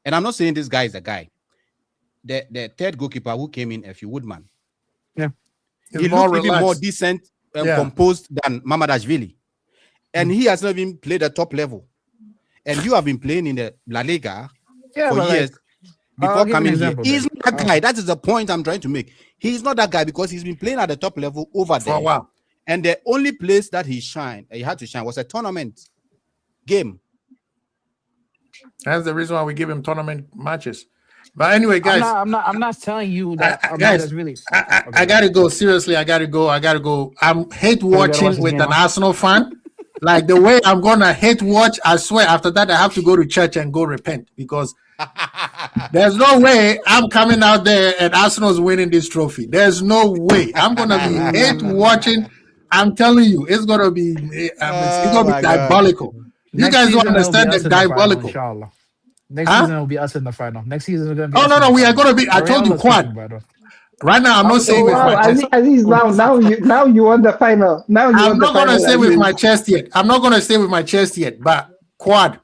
and I'm not saying this guy is a guy. The third goalkeeper who came in, Effie Woodman, He's he more looked even more relaxed. decent and Yeah. composed than Mamadashvili. And he has not even played at top level. And you have been playing in the La Liga Yeah, for but like, years before I'll give you an coming here. example He's then. not that guy. That is the point I'm trying to make. He's not that guy because he's been playing at the top level over For there. a while. And the only place that he had to shine was a tournament game. That's the reason why we give him tournament matches. But anyway, guys, I'm not telling you that. guys, That's really. I gotta go. Seriously, I gotta go. I hate watching watch this with game, an huh? Arsenal fan. Like the way I'm gonna hate watch, I swear after that I have to go to church and go repent because there's no way I'm coming out there and Arsenal's winning this trophy. There's no way. I'm gonna be hate watching. I'm telling you, it's gonna be it's gonna my be God. diabolical. You Next guys season, don't it'll be understand us the in the final, diabolical. inshallah. Next Huh? season will be us in the final. Next season is gonna be. Oh us no, in no, the we are final. gonna be. I told you Areola quad. speaking, by the way. Right now, I'm not saying Oh, with wow, my chest. Aziz, now you want the final. Now you I'm want the not gonna final. say with Aziz. my chest yet. I'm not gonna say with my chest yet. But quad,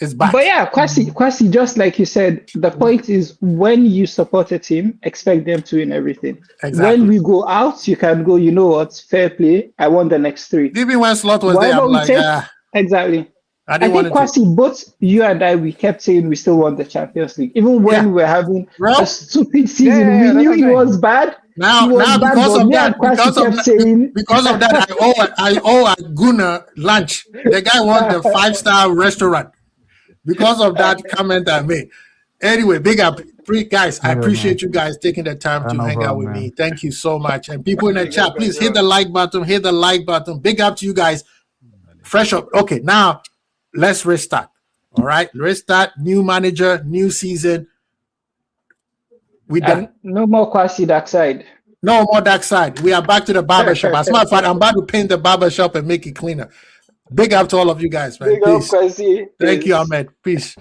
is back. But yeah, Kwasi, just like you said, the point is when you support a team, expect them to win everything. Exactly. When we go out, you can go, you know what, fair play. I won the next 3. Even when Slot was there, Whatever I'm we like, take, exactly. I I didn't think want to. Kwasi, both you and I, we kept saying we still won the Champions League. Even when we were having Bro. a stupid season, Yeah, we that's knew what I'm it saying. was bad. Now, It was now bad, because but of me that, and Kwasi because of kept that, saying, because of that, I owe a Gunnar lunch. The guy wants the 5-star restaurant because of that comment I made. Anyway, big up, guys. I appreciate you guys taking the time to no hang out problem, with man. me. Thank you so much. And people in the chat, please hit the like button. Hit the like button. Big up to you guys. Fresh up. Okay, now let's restart. All right, restart. New manager, new season. We done. no more Kwasi that side. No more dark side. We are back to the barbershop. As a matter of fact, I'm about to paint the barbershop and make it cleaner. Big up to all of you guys, man. Big up, Peace. Kwasi. Thank you, Peace. Ahmed. Peace.